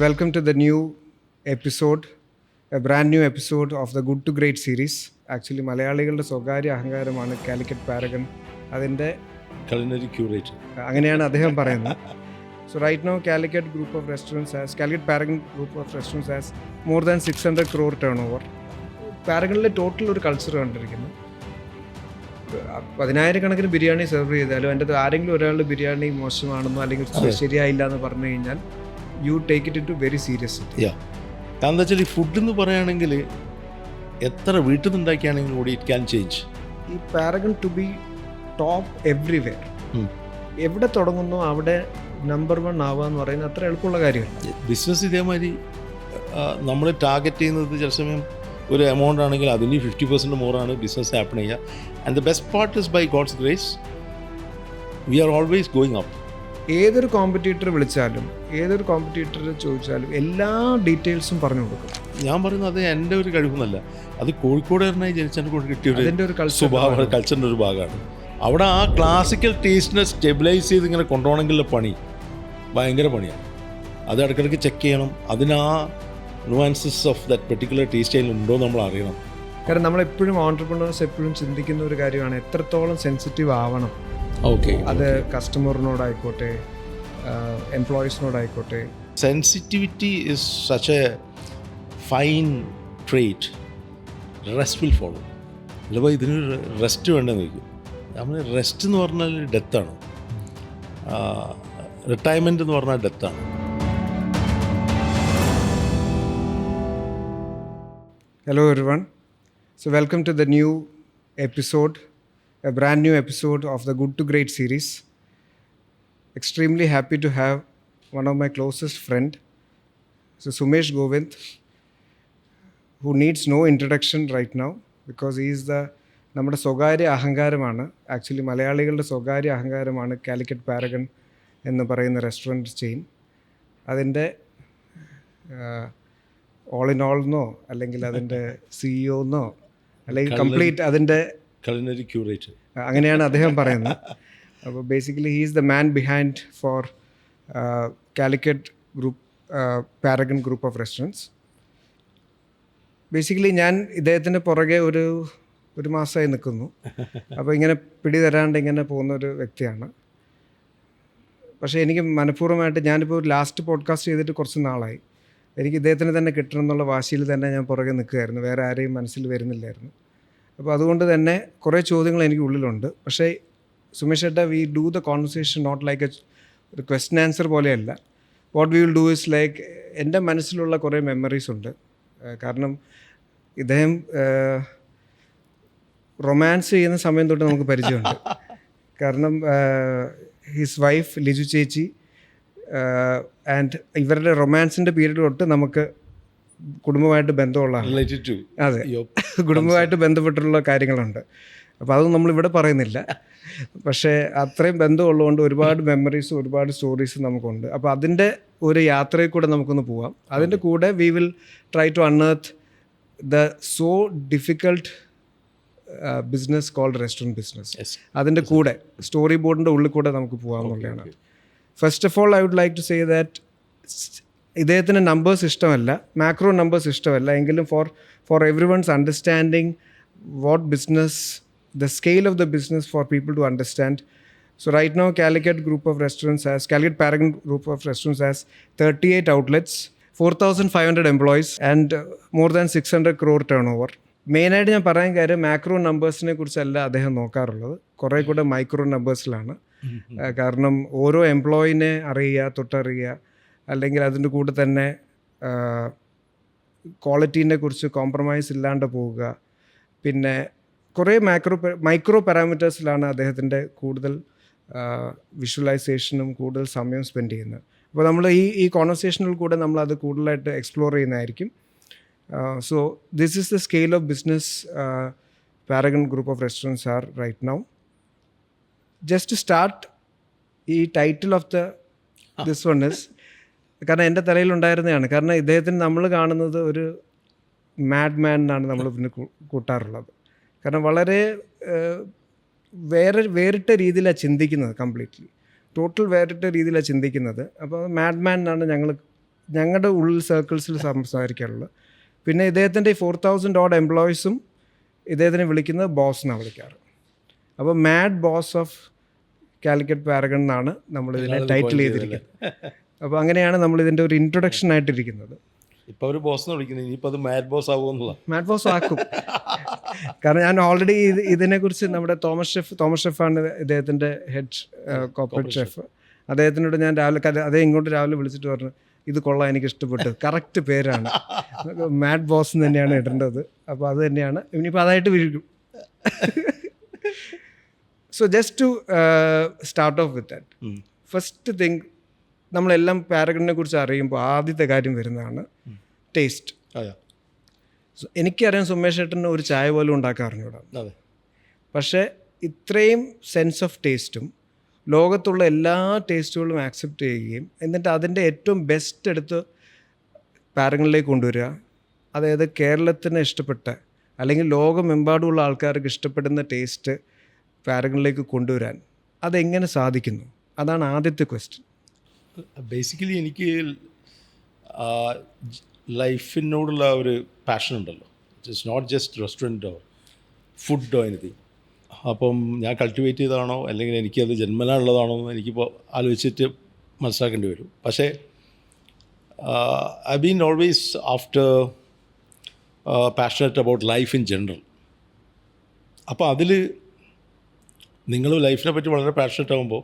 welcome to the new episode, a brand new episode of the Good to Great series. Actually, മലയാളികളുടെ സ്വകാര്യ അഹങ്കാരമാണ് Calicut Paragon. അതിൻ്റെ culinary curator. അങ്ങനെയാണ് അദ്ദേഹം പറയുന്നത്. So right now, Calicut Group of Restaurants has, Calicut Paragon Group of Restaurants has more than 600 crore turnover. പാരഗണിലെ total ഒരു culture കണ്ടിരിക്കുന്നു. 10,000 കണക്കിന് ബിരിയാണി സെർവ് ചെയ്താലും എൻ്റെ ആരെങ്കിലും ഒരാളുടെ ബിരിയാണി മോശമാണെന്നോ അല്ലെങ്കിൽ ശരിയായില്ല എന്ന് പറഞ്ഞു കഴിഞ്ഞാൽ you take it in to very serious. കാരണം എന്താ വെച്ചാൽ ഈ ഫുഡ് എന്ന് പറയുകയാണെങ്കിൽ എത്ര വീട്ടിൽ നിന്നുണ്ടാക്കിയാണെങ്കിലും കൂടി ഇറ്റ് ക്യാൻ ചേഞ്ച്. ഈ Paragon to be top everywhere, എവിടെ തുടങ്ങുന്നോ അവിടെ നമ്പർ 1 ആവുക എന്ന് പറയുന്നത് അത്ര എളുപ്പമുള്ള കാര്യമല്ല. ബിസിനസ് ഇതേമാതിരി നമ്മൾ ടാർഗറ്റ് ചെയ്യുന്നത് ചില സമയം ഒരു എമൗണ്ട് ആണെങ്കിൽ അതിന് 50% മോറാണ് ബിസിനസ് ഹാപ്പൺ ചെയ്യുക. And the best part is by God's grace we are always going up. ഏതൊരു കോമ്പറ്റീറ്റർ വിളിച്ചാലും ഏതൊരു കോമ്പറ്റീറ്റർ ചോദിച്ചാലും എല്ലാ ഡീറ്റെയിൽസും പറഞ്ഞു കൊടുക്കും. ഞാൻ പറയുന്നത് അത് എൻ്റെ ഒരു കഴിവെന്നല്ല, അത് കോഴിക്കോടുകാരനായി ജനിച്ചതിനെ കൊണ്ട് കിട്ടിയ ഒരു സ്വഭാവ കൾച്ചറിൻ്റെ ഒരു ഭാഗമാണ്. അവിടെ ആ ക്ലാസിക്കൽ ടേസ്റ്റിനെ സ്റ്റെബിലൈസ് ചെയ്ത് ഇങ്ങനെ കൊണ്ടുപോകണമെങ്കിലുള്ള പണി ഭയങ്കര പണിയാണ്. അത് ഇടയ്ക്കിടയ്ക്ക് ചെക്ക് ചെയ്യണം, അതിന് ആ nuances of that particular taste അതിൽ ഉണ്ടോ നമ്മൾ അറിയണം. കാരണം നമ്മളെപ്പോഴും ഓൺട്രപ്രണേഴ്സ് എപ്പോഴും ചിന്തിക്കുന്ന ഒരു കാര്യമാണ് എത്രത്തോളം സെൻസിറ്റീവ് ആവണം. ഓക്കെ, അത് കസ്റ്റമറിനോടായിക്കോട്ടെ എംപ്ലോയീസിനോടായിക്കോട്ടെ. Sensitivity is such a fine trait. Rest will follow. അല്ലെങ്കിൽ ഇതിനൊരു റെസ്റ്റ് വേണ്ടെന്ന് വയ്ക്കും. നമ്മൾ റെസ്റ്റ് എന്ന് പറഞ്ഞാൽ ഡെത്താണ്, റിട്ടയർമെൻറ്റ് എന്ന് പറഞ്ഞാൽ ഡെത്താണ്. Hello everyone. So welcome to the new episode, a brand new episode of the Good to Great series. Extremely happy to have one of my closest friend, so Sumesh Govind, who needs no introduction right now because he is the നമ്മുടെ സ്വകാര്യ അഹങ്കാരമാണ്. Actually മലയാളികളുടെ സ്വകാര്യ അഹങ്കാരമാണ് Calicut Paragon എന്ന് പറയുന്ന restaurant chain. അതിൻ്റെ all in all എന്നോ അല്ലെങ്കിൽ അതിൻ്റെ CEO എന്നോ അല്ലെങ്കിൽ കംപ്ലീറ്റ് അതിൻ്റെ culinary curator അങ്ങനെയാണ് അദ്ദേഹം പറയുന്നത്. അപ്പോൾ basically he is the man behind for Calicut group Paragon group of restaurants. Basically ഞാൻ ഇദ്ദേഹത്തിൻ്റെ പുറകെ ഒരു മാസമായി നിൽക്കുന്നു. അപ്പോൾ ഇങ്ങനെ പിടി തരാണ്ട് ഇങ്ങനെ പോകുന്നൊരു വ്യക്തിയാണ്. പക്ഷേ എനിക്ക് മനഃപൂർവ്വമായിട്ട് ഞാനിപ്പോൾ ലാസ്റ്റ് പോഡ്കാസ്റ്റ് ചെയ്തിട്ട് കുറച്ച് നാളായി. എനിക്ക് ഇദ്ദേഹത്തിന് തന്നെ കിട്ടണം എന്നുള്ള വാശിയിൽ തന്നെ ഞാൻ പുറകെ നിൽക്കുകയായിരുന്നു, വേറെ ആരെയും മനസ്സിൽ വരുന്നില്ലായിരുന്നു. അപ്പോൾ അതുകൊണ്ട് തന്നെ കുറേ ചോദ്യങ്ങൾ എനിക്ക് ഉള്ളിലുണ്ട്. പക്ഷേ സുമേഷ് ഏട്ടാ, we do the conversation not like ഒരു ക്വസ്റ്റ്യൻ ആൻസർ പോലെയല്ല. What we will do is like എൻ്റെ മനസ്സിലുള്ള കുറേ മെമ്മറീസ് ഉണ്ട്. കാരണം ഇദ്ദേഹം റൊമാൻസ് ചെയ്യുന്ന സമയം തൊട്ട് നമുക്ക് പരിചയമുണ്ട്. കാരണം ഹിസ് വൈഫ് ലിജു ചേച്ചി ആൻഡ് ഇവരുടെ റൊമാൻസിൻ്റെ പീരീഡ് തൊട്ട് നമുക്ക് കുടുംബമായിട്ട് ബന്ധമുള്ളതാണ്. അതെ, കുടുംബമായിട്ട് ബന്ധപ്പെട്ടുള്ള കാര്യങ്ങളുണ്ട്. അപ്പോൾ അതൊന്നും നമ്മളിവിടെ പറയുന്നില്ല. പക്ഷേ അത്രയും ബന്ധമുള്ളതുകൊണ്ട് ഒരുപാട് മെമ്മറീസും ഒരുപാട് സ്റ്റോറീസും നമുക്കുണ്ട്. അപ്പോൾ അതിൻ്റെ ഒരു യാത്രയിൽ കൂടെ നമുക്കൊന്ന് പോവാം. അതിൻ്റെ കൂടെ we will try to unearth the so difficult business called restaurant business. അതിൻ്റെ കൂടെ സ്റ്റോറി ബോർഡിൻ്റെ ഉള്ളിൽ കൂടെ നമുക്ക് പോകാമെന്നുള്ളതാണ്. First of all I would like to say that ഇദ്ദേഹത്തിന് നമ്പേഴ്സ് ഇഷ്ടമല്ല, മാക്രോ നമ്പേഴ്സ് ഇഷ്ടമല്ല, എങ്കിലും for every one's understanding what business, the scale of the business for people to understand. So right now Calicut Group of Restaurants has, Calicut Paragon Group of Restaurants has 38 outlets, 4,500 employees and more than 600 crore turnover. മെയിനായിട്ട് ഞാൻ പറയാൻ കാര്യം macro നമ്പേഴ്സിനെ കുറിച്ചല്ല അദ്ദേഹം നോക്കാറുള്ളത്, കുറേ കൂടെ micro നമ്പേഴ്സിലാണ്. കാരണം ഓരോ എംപ്ലോയിനെ അറിയുക, തൊട്ടറിയുക, അല്ലെങ്കിൽ അതിൻ്റെ കൂടെ തന്നെ ക്വാളിറ്റീനെ കുറിച്ച് കോംപ്രമൈസ് ഇല്ലാണ്ട് പോവുക. പിന്നെ കുറേ മൈക്രോ പാരാമീറ്റേഴ്സിലാണ് അദ്ദേഹത്തിൻ്റെ കൂടുതൽ വിഷ്വലൈസേഷനും കൂടുതൽ സമയം സ്പെൻഡ് ചെയ്യുന്നത്. അപ്പോൾ നമ്മൾ ഈ കോൺവെർസേഷനിൽ കൂടെ നമ്മളത് കൂടുതലായിട്ട് എക്സ്പ്ലോർ ചെയ്യുന്നതായിരിക്കും. So this is the scale of business Paragon group of restaurants are right now. Just to start, ഈ title of this one is കാരണം എൻ്റെ തലയിലുണ്ടായിരുന്നതാണ്. കാരണം ഇദ്ദേഹത്തിന് നമ്മൾ കാണുന്നത് ഒരു മാഡ് മാൻ എന്നാണ് നമ്മൾ പിന്നെ കൂട്ടാറുള്ളത്. കാരണം വളരെ വേറിട്ട രീതിയിലാണ് ചിന്തിക്കുന്നത്, കംപ്ലീറ്റ്ലി ടോട്ടൽ വേറിട്ട രീതിയിലാണ് ചിന്തിക്കുന്നത്. അപ്പോൾ മാഡ് മാൻ എന്നാണ് ഞങ്ങൾ ഞങ്ങളുടെ ഉള്ളിൽ സർക്കിൾസിൽ സംസാരിക്കാറുള്ളത്. പിന്നെ ഇദ്ദേഹത്തിൻ്റെ 4,000 ഓഡ് എംപ്ലോയീസും ഇദ്ദേഹത്തിനെ വിളിക്കുന്നത് ബോസ് എന്നാണ് വിളിക്കാറ്. അപ്പോൾ mad boss of Calicut Paragon എന്നാണ് നമ്മളിതിനെ ടൈറ്റിൽ ചെയ്തിരിക്കുന്നത്. അപ്പോൾ അങ്ങനെയാണ് നമ്മളിതിൻ്റെ ഒരു ഇൻട്രൊഡക്ഷൻ ആയിട്ടിരിക്കുന്നത്. ഇപ്പോൾ ഒരു ബോസ് എന്ന് വിളിക്കുന്നത്, ഇനിയിപ്പോൾ അത് മാഡ് ബോസ് ആകുമെന്നുള്ള. മാഡ് ബോസ് ആക്കും. കാരണം ഞാൻ ഓൾറെഡി ഇതിനെക്കുറിച്ച് നമ്മുടെ തോമസ് ഷെഫാണ് ഇദ്ദേഹത്തിൻ്റെ ഹെഡ് കോർപ്പറേറ്റ് ഷെഫ്. അദ്ദേഹത്തിനോട് ഞാൻ രാവിലെ ഇങ്ങോട്ട് രാവിലെ വിളിച്ചിട്ട് പറഞ്ഞു, ഇത് കൊള്ളാം, എനിക്ക് ഇഷ്ടപ്പെട്ടു, കറക്റ്റ് പേരാണ്, മാഡ് ബോസ് എന്ന് തന്നെയാണ് ഇടേണ്ടത്. അപ്പോൾ അത് തന്നെയാണ് ഇനിയിപ്പോൾ അതായിട്ട് വീഴും. So just to start off with that, first thing നമ്മളെല്ലാം പാരഗണിനെ കുറിച്ച് അറിയുമ്പോൾ ആദ്യത്തെ കാര്യം വരുന്നതാണ് ടേസ്റ്റ്. എനിക്കറിയാം സുമേഷ് ഏട്ടന് ഒരു ചായ പോലും ഉണ്ടാക്കാൻ അറിഞ്ഞൂടാ. പക്ഷേ ഇത്രയും സെൻസ് ഓഫ് ടേസ്റ്റും ലോകത്തുള്ള എല്ലാ ടേസ്റ്റുകളും ആക്സെപ്റ്റ് ചെയ്യുകയും എന്നിട്ട് അതിൻ്റെ ഏറ്റവും ബെസ്റ്റ് എടുത്ത് പാരഗണിലേക്ക് കൊണ്ടുവരിക, അതായത് കേരളത്തിന് ഇഷ്ടപ്പെട്ട അല്ലെങ്കിൽ ലോകമെമ്പാടുമുള്ള ആൾക്കാർക്ക് ഇഷ്ടപ്പെടുന്ന ടേസ്റ്റ് പാരഗണിലേക്ക് കൊണ്ടുവരാൻ അതെങ്ങനെ സാധിക്കുന്നു? അതാണ് ആദ്യത്തെ ക്വസ്റ്റ്യൻ. ബേസിക്കലി എനിക്ക് ലൈഫിനോടുള്ള ഒരു പാഷൻ ഉണ്ടല്ലോ. ഇറ്റ്സ് നോട്ട് ജസ്റ്റ് റെസ്റ്റോറൻറ്റോ ഫുഡോ എനിത്തിങ്. അപ്പം ഞാൻ കൾട്ടിവേറ്റ് ചെയ്തതാണോ അല്ലെങ്കിൽ എനിക്കത് ജന്മനാ ഉള്ളതാണോ എന്ന് എനിക്കിപ്പോൾ ആലോചിച്ചിട്ട് മനസ്സിലാക്കേണ്ടി വരും. പക്ഷേ I been always after passionate about life in general. അപ്പോൾ അതിൽ നിങ്ങൾ ലൈഫിനെ പറ്റി വളരെ പാഷനറ്റ് ആകുമ്പോൾ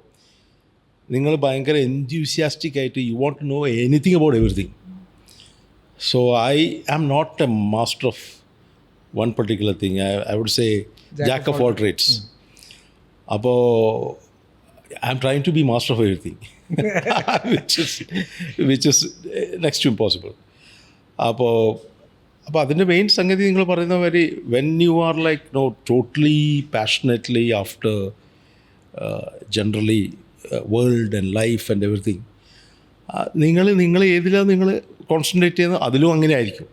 നിങ്ങൾ ഭയങ്കര എൻത്യൂസിയാസ്റ്റിക് ആയിട്ട് you want to know anything about everything. So I am not a master of one particular thing. I would say jack of all trades. അപ്പോൾ I am trying to be master of everything which is next to impossible. അപ്പോൾ അതിൻ്റെ main സംഗതി നിങ്ങൾ പറയുന്ന മാതിരി when you are like know totally passionately after generally world and life and everything, നിങ്ങൾ ഏതിലാണ് നിങ്ങൾ കോൺസെൻട്രേറ്റ് ചെയ്യുന്നത് അതിലും അങ്ങനെ ആയിരിക്കും.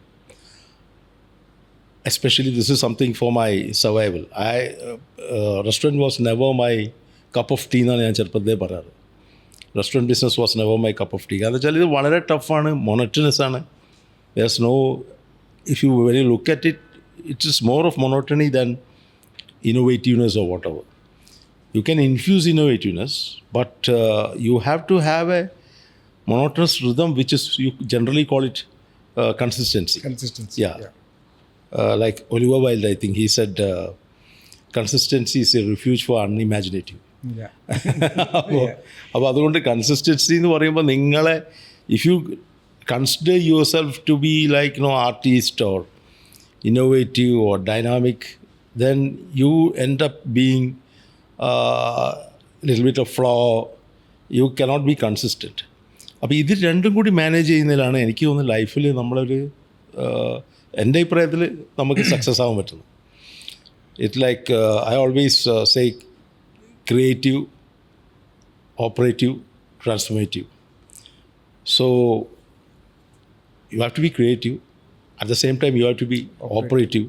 Especially this is something for my survival. Restaurant was never my cup of tea എന്നാണ് ഞാൻ ചെറുപ്പത്തിലേ പറയാറ്. Restaurant business was never my cup of tea. കാരണം വെച്ചാൽ ഇത് വളരെ ടഫാണ്, മൊണോട്ടനസ് ആണ്. There's no, if you when you look at it, it is more of monotony than innovativeness or whatever. You can infuse innovativeness, but you have to have a monotonous rhythm, which is, you generally call it consistency. Yeah. Like Oliver Wilde, I think he said consistency is a refuge for unimaginative. അപ്പോൾ അതുകൊണ്ട് consistency എന്ന് പറയുമ്പോൾ നിങ്ങളെ, if you consider yourself to be like, you know, artist or innovative or dynamic, then you end up being a little bit of flaw. You cannot be consistent. അപ്പോൾ ഇത് രണ്ടും കൂടി manage ചെയ്യുന്നതിലാണ് എനിക്ക് തോന്നുന്നത് ലൈഫിൽ നമ്മളൊരു, എൻ്റെ അഭിപ്രായത്തിൽ നമുക്ക് സക്സസ് ആവാൻ പറ്റുന്നത്. It like I always say creative, operative, transformative. So you have to be creative, at the same time you have to be operative,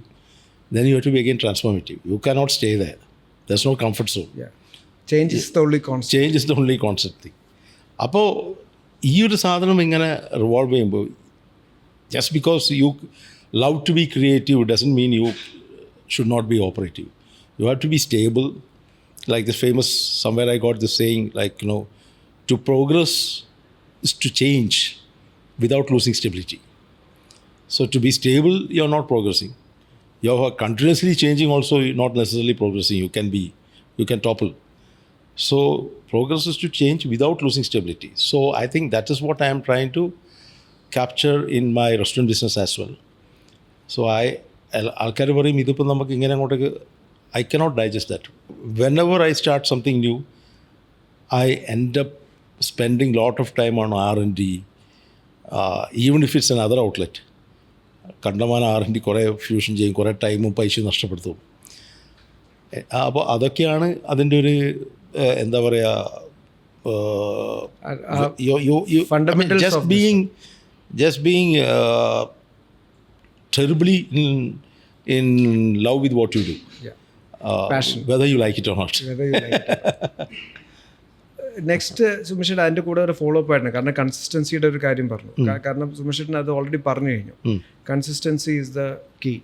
then you have to be again transformative. You cannot stay there. There's no comfort zone. Change is the only constant. Change is the only constant thing. അപ്പോൾ ഈ ഒരു സാധനം ഇങ്ങനെ revolve ചെയ്യുമ്പോൾ, just because you love to be creative doesn't mean you should not be operative. You have to be stable. Like this famous, somewhere I got this saying, like, you know, to progress is to change without losing stability. So to be stable, you're not progressing. You're continuously changing also, you're not necessarily progressing. You can topple. So progress is to change without losing stability. So I think that is what I am trying to capture in my restaurant business as well. So ആൾക്കാർ പറയും ഇതിപ്പോൾ നമുക്ക് ഇങ്ങനെ അങ്ങോട്ടേക്ക്, I cannot digest that. Whenever I start something new, I end up spending lot of time on R&D. Even if it's another outlet, കണ്ടമാനം R&D കുറേ fusion ചെയ്യും, കുറേ ടൈമും പൈസയും നഷ്ടപ്പെടുത്തും. അപ്പോൾ അതൊക്കെയാണ് അതിൻ്റെ ഒരു എന്താ പറയുക, just being terribly in love with what you do. Passion. Whether you like it or not. Next സുമേഷേട്ടൻ അതിൻ്റെ കൂടെ ഒരു ഫോളോ അപ്പ് ആയിരുന്നു. കാരണം കൺസിസ്റ്റൻസിയുടെ ഒരു കാര്യം പറഞ്ഞു. കാരണം സുമേഷേട്ടൻ അത് ഓൾറെഡി പറഞ്ഞു കഴിഞ്ഞു. Consistency is the key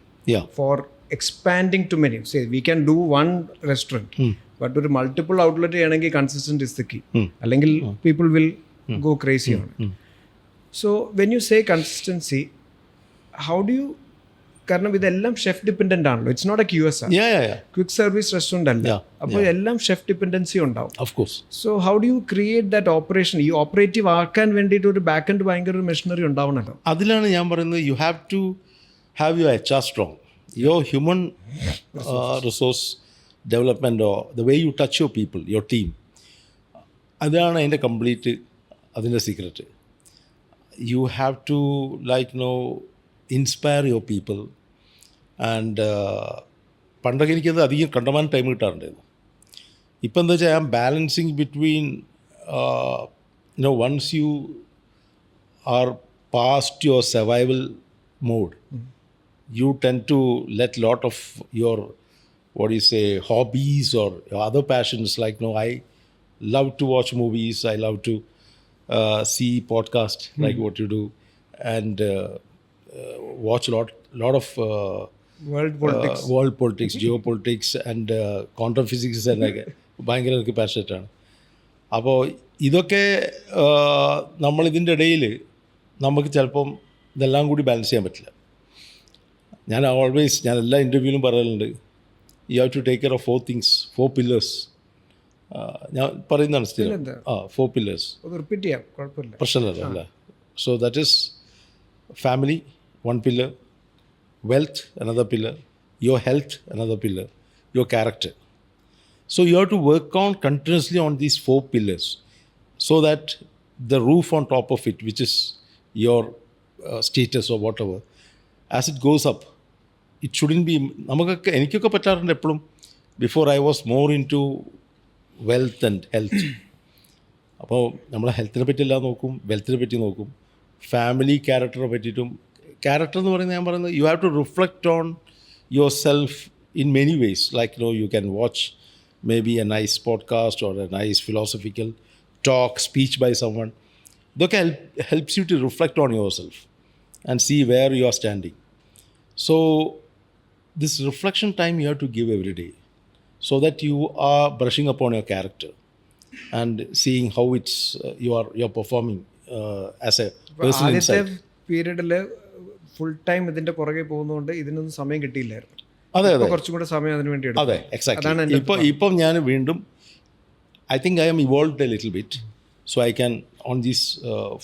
for expanding to many. Say we can do one restaurant, but ഒരു മൾട്ടിപ്പിൾ ഔട്ട്ലെറ്റ് ചെയ്യണമെങ്കിൽ കൺസിസ്റ്റൻറ്റ് ഇസ് ദ കീ. അല്ലെങ്കിൽ പീപ്പിൾ വിൽ ഗോ ക്രേസി ആണ്. So when you say consistency, how do you, കാരണം ഇതെല്ലാം chef dependent ആണല്ലോ. It's not a QSR, quick service restaurant അല്ല. അപ്പോൾ എല്ലാം ഷെഫ് ഡിപ്പെൻഡൻസി ഉണ്ടാവും. Of course. So how do you create that operation? ഈ operative ആക്കാൻ വേണ്ടിയിട്ട് ഒരു ബാക്ക് എൻഡ് ഭയങ്കര ഒരു മെഷീനറി ഉണ്ടാവണല്ലോ. അതിലാണ് ഞാൻ പറയുന്നത്, you have to have your HR strong. Your human resource development, or the way you touch your people, your team, അതാണ് അതിൻ്റെ കംപ്ലീറ്റ് അതിൻ്റെ secret. You have to inspire your people. And പണ്ടൊക്കെ എനിക്കത് അധികം കണ്ടമാനം ടൈം കിട്ടാറുണ്ടായിരുന്നു. ഇപ്പം എന്താ വെച്ചാൽ I am balancing between once you are past your survival mode, you tend to let lot of your hobbies or your other passions, like I love to watch movies, I love to see podcasts like what you do, and watch lot of world politics, geopolitics and quantum physics and ഭയങ്കര എനിക്ക് passionate ആണ്. അപ്പോൾ ഇതൊക്കെ നമ്മളിതിൻ്റെ ഇടയിൽ നമുക്ക് ചിലപ്പം ഇതെല്ലാം കൂടി ബാലൻസ് ചെയ്യാൻ പറ്റില്ല. ഞാൻ എല്ലാ ഇൻ്റർവ്യൂവിലും പറയലുണ്ട്, you have to take care of 4 things, 4 pillars. ഞാൻ പറയുന്നതാണ് സ്ഥിരം. 4 pillars പ്രശ്നമല്ല അല്ലേ. So that is family, 1 pillar, wealth, another pillar, your health, another pillar, your character. So you have to work on continuously on these 4 pillars, so that the roof on top of it, which is your status or whatever, as it goes up, it shouldn't be. നമുക്കൊക്കെ എനിക്കൊക്കെ പറ്റാറുണ്ട് എപ്പോഴും. Before I was more into wealth and health. അപ്പോൾ നമ്മളെ ഹെൽത്തിനെ പറ്റിയെല്ലാം നോക്കും, വെൽത്തിനെ പറ്റി നോക്കും, family ക്യാരക്ടറെ പറ്റിയിട്ടും. ക്യാരക്ടർ എന്ന് പറയുന്നത് ഞാൻ പറയുന്നത്, you have to reflect on yourself in many ways. Like you can watch maybe a nice podcast or a nice philosophical talk, speech by someone. That helps you to reflect on yourself and see where you are standing. So this reflection time you have to give every day, so that you are brushing upon your character and seeing how it's you're performing as a person inside. പീരീഡിൽ full time ഇതിൻ്റെ പുറകെ പോകുന്നതുകൊണ്ട് ഇതിനൊന്നും സമയം കിട്ടിയില്ലായിരുന്നു. അതെ, കുറച്ചും കൂടെ സമയം അതിന് വേണ്ടി. അതെ, എക്സാക്ട്ലി. ഇപ്പം ഞാൻ വീണ്ടും I think I am evolved a little bit, so I can on these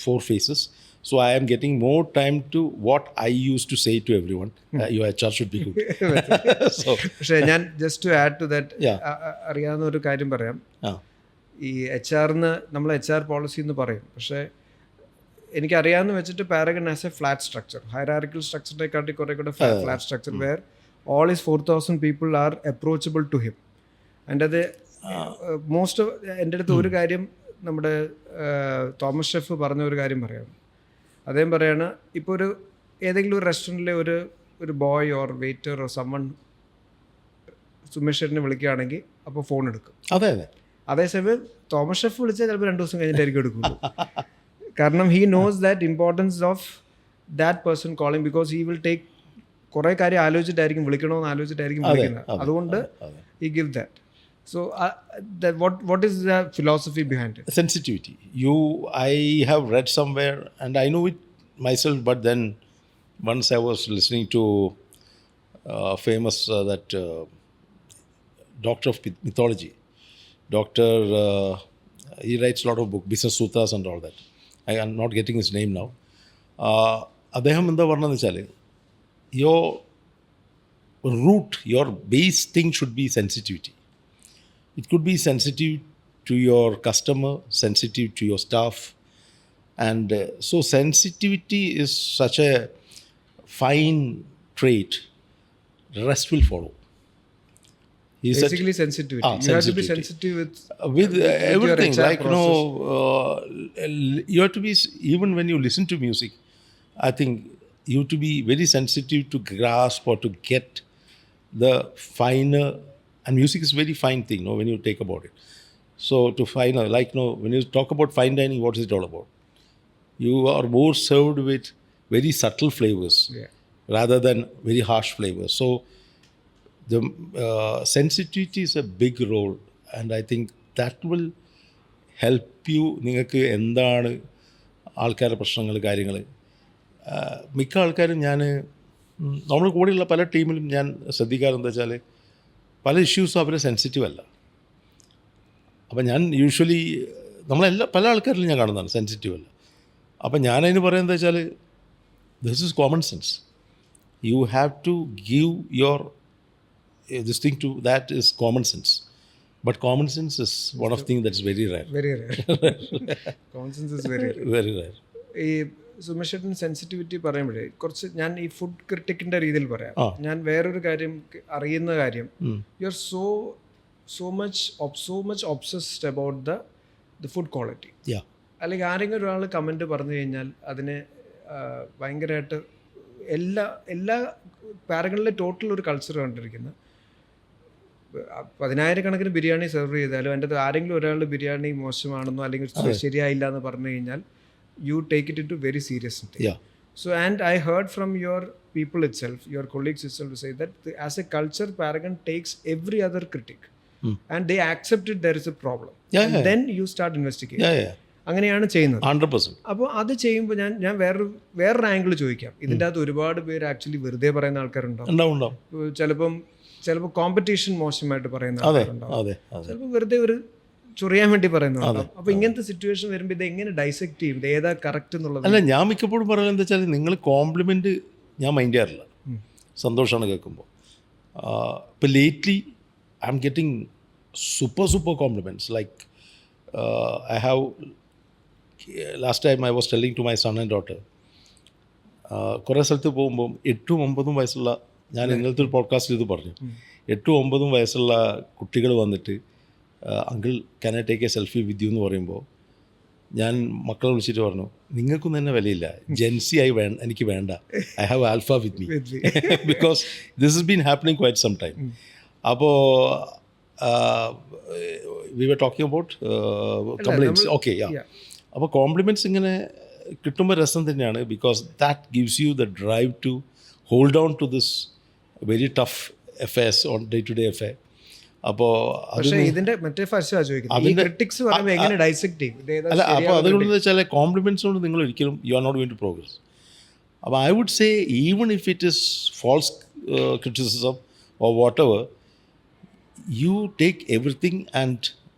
4 phases. So I am getting more time to what I used to say to everyone. Your HR should be good. So പക്ഷേ ഞാൻ just to add to that, അറിയാവുന്ന ഒരു കാര്യം പറയാം. ഈ HR-ന്ന് നമ്മൾ HR policy എന്ന് പറയും, പക്ഷേ എനിക്കറിയാമെന്ന് വെച്ചിട്ട് Paragon has a flat structure, hierarchical സ്ട്രക്ചറിനെക്കാട്ടി കുറേ കൂടെ flat structure, where all his 4,000 people are approachable to him. And അത് മോസ്റ്റ് ഓഫ് എൻ്റെ അടുത്ത് ഒരു കാര്യം നമ്മുടെ തോമസ് ഷെഫ് പറഞ്ഞ ഒരു കാര്യം പറയാം. അദ്ദേഹം പറയാണ്, ഇപ്പോൾ ഏതെങ്കിലും ഒരു റെസ്റ്റോറൻറ്റിലെ ഒരു boy or waiter or summon Sumesh വിളിക്കുകയാണെങ്കിൽ അപ്പോൾ ഫോൺ എടുക്കും. അതേസമയം തോമസ് ഷെഫ് വിളിച്ചാൽ ചിലപ്പോൾ 2 ദിവസം കഴിഞ്ഞിട്ടായിരിക്കും എടുക്കുള്ളൂ. കാരണം he knows that importance of that person calling, because he will take കുറേ കാര്യം ആലോചിച്ചിട്ടായിരിക്കും വിളിക്കണമെന്ന് ആലോചിച്ചിട്ടായിരിക്കും വിളിക്കുന്നത്. അതുകൊണ്ട് ഈ give that. So what is the philosophy behind it? Sensitivity. I have read somewhere, and I know it myself, but then once I was listening to famous that doctor of mythology, doctor, he writes a lot of books, Business Sutras and all that. I am not getting his name now. അദ്ദേഹം എന്താ പറഞ്ഞതെന്ന് വെച്ചാൽ, your root, your base thing should be sensitivity. It could be sensitive to your customer, sensitive to your staff. And so sensitivity is such a fine trait. The rest will follow. Basically sensitivity. You have to be sensitive with everything. Like, you have to be, even when you listen to music, I think you have to be very sensitive to grasp or to get the finer. And music is a very fine thing, when you take about it. So to find, like, when you talk about fine dining, what is it all about? You are more served with very subtle flavors Yeah. rather than very harsh flavors. So the sensitivity is a big role, and I think that will help you. നിങ്ങൾക്ക് എന്താണ് ആൾക്കാരുടെ പ്രശ്നങ്ങൾ, കാര്യങ്ങൾ. മിക്ക ആൾക്കാരും നമ്മൾ കൂടെയുള്ള പല ടീമിലും ഞാൻ ശ്രദ്ധിക്കാറെന്താ വെച്ചാൽ പല ഇഷ്യൂസും അവർ സെൻസിറ്റീവ് അല്ല. അപ്പം ഞാൻ യൂഷ്വലി പല ആൾക്കാരിലും ഞാൻ കാണുന്നതാണ് സെൻസിറ്റീവ് അല്ല. അപ്പം ഞാനതിന് പറയുന്നത് വെച്ചാൽ this is common sense. You have to give your this thing to that is common sense. But common sense is one of thing that is very rare. Very rare. Common sense is very very rare. ഈ സുമേഷേട്ടൻ sensitivity പറയുമ്പോഴേ കുറച്ച് ഞാൻ ഈ food ക്രിട്ടിക്കിൻ്റെ രീതിയിൽ പറയാം. ഞാൻ വേറൊരു കാര്യം അറിയുന്ന കാര്യം, you are so much obsessed about the food quality. അല്ലെങ്കിൽ ആരെങ്കിലും ഒരാൾ കമൻറ്റ് പറഞ്ഞു കഴിഞ്ഞാൽ അതിനെ ഭയങ്കരമായിട്ട് എല്ലാ പാരഗണിലെ ടോട്ടൽ ഒരു കൾച്ചർ കണ്ടിരിക്കുന്നത്. 10,000 ബിരിയാണി സെർവ് ചെയ്താലും എൻ്റെ ആരെങ്കിലും ഒരാൾ ബിരിയാണി മോശമാണെന്നോ അല്ലെങ്കിൽ ശരിയായില്ല എന്ന് പറഞ്ഞു കഴിഞ്ഞാൽ you take it into very seriously. So, and I heard from your people itself, your colleagues itself, to say that as a culture, Paragon takes every other critic and they accept it there is a problem. And then you start investigating. അങ്ങനെയാണ് ചെയ്യുന്നത് 100%. അപ്പോൾ അത് ചെയ്യുമ്പോൾ ഞാൻ വേറൊരു angle ചോദിക്കാം. ഇതിൻ്റെ അകത്ത് ഒരുപാട് പേര് ആക്ച്വലി വെറുതെ പറയുന്ന ആൾക്കാരുണ്ടാവും. ചിലപ്പോൾ കോമ്പറ്റീഷൻ മോശമായിട്ട് പറയുന്ന ആൾക്കാരുണ്ടാവും. ചിലപ്പോൾ വെറുതെ ഒരു ചൊറിയാൻ വേണ്ടി പറയുന്നുണ്ടോ. അപ്പോൾ ഇങ്ങനത്തെ സിറ്റുവേഷൻ വരുമ്പോൾ ഇത് എങ്ങനെ ഡൈസെക്ട് ചെയ്യും, ഇത് ഏതാ കറക്റ്റ് എന്നുള്ളത്? അല്ല, ഞാൻ മിക്കപ്പോഴും പറയുന്നത് എന്താ വെച്ചാൽ നിങ്ങൾ കോംപ്ലിമെൻറ്റ് ഞാൻ മൈൻഡ് ചെയ്യാറില്ല. സന്തോഷമാണ് കേൾക്കുമ്പോൾ. ഇപ്പോൾ lately I am getting super compliments. Like I have last time I was telling to my son and daughter, കുറേ സ്ഥലത്ത് പോകുമ്പം 8-9 വയസ്സുള്ള, ഞാൻ ഇന്നലത്തെ ഒരു പോഡ്കാസ്റ്റിൽ ഇത് പറഞ്ഞു, 8-9 വയസ്സുള്ള കുട്ടികൾ വന്നിട്ട് uncle can I take A selfie with you എന്ന് പറയുമ്പോൾ ഞാൻ മക്കളെ വിളിച്ചിട്ട് പറഞ്ഞു, നിങ്ങൾക്കും തന്നെ വിലയില്ല, ജെൻസി എനിക്ക് വേണ്ട, I have alpha with me because this is been happening quite some time. അപ്പോൾ we were talking about complaints. Okay, അപ്പോൾ കോംപ്ലിമെൻറ്റ്സ് ഇങ്ങനെ കിട്ടുമ്പോൾ രസം തന്നെയാണ്. Because that gives you the drive to hold down to this very tough affairs on day to day affair. അപ്പോൾ ഇതിന്റെ മറ്റേ അല്ല, അപ്പോൾ അതുകൊണ്ടെന്ന് വെച്ചാൽ കോംപ്ലിമെൻറ്റ്സ് കൊണ്ട് നിങ്ങൾ ഒരിക്കലും you are not going to progress. അപ്പോൾ I would say even if it is false criticism or whatever, you take everything and,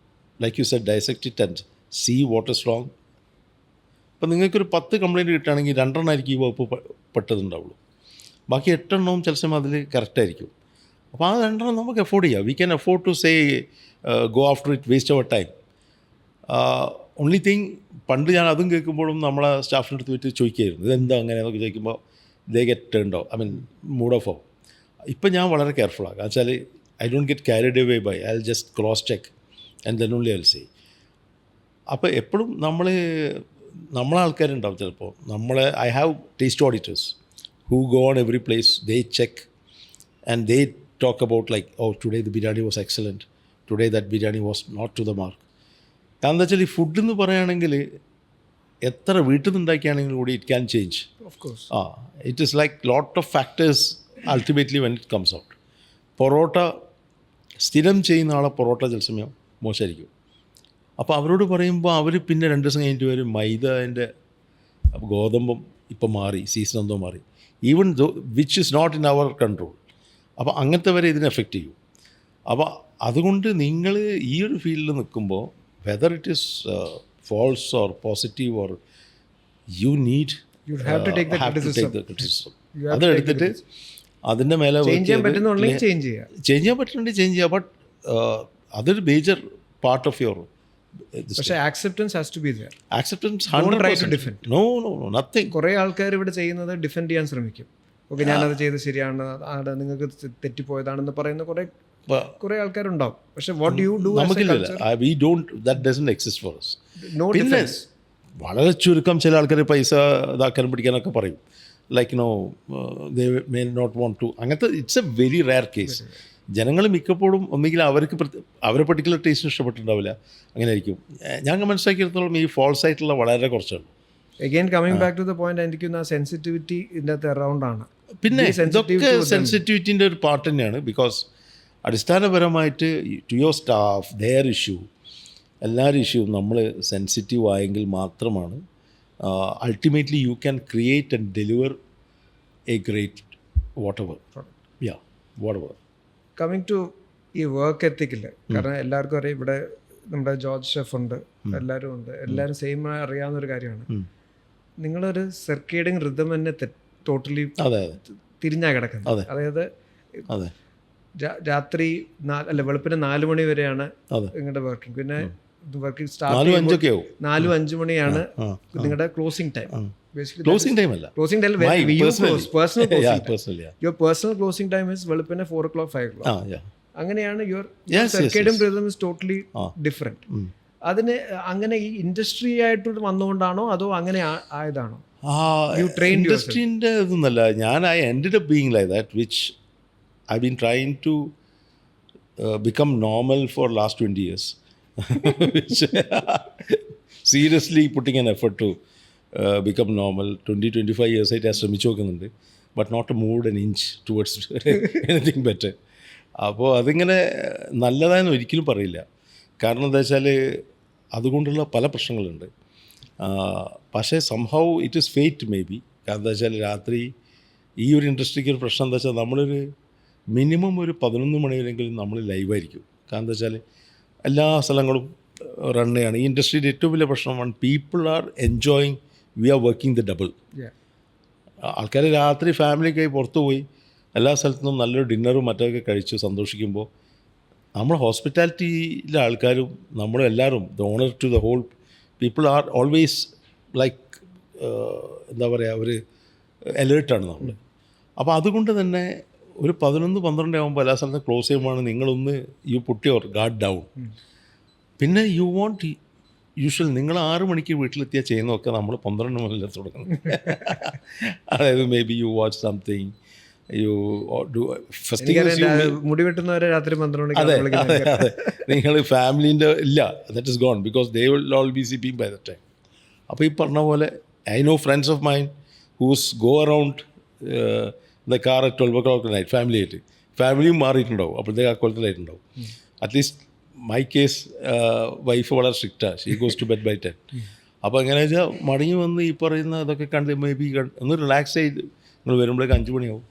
like you said, dissect it and see what is wrong. അപ്പോൾ നിങ്ങൾക്കൊരു 10 complaint കിട്ടുകയാണെങ്കിൽ 2 ആയിരിക്കും ഈ വകുപ്പ് പെട്ടതുണ്ടാവുള്ളൂ. ബാക്കി 8 ചില സമയം അതിൽ കറക്റ്റായിരിക്കും. അപ്പോൾ ആ 2 നമുക്ക് അഫോർഡ് ചെയ്യാം. We can afford to say go after it, waste our time. Only thing, പണ്ട് ഞാൻ അതും കേൾക്കുമ്പോഴും നമ്മളെ സ്റ്റാഫിൻ്റെ അടുത്ത് പോയിട്ട് ചോദിക്കുകയായിരുന്നു, ഇതെന്താ അങ്ങനെ എന്നൊക്കെ ചോദിക്കുമ്പോൾ they get turned of, I mean mood off ആവും. ഇപ്പം ഞാൻ വളരെ കെയർഫുള്ളാണ്. കാരണം വെച്ചാൽ I don't get carried away by, I'll just cross check and then only I'll say. അപ്പോൾ എപ്പോഴും നമ്മളെ ആൾക്കാരുണ്ടാവും ചിലപ്പോൾ. I have taste auditors who go on every place, they check and they talk about like, oh, today the biryani was excellent, today that biryani was not to the mark. കാരണം എന്താ വെച്ചാൽ ഈ food എന്ന് പറയുകയാണെങ്കിൽ എത്ര വീട്ടിൽ നിന്ന് ഉണ്ടാക്കിയാണെങ്കിലും കൂടി it can change. It is like lot of factors ultimately when it comes out. Parotta സ്ഥിരം ചെയ്യുന്ന ആളെ പൊറോട്ട ചില സമയം മോശമായിരിക്കും. അപ്പോൾ അവരോട് പറയുമ്പോൾ അവർ പിന്നെ 2 ദിവസം കഴിഞ്ഞിട്ട് വരും, മൈദൻ്റെ ഗോതമ്പം ഇപ്പം മാറി, സീസൺ എന്തോ മാറി, even which is not in our control. അപ്പോൾ അങ്ങനത്തെ വരെ ഇതിനെ എഫക്റ്റ് ചെയ്യും. അപ്പോൾ അതുകൊണ്ട് നിങ്ങൾ ഈ ഒരു ഫീൽഡിൽ നിൽക്കുമ്പോൾ whether it is false or positive or you need to take the criticism. അതെടുത്തിട്ട് അതിൻ്റെ മേലെ ചേഞ്ച് ചെയ്യാൻ പറ്റുന്നുണ്ടെങ്കിൽ ചേഞ്ച് ചെയ്യാം. ബട്ട് അതൊരു മേജർ പാർട്ട് ഓഫ് യുവർ. പക്ഷേ acceptance has to be there. Acceptance no nothing. കുറേ ആൾക്കാർ ഇവിടെ ചെയ്യുന്നത് ഡിഫെൻഡ് ചെയ്യാൻ ശ്രമിക്കും. ഓക്കെ, ഞാനത് ചെയ്ത് ശരിയാണ്, നിങ്ങൾക്ക് തെറ്റിപ്പോയതാണെന്ന് പറയുന്ന കുറേ ആൾക്കാരുണ്ടാവും. പക്ഷേ what you do we don't, that doesn't exist four us. പിന്നെ വളരെ ചുരുക്കം ചില ആൾക്കാർ പൈസ ഇതാക്കാനും പിടിക്കാനൊക്കെ പറയും. Like, they may not want to. അങ്ങനത്തെ it's A very rare case. ജനങ്ങൾ മിക്കപ്പോഴും ഒന്നുകിൽ അവർക്ക് അവരെ പർട്ടിക്കുലർ ടേസ്റ്റ് ഇഷ്ടപ്പെട്ടിട്ടുണ്ടാവില്ല, അങ്ങനെ ആയിരിക്കും. ഞാൻ മനസ്സിലാക്കിയെടുത്തോളം ഈ ഫോൾസ് ആയിട്ടുള്ള വളരെ കുറച്ചുള്ളൂ. Again coming back to the point, എനിക്ക് സെൻസിറ്റിവിറ്റി ഇതിൻ്റെ അകത്ത് അറൗണ്ട് ആണ്. പിന്നെ ഇതൊക്കെ സെൻസിറ്റിവിറ്റിൻ്റെ ഒരു പാർട്ട് തന്നെയാണ്. ബിക്കോസ് അടിസ്ഥാനപരമായിട്ട് to your staff, their issue, എല്ലാവരും ഇഷ്യൂ നമ്മൾ സെൻസിറ്റീവ് ആയെങ്കിൽ മാത്രമാണ് ultimately you can create and deliver a great whatever. Yeah, whatever. Coming to ഈ വർക്ക് എത്തിക്കില്ല, കാരണം എല്ലാവർക്കും അറിയാം, ഇവിടെ നമ്മുടെ ജോർജ് ഷെഫ് ഉണ്ട്, എല്ലാവരും ഉണ്ട്, എല്ലാവരും സെയിം അറിയാവുന്നൊരു കാര്യമാണ്. നിങ്ങളൊരു സർക്കേഡിങ് റിതം തന്നെ ടോട്ടലി തിരിഞ്ഞാ കിടക്കുന്നത്. അതായത് രാത്രി വെളുപ്പിന് 4 മണി വരെയാണ് നിങ്ങളുടെ വർക്കിംഗ്, പിന്നെ വർക്കിംഗ് സ്റ്റാർട്ട് 4-5 മണിയാണ് നിങ്ങളുടെ ക്ലോസിംഗ് ടൈം. ക്ലോസിംഗ് ടൈം അല്ല, closing time your personal closing time is വെളുപ്പിന് 4 o'clock 5 o'clock. അങ്ങനെയാണ് your circadian rhythm is totally different. അതിന് അങ്ങനെ ഈ ഇൻഡസ്ട്രി ആയിട്ട് വന്നുകൊണ്ടാണോ അതോ അങ്ങനെ ആയതാണോ? ഇൻഡസ്ട്രീൻ്റെ ഇതൊന്നല്ല. ഞാൻ I ended up being like that, which I been trying to become normal for last 20 years. Seriously putting an effort to become normal. 20-25 years ആയിട്ട് ഞാൻ ശ്രമിച്ചു നോക്കുന്നുണ്ട്, but not moved an inch towards anything better. അപ്പോൾ അതിങ്ങനെ നല്ലതായെന്ന് ഒരിക്കലും പറയില്ല. കാരണം എന്താ വെച്ചാൽ അതുകൊണ്ടുള്ള പല പ്രശ്നങ്ങളുണ്ട്. പക്ഷേ somehow it is fate may be. കാരണം എന്താ വെച്ചാൽ രാത്രി ഈ ഒരു ഇൻഡസ്ട്രിക്ക് ഒരു പ്രശ്നം എന്താ വെച്ചാൽ നമ്മളൊരു മിനിമം ഒരു 11 മണി വരെയെങ്കിലും നമ്മൾ ലൈവായിരിക്കും. കാരണം എന്താ വെച്ചാൽ എല്ലാ സ്ഥലങ്ങളും റൺ ചെയ്യാണ്. ഈ ഇൻഡസ്ട്രിയുടെ ഏറ്റവും വലിയ പ്രശ്നമാണ് people are enjoying, we are working the double. ആൾക്കാർ രാത്രി ഫാമിലിക്കായി പുറത്തു പോയി എല്ലാ സ്ഥലത്തുനിന്നും നല്ലൊരു ഡിന്നറും മറ്റൊക്കെ കഴിച്ച് സന്തോഷിക്കുമ്പോൾ നമ്മൾ ഹോസ്പിറ്റാലിറ്റിയിലെ ആൾക്കാരും നമ്മളും എല്ലാവരും the owner to the whole people are always like എന്താ പറയുക, ഒരു അലേർട്ടാണ് നമ്മൾ. അപ്പോൾ അതുകൊണ്ട് തന്നെ ഒരു 11-12 ആകുമ്പോൾ എല്ലാ സ്ഥലത്തും ക്ലോസ് ചെയ്യുമ്പോൾ നിങ്ങളൊന്ന് you put your guard down. പിന്നെ യു വോണ്ട് യൂഷ്വൽ നിങ്ങൾ 6 മണിക്ക് വീട്ടിലെത്തിയാൽ ചെയ്യുന്നതൊക്കെ നമ്മൾ 12 മുതൽ തുടങ്ങുന്നു. അതായത് maybe you watch something, you do മുടി വെട്ടുന്നവരെ രാത്രി 12 അതെ നിങ്ങൾ ഫാമിലീൻ്റെ ഇല്ല, that is gone because they will all be sleeping by the time. അപ്പോൾ ഈ പറഞ്ഞ പോലെ I know friends of mine who's go around the car at 12 o'clock night ഫാമിലിയായിട്ട്. ഫാമിലിയും മാറിയിട്ടുണ്ടാവും, അപ്പോഴത്തേക്ക് ആ കൊല്ലത്തിലായിട്ടുണ്ടാവും. അറ്റ്ലീസ്റ്റ് മൈ കേസ് വൈഫ് വളരെ സ്ട്രിക്റ്റാണ്, she goes to bed by 10. അപ്പോൾ എങ്ങനെ വെച്ചാൽ മടങ്ങി വന്ന് ഈ പറയുന്ന അതൊക്കെ കണ്ട് മേ ബി ഒന്ന് റിലാക്സ് ചെയ്ത് നിങ്ങൾ വരുമ്പോഴേക്ക് 5 മണിയാവും.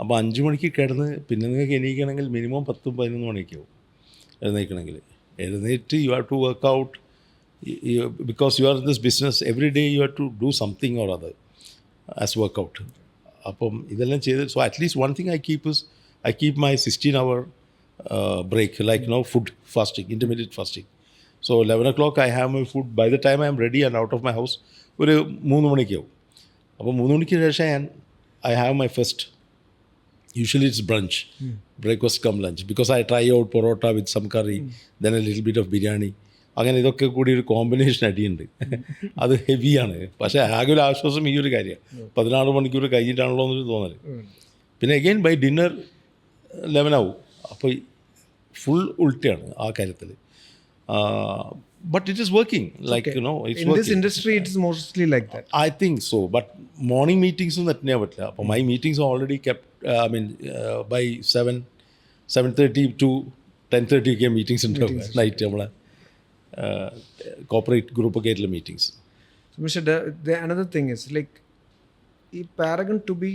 അപ്പോൾ 5 മണിക്ക് കിടന്ന് പിന്നെ നിങ്ങൾക്ക് എണീക്കണമെങ്കിൽ മിനിമം 10-11 മണിയൊക്കെ ആവും എഴുന്നേൽക്കണമെങ്കിൽ. എഴുന്നേറ്റ് you have to work out because you are in this business every day you have to do something or other as work out. അപ്പം ഇതെല്ലാം ചെയ്ത് so at least one thing I keep my 16-hour break, like food fasting, intermittent fasting. So 11 o'clock I have my food. By the time I am ready and out of my house, ഒരു 3 മണിക്കാവും. അപ്പോൾ 3 മണിക്ക് ശേഷം I have my first, usually it's brunch, breakfast come lunch, because I try out parotta with some curry, then a little bit of biryani. അങ്ങനെ ഇതൊക്കെ കൂടി ഒരു combination അടിയുണ്ട്. അത് ഹെവിയാണ്. പക്ഷേ ആകെ ഒരു ആശ്വാസം ഈ ഒരു കാര്യമാണ്, 14 മണിക്കൂർ കഴിഞ്ഞിട്ടാണല്ലോ എന്നൊരു തോന്നൽ. പിന്നെ അഗെയിൻ ബൈ ഡിന്നർ 11 ആവും. അപ്പോൾ ഫുൾ ഉൾട്ടയാണ് ആ കാര്യത്തിൽ. But it is working like it's in this industry it is mostly like that. I think so. But morning മീറ്റിംഗ്സും നെറ്റിനെ പറ്റില്ല. അപ്പോൾ my meetings already kept, I mean by 7:30 to 10:30 ഒക്കെ meetings ഉണ്ടാവും നൈറ്റ്. നമ്മളെ കോർപ്പറേറ്റ് ഗ്രൂപ്പൊക്കെ ആയിട്ടുള്ള meetings. Another thing is like ഈ Paragon to be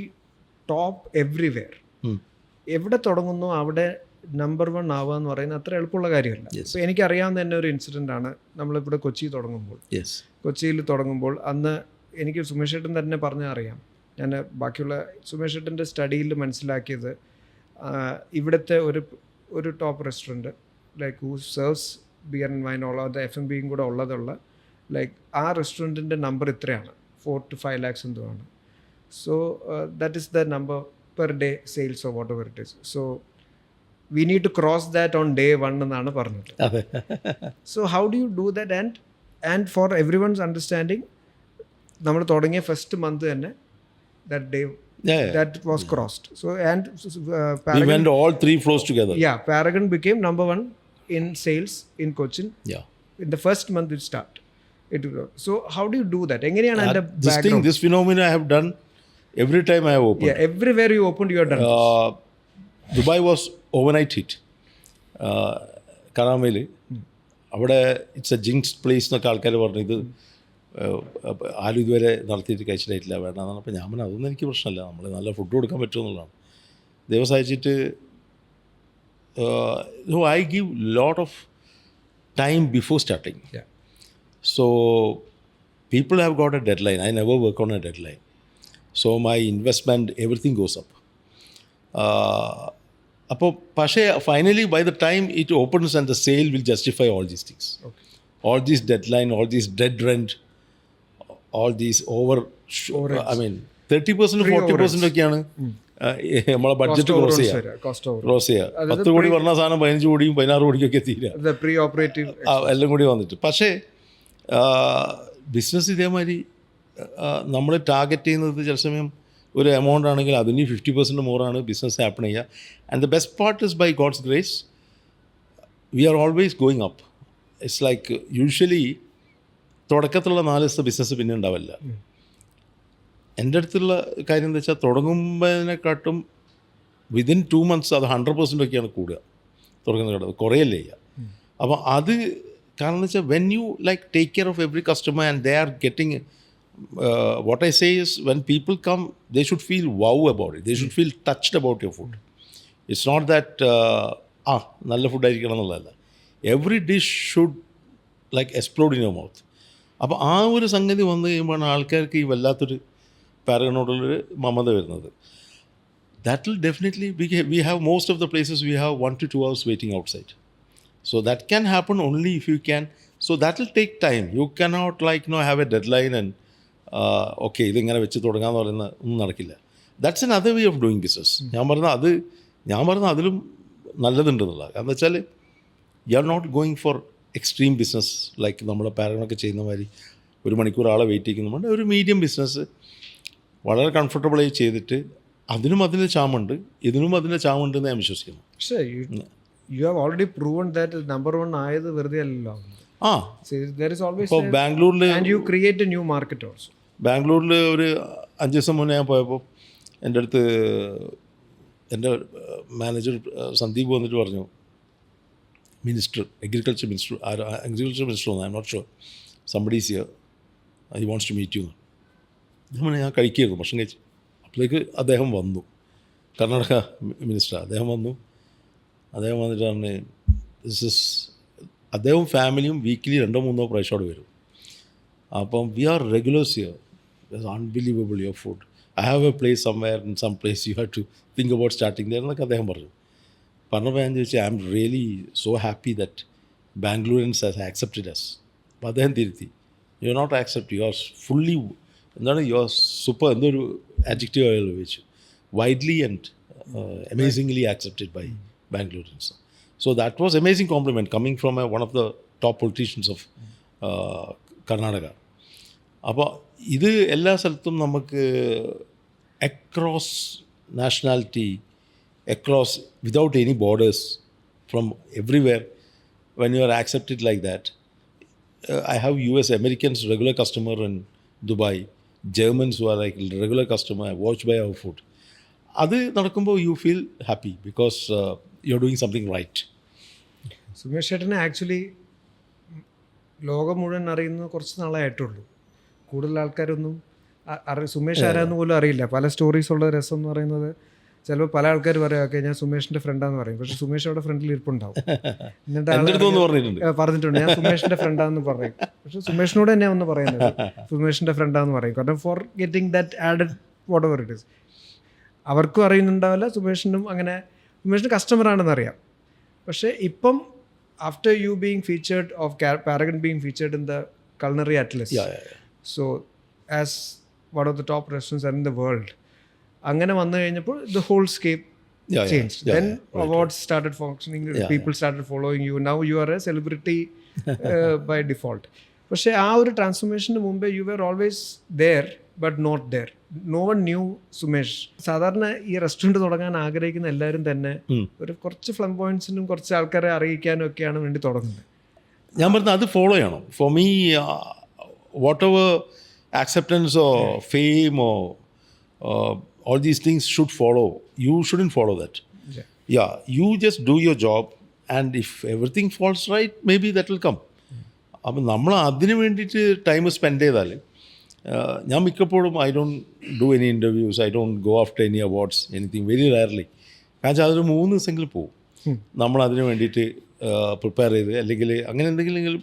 top everywhere, എവിടെ തുടങ്ങുന്നു അവിടെ നമ്പർ 1 ആവുക എന്ന് പറയുന്നത് അത്ര എളുപ്പമുള്ള കാര്യമല്ല. ഇപ്പോൾ എനിക്കറിയാവുന്ന തന്നെ ഒരു ഇൻസിഡൻ്റ് ആണ്. നമ്മളിവിടെ കൊച്ചിയിൽ തുടങ്ങുമ്പോൾ അന്ന് എനിക്ക് സുമേഷ് ചേട്ടൻ തന്നെ പറഞ്ഞാൽ അറിയാം. ഞാൻ ബാക്കിയുള്ള സുമേഷ് ചേട്ടൻ്റെ സ്റ്റഡിയിൽ മനസ്സിലാക്കിയത്, ഇവിടുത്തെ ഒരു top restaurant like who serves beer and wine ഉള്ളത് F&Bയും കൂടെ ഉള്ള ലൈക്ക് ആ റെസ്റ്റോറൻറ്റിൻ്റെ നമ്പർ ഇത്രയാണ്, 4 to 5 lakhs എന്തോ ആണ്. So that is the number per day sales or what ever it is. So we need to cross that on day 1 എന്നാണ് പറഞ്ഞത്. So how do you do that? And for everyone's understanding, നമ്മൾ തുടങ്ങിയ first month തന്നെ that day that was crossed. So and We Paragon, went all 3 floors together. yeah, Paragon became number 1 in sales in Cochin. Yeah. In the first month it start. So how do you do that? എങ്ങനെയാണ് അതിന്റെ This thing, this phenomena I have done every time I have opened. Yeah, everywhere you opened you have done this. Dubai was overnight hit. കറാമയിൽ അവിടെ it's A ജിങ്സ് place എന്നൊക്കെ ആൾക്കാർ പറഞ്ഞു. ഇത് ആരും ഇതുവരെ നടത്തിയിട്ട് കഴിച്ചിട്ടായിട്ടില്ല വേണ്ടെന്നാണ്. അപ്പോൾ ഞാൻ പറഞ്ഞു അതൊന്നും എനിക്ക് പ്രശ്നമല്ല, നമ്മൾ നല്ല ഫുഡ് കൊടുക്കാൻ പറ്റുമെന്നുള്ളതാണ്. ദിവസം അയച്ചിട്ട് I give lot of time before starting. Yeah. So people have got a deadline. I never work on a deadline. So my investment, everything goes up. അപ്പോൾ പക്ഷേ finally by the time it opens and the sale will justify all these things. All these deadline, all these dead rent, all these I mean 30% 40% ഒക്കെയാണ് നമ്മളെ budget cross ചെയ്യുക. 10 കോടി പറഞ്ഞ സാധനം 15 കോടിയും 16 കോടിക്കൊക്കെ തീരുക എല്ലാം കൂടി വന്നിട്ട്. പക്ഷേ ബിസിനസ് ഇതേമാതിരി നമ്മൾ ടാർഗറ്റ് ചെയ്യുന്നത് ചില സമയം ഒരു എമൗണ്ട് ആണെങ്കിൽ അതിന് 50% മോറാണ് ബിസിനസ് ഹാപ്പൺ ചെയ്യുക. And the best part is by God's grace we are always going up. It's like usually തുടക്കത്തിലുള്ള 4 ദിവസത്തെ ബിസിനസ് പിന്നെ ഉണ്ടാവില്ല. എൻ്റെ അടുത്തുള്ള കാര്യം എന്താ വെച്ചാൽ തുടങ്ങുമ്പോഴതിനെക്കാട്ടും വിതിൻ 2 months അത് 100% ഒക്കെയാണ് കൂടുക തുടങ്ങുന്ന കട കുറയല്ലേ ചെയ്യുക. അപ്പോൾ അത് കാരണം എന്ന് വെച്ചാൽ when you like take care of every customer and they are getting what I say is when people come they should feel wow about it, they should feel touched about your food. It's not that നല്ല food ആയിരിക്കണം എന്നുള്ളതല്ല, every dish should like explode in your mouth. അപ്പോൾ ആ ഒരു സംഗതി വന്നു കഴിയുമ്പോഴാണ് ആൾക്കാർക്ക് ഈ വല്ലാത്തൊരു പാരഗണോടുള്ളൊരു മമത വരുന്നത്. That will definitely we have most of the places we have 1 to 2 hours waiting outside. So that can happen only if you can. So that will take time. You cannot like have a deadline and okay ഇതിങ്ങനെ വെച്ച് തുടങ്ങാമെന്ന് പറയുന്ന ഒന്നും നടക്കില്ല. That's another way of doing business. ഞാൻ പറഞ്ഞ അതിലും നല്ലതുണ്ടെന്നുള്ളത്. കാരണം വെച്ചാൽ you are not going for extreme business like നമ്മളെ പാരഗണൊക്കെ ചെയ്യുന്ന മാതിരി 1 മണിക്കൂർ ആളെ വെയിറ്റ് ചെയ്യുന്നുണ്ട്. ഒരു മീഡിയം ബിസിനസ് വളരെ കംഫർട്ടബിളായി ചെയ്തിട്ട് അതിൻ്റെ ചാമുണ്ട് ഇതിനും അതിൻ്റെ ചാമുണ്ട് എന്ന് ഞാൻ വിശ്വസിക്കുന്നു. പക്ഷേ you have already proven that number 1 ആയത് വെറുതെ അല്ലല്ലോ. There is always ബാംഗ്ലൂരിൽ and you create a new market also. ബാംഗ്ലൂരിൽ ഒരു 5 ദിവസം മുന്നേ ഞാൻ പോയപ്പോൾ എൻ്റെ അടുത്ത് എൻ്റെ മാനേജർ സന്ദീപ് വന്നിട്ട് പറഞ്ഞു, agriculture minister I am not sure, somebody is here, he wants to meet you. ഞാൻ കഴിക്കുകയായിരുന്നു, ഭക്ഷണം കഴിച്ചു. അപ്പോഴേക്ക് അദ്ദേഹം വന്നു, കർണാടക മിനിസ്റ്റർ. അദ്ദേഹം വന്നിട്ട് പറഞ്ഞു അദ്ദേഹം ഫാമിലിയും വീക്കിലി 2-3 പ്രാവശ്യം അവിടെ വരും. അപ്പം we are regulars here, unbelievable your food, I have a place somewhere in some place you have to think about starting there എന്നൊക്കെ അദ്ദേഹം പറഞ്ഞപ്പോൾ ഞാൻ ചോദിച്ചാൽ I am really so happy that Bangaloreans has accepted us. അപ്പോൾ അദ്ദേഹം തിരുത്തി, you are not accept, you are fully you are super എന്തൊരു adjective അയാൾ ഉപയോഗിച്ചു, widely and amazingly accepted by Bangaloreans. So that was amazing compliment coming from one of the top politicians of Karnataka. അപ്പോൾ ഇത് എല്ലാ സ്ഥലത്തും നമുക്ക് across nationality, across without any borders, from everywhere when you are accepted like that. I have US Americans regular customer in Dubai, Germans who are like regular customer, watch by our food. അത് നടക്കുമ്പോൾ you feel happy because you are doing something right. Sumesh ചേട്ടനെ actually ലോകം മുഴുവൻ അറിയുന്നത് കുറച്ച് നാളായിട്ടുള്ളൂ. കൂടുതൽ ആൾക്കാരൊന്നും സുമേഷ് ആരാന്ന് പോലും അറിയില്ല. പല സ്റ്റോറീസ് ഉള്ള രസം എന്ന് പറയുന്നത് ചിലപ്പോൾ പല ആൾക്കാർ പറയും ഓക്കെ ഞാൻ സുമേഷിൻ്റെ ഫ്രണ്ടാന്ന് പറയും, പക്ഷേ സുമേഷ് അവിടെ ഫ്രണ്ടിൽ ഇരിപ്പുണ്ടാവും. എന്നിട്ട് പറഞ്ഞിട്ടുണ്ട് ഞാൻ സുമേഷിൻ്റെ ഫ്രണ്ടാന്ന് പറയും, പക്ഷേ സുമേഷിനോട് തന്നെ ഒന്ന് പറയുന്നത് സുമേഷിൻ്റെ ഫ്രണ്ടാന്ന് പറയും. കാരണം for getting that added what ever it is. അവർക്കും അറിയുന്നുണ്ടാവില്ല, സുമേഷിനും അങ്ങനെ സുമേഷിന് കസ്റ്റമറാണെന്ന് അറിയാം. പക്ഷേ ഇപ്പം after you being featured of Paragon being featured in the culinary atlas, so as one of the top restaurants in the world, അങ്ങനെ വന്നു കഴിഞ്ഞപ്പോൾ the whole scape changed. Then awards started functioning, people started following you, now you are a celebrity by default. പക്ഷേ ആ ഒരു ട്രാൻസ്ഫോർമേഷന് മുമ്പേ you were always there but not there. No one new Sumesh. സാധാരണ ഈ റെസ്റ്റോറൻറ്റ് തുടങ്ങാൻ ആഗ്രഹിക്കുന്ന എല്ലാവരും തന്നെ ഒരു കുറച്ച് ഫ്ലംബോയൻസിനും കുറച്ച് ആൾക്കാരെ അറിയിക്കാനും ഒക്കെയാണ് വേണ്ടി തുടങ്ങുന്നത്. ഞാൻ പറഞ്ഞത് അത് ഫോളോ ചെയ്യണം. For me what ever acceptance or fame or all these things should follow. You shouldn't follow that. Yeah, you just do your job and if everything falls right, maybe that will come. അപ്പം നമ്മൾ അതിന് വേണ്ടിയിട്ട് time spend ചെയ്താൽ ഞാൻ മിക്കപ്പോഴും I don't do any interviews, I don't go after any awards, anything very rarely. കാരണം വെച്ചാൽ അതൊരു 3 ദിവസമെങ്കിലും പോവും. നമ്മളതിന് വേണ്ടിയിട്ട് പ്രിപ്പയർ ചെയ്ത് അല്ലെങ്കിൽ അങ്ങനെ എന്തെങ്കിലും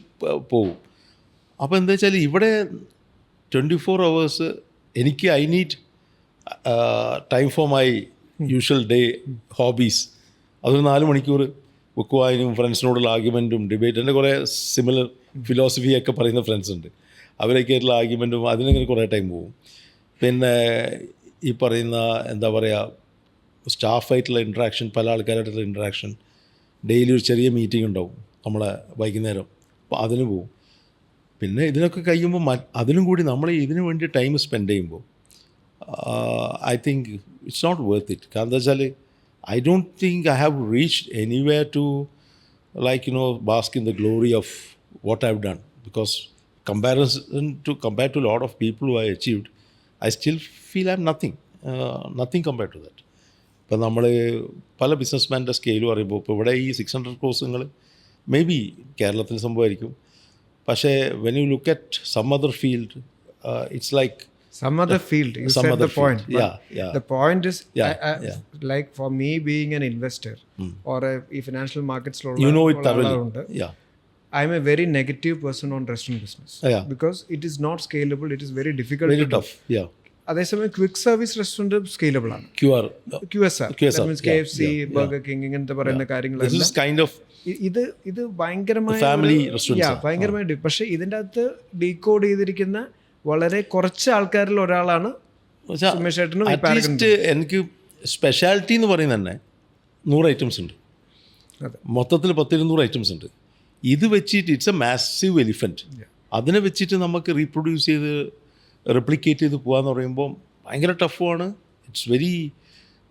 പോവും. അപ്പോൾ എന്താ വെച്ചാൽ ഇവിടെ 24 hours എനിക്ക് I need time for my usual day hobbies. അതൊരു 4 മണിക്കൂർ ബുക്ക് വായനയും ഫ്രണ്ട്സിനോടുള്ള ആർഗ്യുമെൻറ്റും ഡിബേറ്റ്. എൻ്റെ കുറേ സിമിലർ ഫിലോസഫിയൊക്കെ പറയുന്ന ഫ്രണ്ട്സ് ഉണ്ട്. അവരൊക്കെയായിട്ടുള്ള ആർഗ്യുമെൻറ്റും അതിനിങ്ങനെ കുറേ ടൈം പോകും. പിന്നെ ഈ പറയുന്ന എന്താ പറയുക സ്റ്റാഫായിട്ടുള്ള ഇൻട്രാക്ഷൻ, പല ആൾക്കാരായിട്ടുള്ള ഇൻട്രാക്ഷൻ, ഡെയിലി ഒരു ചെറിയ മീറ്റിംഗ് ഉണ്ടാവും നമ്മളെ വൈകുന്നേരം, അപ്പോൾ അതിന് പോവും. പിന്നെ ഇതിനൊക്കെ കഴിയുമ്പോൾ അതിനും കൂടി നമ്മൾ ഇതിനു വേണ്ടി ടൈം സ്പെൻഡ് ചെയ്യുമ്പോൾ I think it's not worth it. കാരണം എന്താ വെച്ചാൽ I don't think I have reached anywhere to like bask in the glory of what I have done. Because compared to a lot of people who I achieved, I still feel I'm nothing compared to that. ഇപ്പം നമ്മൾ പല ബിസിനസ്മാൻ്റെ scale പറയുമ്പോൾ ഇപ്പോൾ ഇവിടെ ഈ 600 crores നിങ്ങൾ may be കേരളത്തിൽ സംഭവമായിരിക്കും. പക്ഷേ when you look at some other field, it's like some other field. You said the point. Yeah. The point is, like for me being an investor or a financial markets, you know it thoroughly. Yeah. I'm a very negative person on restaurant business. Yeah. Because it is not scalable. It is very difficult. Very tough. Yeah. അതേസമയം quick service restaurant scalable ആണ്. QSR means KFC, burger king ഇങ്ങനത്തെ പറയുന്ന കാര്യങ്ങളെല്ലാം ഇത് ഭയങ്കരമായി പക്ഷേ ഇതിൻ്റെ അകത്ത് ഡീകോഡ് ചെയ്തിരിക്കുന്ന വളരെ കുറച്ച് ആൾക്കാരിൽ ഒരാളാണ് സുമേഷ് ചേട്ടനും. അറ്റ്ലീസ്റ്റ് എനിക്ക് സ്പെഷ്യാലിറ്റി എന്ന് പറയുന്നത് തന്നെ 100 ഐറ്റംസ് ഉണ്ട്. മൊത്തത്തിൽ 10-200 ഐറ്റംസ് ഉണ്ട്. ഇത് വെച്ചിട്ട് ഇറ്റ്സ് എ മാസീവ് എലിഫൻറ്റ്. അതിനെ വെച്ചിട്ട് നമുക്ക് റീപ്രൊഡ്യൂസ് ചെയ്ത് റെപ്ലിക്കേറ്റ് ചെയ്ത് പോകാന്ന് പറയുമ്പോൾ ഭയങ്കര ടഫുമാണ്. It's very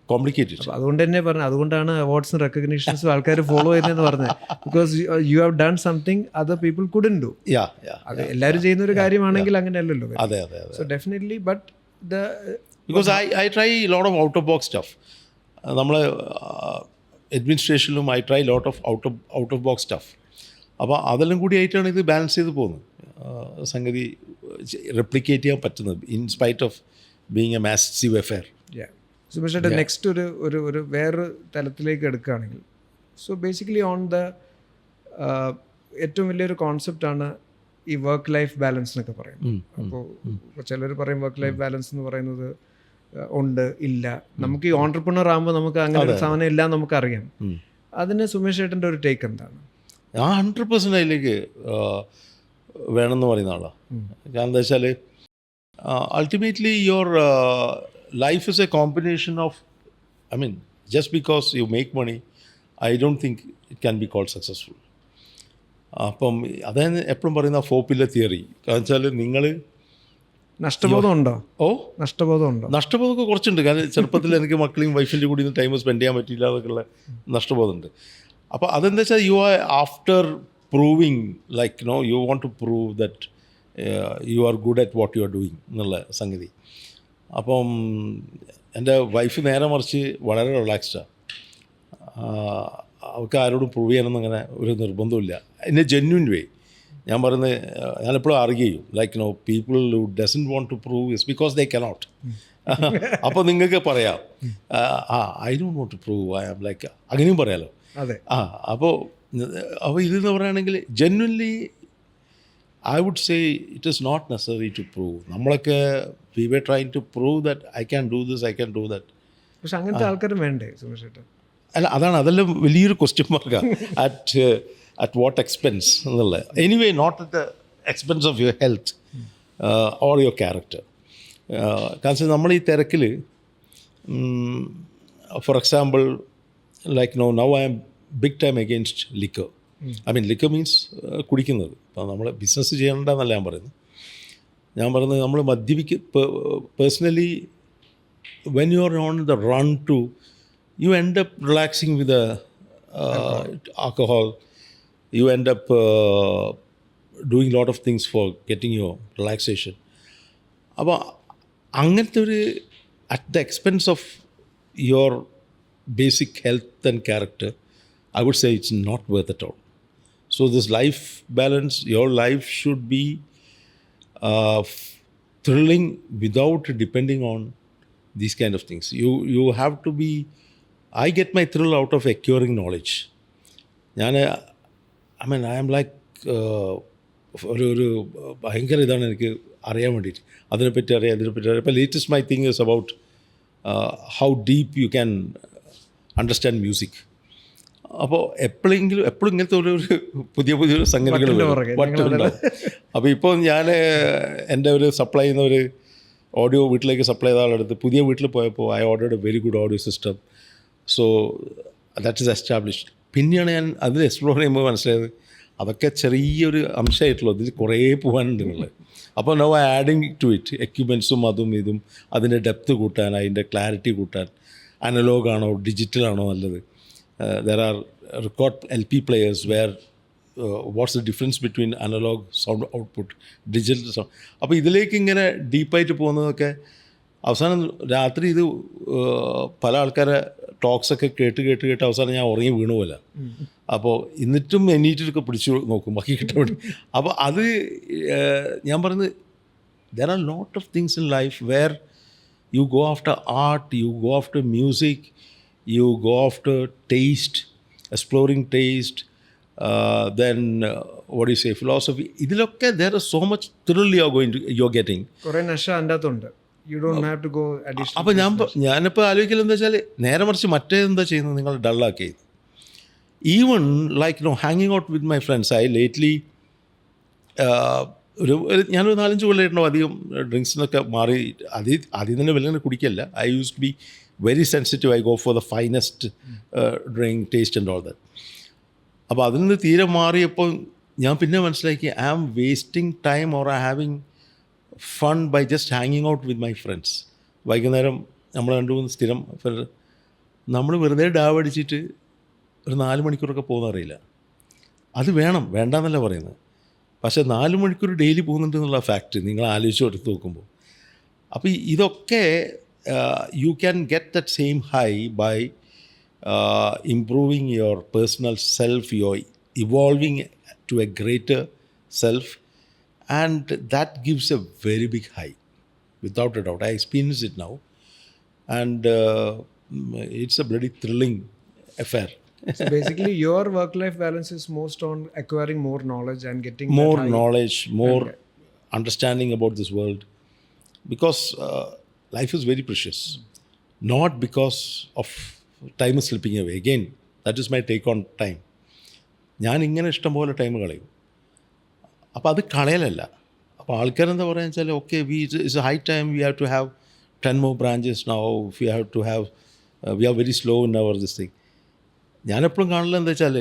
complicated. അതുകൊണ്ട് തന്നെ പറഞ്ഞു, അതുകൊണ്ടാണ് അവാർഡ്സും റെക്കഗ്നീഷൻസും ആൾക്കാർ ഫോളോ ചെയ്യുന്നതെന്ന് പറഞ്ഞത്. Because you have done something other people couldn't do. അത് എല്ലാവരും ചെയ്യുന്ന ഒരു കാര്യമാണെങ്കിൽ അങ്ങനെയല്ലല്ലോ. അതെ. So definitely but because I try lot of out of box stuff. നമ്മൾ അഡ്മിനിസ്ട്രേഷനിലും I try lot of out of box stuff. അപ്പോൾ അതെല്ലാം കൂടി ആയിട്ടാണ് ഇത് ബാലൻസ് ചെയ്ത് പോകുന്നത്. സംഗതി റെപ്ലിക്കേറ്റ് ചെയ്യാൻ പറ്റുന്നത് in spite of being A massive affair. Sumesh ചേട്ടൻ നെക്സ്റ്റ് ഒരു വേറൊരു തലത്തിലേക്ക് എടുക്കുകയാണെങ്കിൽ, സോ ബേസിക്കലി ഓൺ ദ ഏറ്റവും വലിയൊരു കോൺസെപ്റ്റാണ് ഈ വർക്ക് ലൈഫ് ബാലൻസ് എന്നൊക്കെ പറയുന്നത്. അപ്പോൾ ചിലർ പറയും വർക്ക് ലൈഫ് ബാലൻസ് എന്ന് പറയുന്നത് ഉണ്ട്, ഇല്ല. നമുക്ക് ഈ ഓൺട്രപ്രണർ ആകുമ്പോൾ നമുക്ക് അങ്ങനെ ഒരു സാധനം ഇല്ല നമുക്കറിയാം. അതിന് സുമേഷ് ചേട്ടൻ്റെ ഒരു ടേക്ക് എന്താണ്? 100% അതിലേക്ക് വേണമെന്ന് പറയുന്ന ആളാണ്. കാരണം എന്താ വെച്ചാൽ ultimately your life is a combination of, I mean just because you make money I don't think it can be called successful. അപ്പം അതായത് എപ്പോഴും പറയുന്ന 4 pillar തിയറി. കാരണം വെച്ചാൽ നിങ്ങൾ നഷ്ടബോധമുണ്ടോ? നഷ്ടബോധമൊക്കെ കുറച്ചുണ്ട്. കാരണം ചെറുപ്പത്തിൽ എനിക്ക് മക്കളെയും വൈഫിൻ്റെ കൂടി ടൈം സ്പെൻഡ് ചെയ്യാൻ പറ്റിയില്ല എന്നൊക്കെയുള്ള നഷ്ടബോധമുണ്ട്. അപ്പോൾ അതെന്താ വെച്ചാൽ you are after proving like you want to prove that you are good at what you are doing എന്നുള്ള സംഗതി. അപ്പം എൻ്റെ വൈഫ് നേരെ മറിച്ച് വളരെ റിലാക്സ്ഡാണ്. അവർക്ക് ആരോടും പ്രൂവ് ചെയ്യാനൊന്നും അങ്ങനെ ഒരു നിർബന്ധമില്ല. In a genuine way. ഞാൻ പറയുന്നത് ഞാനെപ്പോഴും ആർഗ്യൂ ചെയ്യും like people who doesn't want to prove is because they cannot. അപ്പോൾ നിങ്ങൾക്ക് പറയാം I don't want to prove I am like, അങ്ങനെയും പറയാമല്ലോ. അതെ. അപ്പോൾ ഇതെന്ന് പറയുകയാണെങ്കിൽ genuinely I would say it is not necessary to prove. നമ്മളൊക്കെ we were trying to prove that I can do this, I can do that. പക്ഷെ അങ്ങനത്തെ ആൾക്കാരും വേണ്ടേ സുമേഷ് ചേട്ടൻ? അല്ല, അതെല്ലാം വലിയൊരു ക്വസ്റ്റ്യൻ മാർക്കാണ്. അറ്റ് വാട്ട് എക്സ്പെൻസ് എന്നുള്ളത്. Anyway not at the expense of your health or your character. കാരണം നമ്മൾ ഈ തിരക്കിൽ for example like now I am big time against liquor. I mean liquor means കുടിക്കുന്നത്. അപ്പോൾ നമ്മൾ ബിസിനസ് ചെയ്യേണ്ടെന്നല്ല ഞാൻ പറയുന്നത്. ഞാൻ പറഞ്ഞത് നമ്മൾ personally when you are on the run to you end up relaxing with alcohol, you end up doing lot of things for getting your relaxation. അപ്പോൾ അങ്ങനത്തെ ഒരു at the expense of your basic health and character, I would say it's not worth at all. So this life balance, your life should be thrilling without depending on these kind of things. You have to be, I get my thrill out of acquiring knowledge. I am like ഒരു ഭയങ്കര ഇതാണ് എനിക്ക് അറിയാൻ വേണ്ടിയിട്ട്, അതിനെപ്പറ്റി അറിയാം. ഇപ്പോൾ latest my thing is about how deep you can understand music. അപ്പോൾ എപ്പോഴും ഇങ്ങനത്തെ ഒരു പുതിയ സംഗതികൾ വട്ടുണ്ടാവും. അപ്പോൾ ഇപ്പോൾ ഞാൻ എൻ്റെ ഒരു സപ്ലൈ ചെയ്യുന്ന ഒരു ഓഡിയോ വീട്ടിലേക്ക് സപ്ലൈ ചെയ്ത ആളെടുത്ത് പുതിയ വീട്ടിൽ പോയപ്പോൾ I ordered A very good audio system. So that is established. പിന്നെയാണ് ഞാൻ അതിൽ എക്സ്പ്ലോർ ചെയ്യുമ്പോൾ മനസ്സിലായത് അതൊക്കെ ചെറിയൊരു അംശമായിട്ടുള്ളൂ, അതിൽ കുറേ പോകാനുണ്ട് എന്നുള്ളത്. അപ്പോൾ നോ ആഡിങ് ടു ഇറ്റ് എക്യുപ്മെൻറ്റ്സും അതും ഇതും, അതിൻ്റെ ഡെപ്ത് കൂട്ടാൻ, അതിൻ്റെ ക്ലാരിറ്റി കൂട്ടാൻ, അനലോഗാണോ ഡിജിറ്റലാണോ നല്ലത്. There are record LP players where what's the difference between analog sound output, digital sound. അപ്പോൾ ഇതിലേക്ക് ഇങ്ങനെ ഡീപ്പായിട്ട് പോകുന്നതൊക്കെ അവസാനം രാത്രി ഇത് പല ആൾക്കാരെ ടോക്സൊക്കെ കേട്ട് അവസാനം ഞാൻ ഉറങ്ങി വീണു പോലെ. അപ്പോൾ എന്നിട്ടും എണീറ്റൊക്കെ പിടിച്ചു നോക്കും ബാക്കി കിട്ടാൻ വേണ്ടി. അപ്പോൾ അത് ഞാൻ പറയുന്നത് there are lot of things in life where you go after art, you go after music, you go after taste, exploring taste, then what do you say, philosophy. ഇതിലൊക്കെ there is so much thrill you're getting. കുറേ നശ അതിൻ്റെ അകത്തുണ്ട്. You don't have to go additional. അപ്പോൾ ഞാനിപ്പോൾ ആലോചിക്കൽ എന്താ വെച്ചാൽ നേരെ മറിച്ച് മറ്റേതെന്താ ചെയ്യുന്നത്, നിങ്ങൾ ഡള്ളാക്കി. ഈവൺ ലൈക്ക് ഹാങ്ങിങ് out with my friends. I lately ഞാനൊരു 4-5 കൊല്ലമായിട്ടുണ്ടോ അധികം ഡ്രിങ്ക്സിനൊക്കെ മാറി. അതിൽ തന്നെ വലിയ കുടിക്കല്ല. I use to be very sensitive. I go for the finest drink, taste and all that. അപ്പോൾ അതിൽ നിന്ന് തീരെ മാറിയപ്പോൾ ഞാൻ പിന്നെ മനസ്സിലാക്കി I am wasting time or I having fun by just ഹാങ്ങിങ് ഔട്ട് വിത്ത് മൈ ഫ്രണ്ട്സ്. വൈകുന്നേരം നമ്മൾ 2-3 സ്ഥിരം നമ്മൾ വെറുതെ ഡാവടിച്ചിട്ട് ഒരു 4 മണിക്കൂറൊക്കെ പോകുന്നറിയില്ല. അത് വേണ്ടാന്നല്ല പറയുന്നത്, പക്ഷേ 4 മണിക്കൂർ ഡെയിലി പോകുന്നുണ്ട് എന്നുള്ള ഫാക്റ്റ് നിങ്ങൾ ആലോചിച്ച് എടുത്ത് നോക്കുമ്പോൾ. അപ്പോൾ ഇതൊക്കെ you can get that same high by improving your personal self, you're evolving to a greater self, and that gives a very big high, without a doubt. I experience it now, and it's a bloody thrilling affair. So basically your work-life balance is most on acquiring more knowledge and getting more knowledge, more understanding about this world, because life is very precious, not because of time is slipping away. Again, that is my take on time. ഞാൻ ഇങ്ങനെ ഇഷ്ടംപോലെ time കളയും. അപ്പോൾ അത് കളയലല്ല. അപ്പോൾ ആൾക്കാരെന്താ പറയുക വെച്ചാൽ okay it's a high time, we have to have 10 more branches now, we have to have we are very slow in our this thing. ഞാനെപ്പോഴും കാണുന്നത് എന്താ വെച്ചാൽ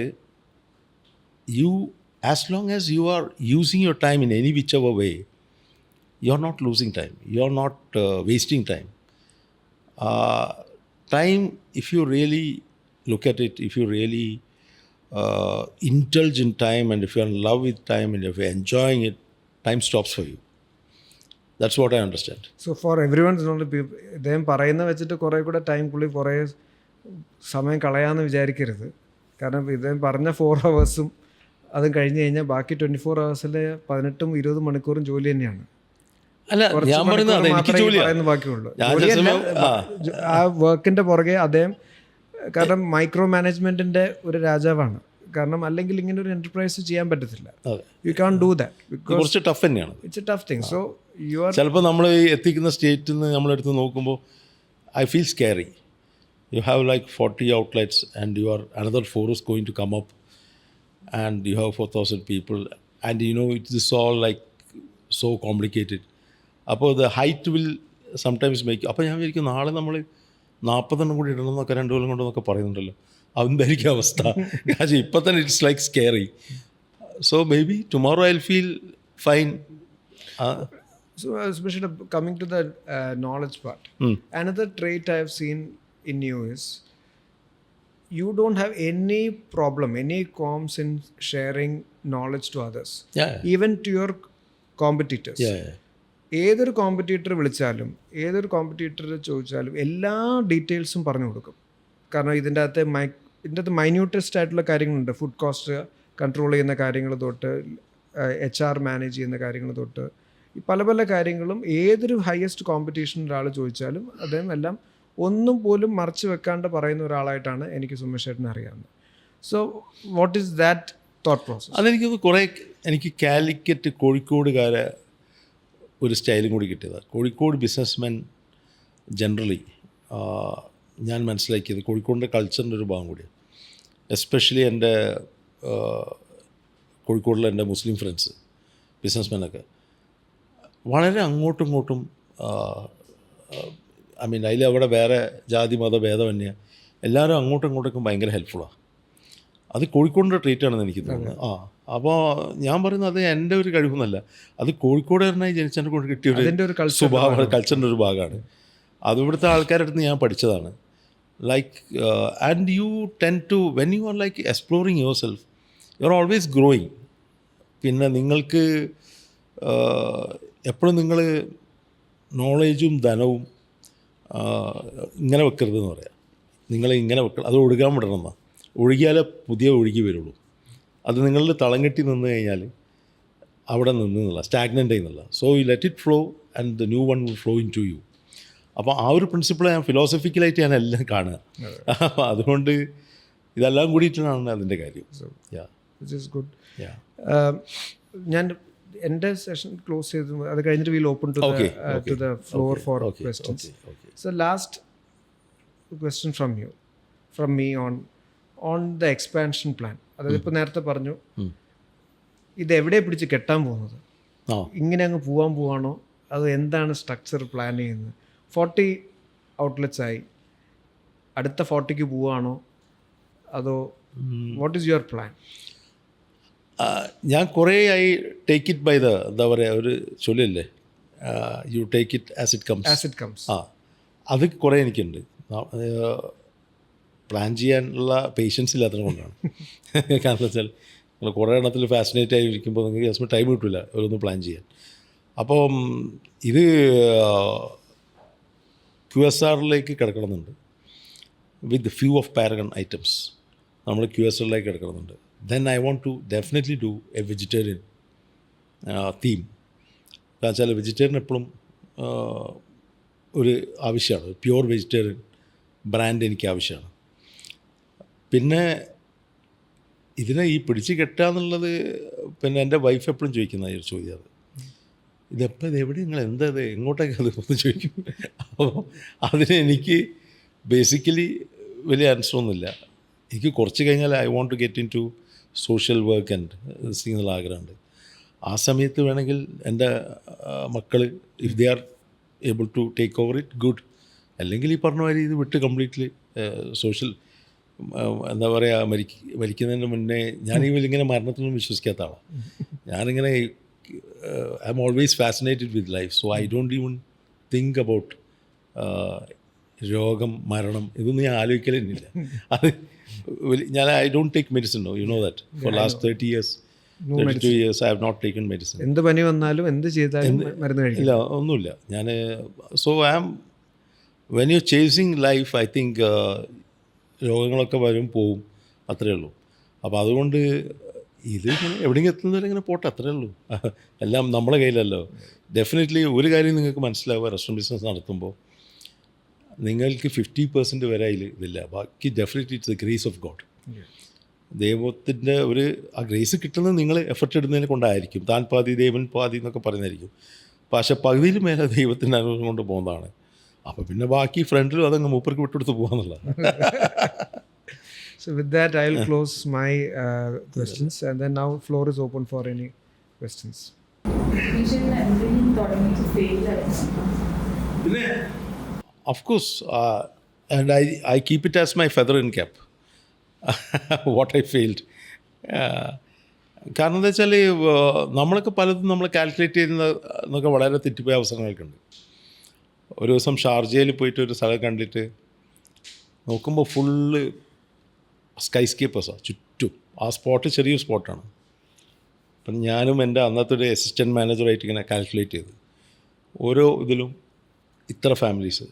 as long as you are using your time in any whichever way, you're not losing time, you're not wasting time. Time, if you really look at it, if you really indulge in time, and if you're in love with time, and if you're enjoying it, time stops for you. That's what I understand. So for everyone's knowledge, ഇദ്ദേഹം പറയുന്ന വെച്ചിട്ട് കുറേ കൂടെ time പുള്ളി കുറേ സമയം കളയാമെന്ന് വിചാരിക്കരുത്. കാരണം ഇദ്ദേഹം പറഞ്ഞ 4 hours അതും കഴിഞ്ഞ് കഴിഞ്ഞാൽ ബാക്കി 24 hours 18-20 മണിക്കൂറും ജോലി തന്നെയാണ്. അല്ല, ഞാൻ പറയുന്നത് എനിക്ക് ജോലിയാണ് ബാക്കിയുള്ളൂ. ആ വർക്കിന്റെ പുറകെ അദ്ദേഹം കാരണം മൈക്രോ മാനേജ്മെന്റിന്റെ ഒരു രാജാവാണ്. കാരണം അല്ലെങ്കിൽ ഇങ്ങനെ ഒരു എന്റർപ്രൈസ് ചെയ്യാൻ പറ്റത്തില്ല. You can do that. കുറച്ച് ടഫ് തന്നെയാണ്. It's a tough thing. So you are ചിലപ്പോൾ നമ്മൾ എത്തിക്കുന്ന സ്റ്റേറ്റിൽ നിന്ന് നമ്മളെടുത്ത് നോക്കുമ്പോൾ I feel scary. You have like 40 outlets and you are another 4 is going to come up and you have 4,000 people and it is all like so complicated. അപ്പോൾ the height will sometimes make. അപ്പോൾ ഞാൻ വിചാരിക്കും നാളെ നമ്മൾ 40 കൂടി ഇടണം എന്നൊക്കെ 2 കൊല്ലം കൊണ്ടെന്നൊക്കെ പറയുന്നുണ്ടല്ലോ. അതെന്തായിരിക്കും അവസ്ഥ? കാരണം ഇപ്പം തന്നെ it's like scary. So may be tomorrow I will feel fine. So, especially coming to the knowledge part, another trait I have seen in you is you don't have any problem, any qualms in sharing knowledge to others, even to your competitors. ഏതൊരു competitor വിളിച്ചാലും ഏതൊരു competitor ചോദിച്ചാലും എല്ലാ ഡീറ്റെയിൽസും പറഞ്ഞു കൊടുക്കും. കാരണം ഇതിൻ്റെ അകത്ത് മൈന്യൂട്ടസ്റ്റ് ആയിട്ടുള്ള കാര്യങ്ങളുണ്ട്. ഫുഡ് കോസ്റ്റ് കൺട്രോൾ ചെയ്യുന്ന കാര്യങ്ങൾ തൊട്ട് HR മാനേജ് ചെയ്യുന്ന കാര്യങ്ങൾ തൊട്ട് ഈ പല പല കാര്യങ്ങളും ഏതൊരു ഹയസ്റ്റ് കോമ്പറ്റീഷൻ ഒരാൾ ചോദിച്ചാലും അദ്ദേഹം എല്ലാം ഒന്നും പോലും മറച്ചു വെക്കാണ്ട് പറയുന്ന ഒരാളായിട്ടാണ് എനിക്ക് സുമേഷ് ചേട്ടനെ അറിയാവുന്നത്. So what is that thought process? അതെനിക്കൊന്ന് കുറേ എനിക്ക് കാലിക്കറ്റ് കോഴിക്കോടുകാരെ ഒരു സ്റ്റൈലും കൂടി കിട്ടിയതാണ്. കോഴിക്കോട് ബിസിനസ്മെൻ ജനറലി ഞാൻ മനസ്സിലാക്കിയത് കോഴിക്കോടിൻ്റെ കൾച്ചറിൻ്റെ ഒരു ഭാഗം കൂടിയാണ്. എസ്പെഷ്യലി എൻ്റെ കോഴിക്കോടിലെ എൻ്റെ മുസ്ലിം ഫ്രണ്ട്സ് ബിസിനസ്മെനൊക്കെ വളരെ അങ്ങോട്ടും ഇങ്ങോട്ടും ഐ മീൻ അതിൽ അവിടെ വേറെ ജാതി മത ഭേദമന്യേ എല്ലാവരും അങ്ങോട്ടും ഇങ്ങോട്ടൊക്കെ ഭയങ്കര ഹെൽപ്ഫുള്ളാണ്. അത് കോഴിക്കോടിൻ്റെ ട്രീറ്റാണെന്ന് എനിക്ക് തോന്നുന്നത്. അപ്പോൾ ഞാൻ പറയുന്നത് അത് എൻ്റെ ഒരു കഴിവൊന്നുമല്ല, അത് കോഴിക്കോടുകാരനായി ജനിച്ചതിനെ കൊണ്ട് കിട്ടിയ സ്വഭാവ കൾച്ചറിൻ്റെ ഒരു ഭാഗമാണ്. അത് ഇവിടുത്തെ ആൾക്കാരുടെ അടുത്ത് ഞാൻ പഠിച്ചതാണ്. Like and you tend to when you are like exploring yourself you are always growing. പിന്നെ നിങ്ങൾക്ക് എപ്പോഴും നിങ്ങൾ നോളേജും ധനവും ഇങ്ങനെ വെക്കരുതെന്ന് പറയാം. ഇങ്ങനെ വെക്കണം, അത് ഒഴുകാൻ വിടണം എന്നാണ്. ഒഴുകിയാലേ പുതിയ ഒഴുകി വരുള്ളൂ. അത് നിങ്ങളിൽ തളം കെട്ടി നിന്ന് കഴിഞ്ഞാൽ അവിടെ നിന്നുള്ള സ്റ്റാഗ്നൻ്റ് ചെയ്യുന്നില്ല. So you let it flow and the new one will flow into you. അപ്പോൾ ആ ഒരു പ്രിൻസിപ്പിൾ ഞാൻ ഫിലോസഫിക്കലായിട്ട് ഞാൻ എല്ലാം കാണുക. അപ്പോൾ അതുകൊണ്ട് ഇതെല്ലാം കൂടിയിട്ടാണ് അതിൻ്റെ കാര്യം. Which is good. ഞാൻ എൻ്റെ സെഷൻ ക്ലോസ് ചെയ്തു, അത് കഴിഞ്ഞിട്ട് will open to the floor for questions. So last question from me on the expansion plan. അതായത് ഇപ്പോൾ നേരത്തെ പറഞ്ഞു ഇതെവിടെ പിടിച്ച് കെട്ടാൻ പോകുന്നത്, ഇങ്ങനെ അങ്ങ് പോവാണോ, അത് എന്താണ് സ്ട്രക്ചർ പ്ലാൻ ചെയ്യുന്നത്? 40 ഔട്ട്ലെറ്റ്സ് ആയി, അടുത്ത 40ക്ക് പോവാണോ, അതോ വാട്ട് ഈസ് യുവർ പ്ലാൻ? ഞാൻ കുറേ ആയി ടേക്ക് ഇറ്റ് ബൈ എന്താ പറയുക, ഒരു ചൊല്ലില്ലേ, you take it as it comes. അത് കുറേ എനിക്കുണ്ട്. പ്ലാൻ ചെയ്യാനുള്ള പേഷ്യൻസ് ഇല്ലാത്തത് കൊണ്ടാണ്. കാരണം വെച്ചാൽ നിങ്ങൾ കുറേ എണ്ണത്തിൽ ഫാസിനേറ്റ് ആയി ഇരിക്കുമ്പോൾ നിങ്ങൾക്ക് ജസ്റ്റ് ടൈം കിട്ടില്ല ഓരോന്ന് പ്ലാൻ ചെയ്യാൻ. അപ്പം ഇത് QSRലേക്ക് കിടക്കണമെന്നുണ്ട്. With few of Paragon items നമ്മൾ QSRലേക്ക് കിടക്കണമെന്നുണ്ട്. Then I want to definitely do a vegetarian theme. കാരണം വെച്ചാൽ വെജിറ്റേറിയൻ എപ്പോഴും ഒരു ആവശ്യമാണ്. പ്യുവർ വെജിറ്റേറിയൻ ബ്രാൻഡ് എനിക്ക് ആവശ്യമാണ്. പിന്നെ ഇതിനെ ഈ പിടിച്ച് കെട്ടുക എന്നുള്ളത് പിന്നെ എൻ്റെ വൈഫ് എപ്പോഴും ചോദിക്കുന്ന ഒരു ചോദ്യം. ഇത് എവിടെ നിങ്ങൾ എന്താ ഇത് എങ്ങോട്ടേക്ക് അത് ഒന്ന് ചോദിക്കും. അപ്പോൾ അതിന് എനിക്ക് ബേസിക്കലി വലിയ ആൻസറൊന്നുമില്ല. എനിക്ക് കുറച്ച് കഴിഞ്ഞാൽ I want to get into social work and എന്നുള്ള ആഗ്രഹമുണ്ട്. ആ സമയത്ത് വേണമെങ്കിൽ എൻ്റെ മക്കൾ if they are able to take over it good. അല്ലെങ്കിൽ ഈ പറഞ്ഞ മാതിരി ഇത് വിട്ട് കംപ്ലീറ്റ്ലി സോഷ്യൽ എന്താ പറയുക, മരിക്കുന്നതിന് മുന്നേ ഞാനിങ്ങനെ മരണത്തിനൊന്നും വിശ്വസിക്കാത്ത ആളാണ്. ഞാനിങ്ങനെ I am always fascinated with life. So I don't even think about രോഗം, മരണം, ഇതൊന്നും ഞാൻ ആലോചിക്കലില്ല. അത് ഞാൻ I don't take medicine. You know that for last 30 years 32 years I have not taken medicine. എന്ത് പനി വന്നാലും എന്ത് ചെയ്താലും മരുന്ന് കഴിക്കില്ല, ഇല്ല, ഒന്നുമില്ല. ഞാൻ so I am when you chasing life I think രോഗങ്ങളൊക്കെ വരും പോവും, അത്രയേ ഉള്ളൂ. അപ്പോൾ അതുകൊണ്ട് ഇത് എവിടെയെങ്കിലും എത്തുന്നവരെ ഇങ്ങനെ പോട്ടെ, അത്രയേ ഉള്ളൂ. എല്ലാം നമ്മളെ കയ്യിലല്ലോ. ഡെഫിനറ്റ്ലി ഒരു കാര്യം നിങ്ങൾക്ക് മനസ്സിലാവുക, റെസ്റ്റോറൻറ്റ് ബിസിനസ് നടത്തുമ്പോൾ നിങ്ങൾക്ക് 50% വരെ ഇതില്ല. ബാക്കി definitely it's the grace of God. ദൈവത്തിൻ്റെ ആ ഗ്രേസ് കിട്ടുന്നത് നിങ്ങൾ എഫർട്ട് ഇടുന്നതിനെ കൊണ്ടായിരിക്കും. താൻ പാതി ദൈവൻ പാതി എന്നൊക്കെ പറയുന്നതായിരിക്കും. പക്ഷേ പകുതിയിൽ മേലെ ദൈവത്തിൻ്റെ അനുഭവം കൊണ്ട് പോകുന്നതാണ്. അപ്പോൾ പിന്നെ ബാക്കി ഫ്രണ്ടിലും അതങ്ങ് മൂപ്പർക്ക് വിട്ടെടുത്ത് പോകാന്നുള്ളതാണ്. So with that I will close my questions and then now floor is open for any questions. Of course, and I keep it as my feather in cap. What I failed. കാരണം എന്താ വെച്ചാൽ നമ്മളൊക്കെ പലതും നമ്മൾ calculate ചെയ്യുന്ന എന്നൊക്കെ വളരെ തെറ്റിപ്പോയ അവസരങ്ങളൊക്കെ ഉണ്ട്. ഒരു ദിവസം ഷാർജയിൽ പോയിട്ട് ഒരു സ്ഥലം കണ്ടിട്ട് നോക്കുമ്പോൾ ഫുള്ള് സ്കൈ സ്കേപ്പേഴ്സാണ് ചുറ്റും. ആ സ്പോട്ട് ചെറിയൊരു സ്പോട്ടാണ്. അപ്പം ഞാനും എൻ്റെ അന്നത്തെ ഒരു അസിസ്റ്റൻറ്റ് മാനേജറായിട്ട് ഇങ്ങനെ കാൽക്കുലേറ്റ് ചെയ്ത് ഓരോ ഇതിലും ഇത്ര ഫാമിലീസ്,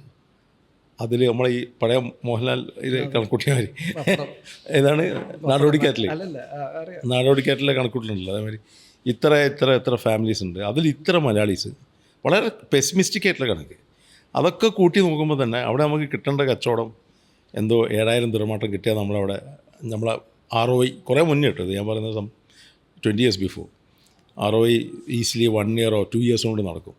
അതിൽ നമ്മളെ ഈ പഴയ മോഹൻലാൽ ഇത് കണക്കൂട്ടിയ ഏതാണ് നാടോടിക്കാറ്റിലെ കണക്കൂട്ടലുണ്ടല്ലോ, അതേമാതിരി ഇത്ര ഫാമിലീസ് ഉണ്ട്, അതിൽ ഇത്ര മലയാളീസ്, വളരെ പെസിമിസ്റ്റിക് ആയിട്ടുള്ള കണക്ക്. അതൊക്കെ കൂട്ടി നോക്കുമ്പോൾ തന്നെ അവിടെ നമുക്ക് കിട്ടേണ്ട കച്ചവടം എന്തോ 7,000 ദിർഹമാട്ടം കിട്ടിയാൽ നമ്മളെ ROI കുറേ മുന്നേ ഇട്ടത്, ഞാൻ പറയുന്നത് 20 years before, ROI easily 1 year or 2 years കൊണ്ട് നടക്കും.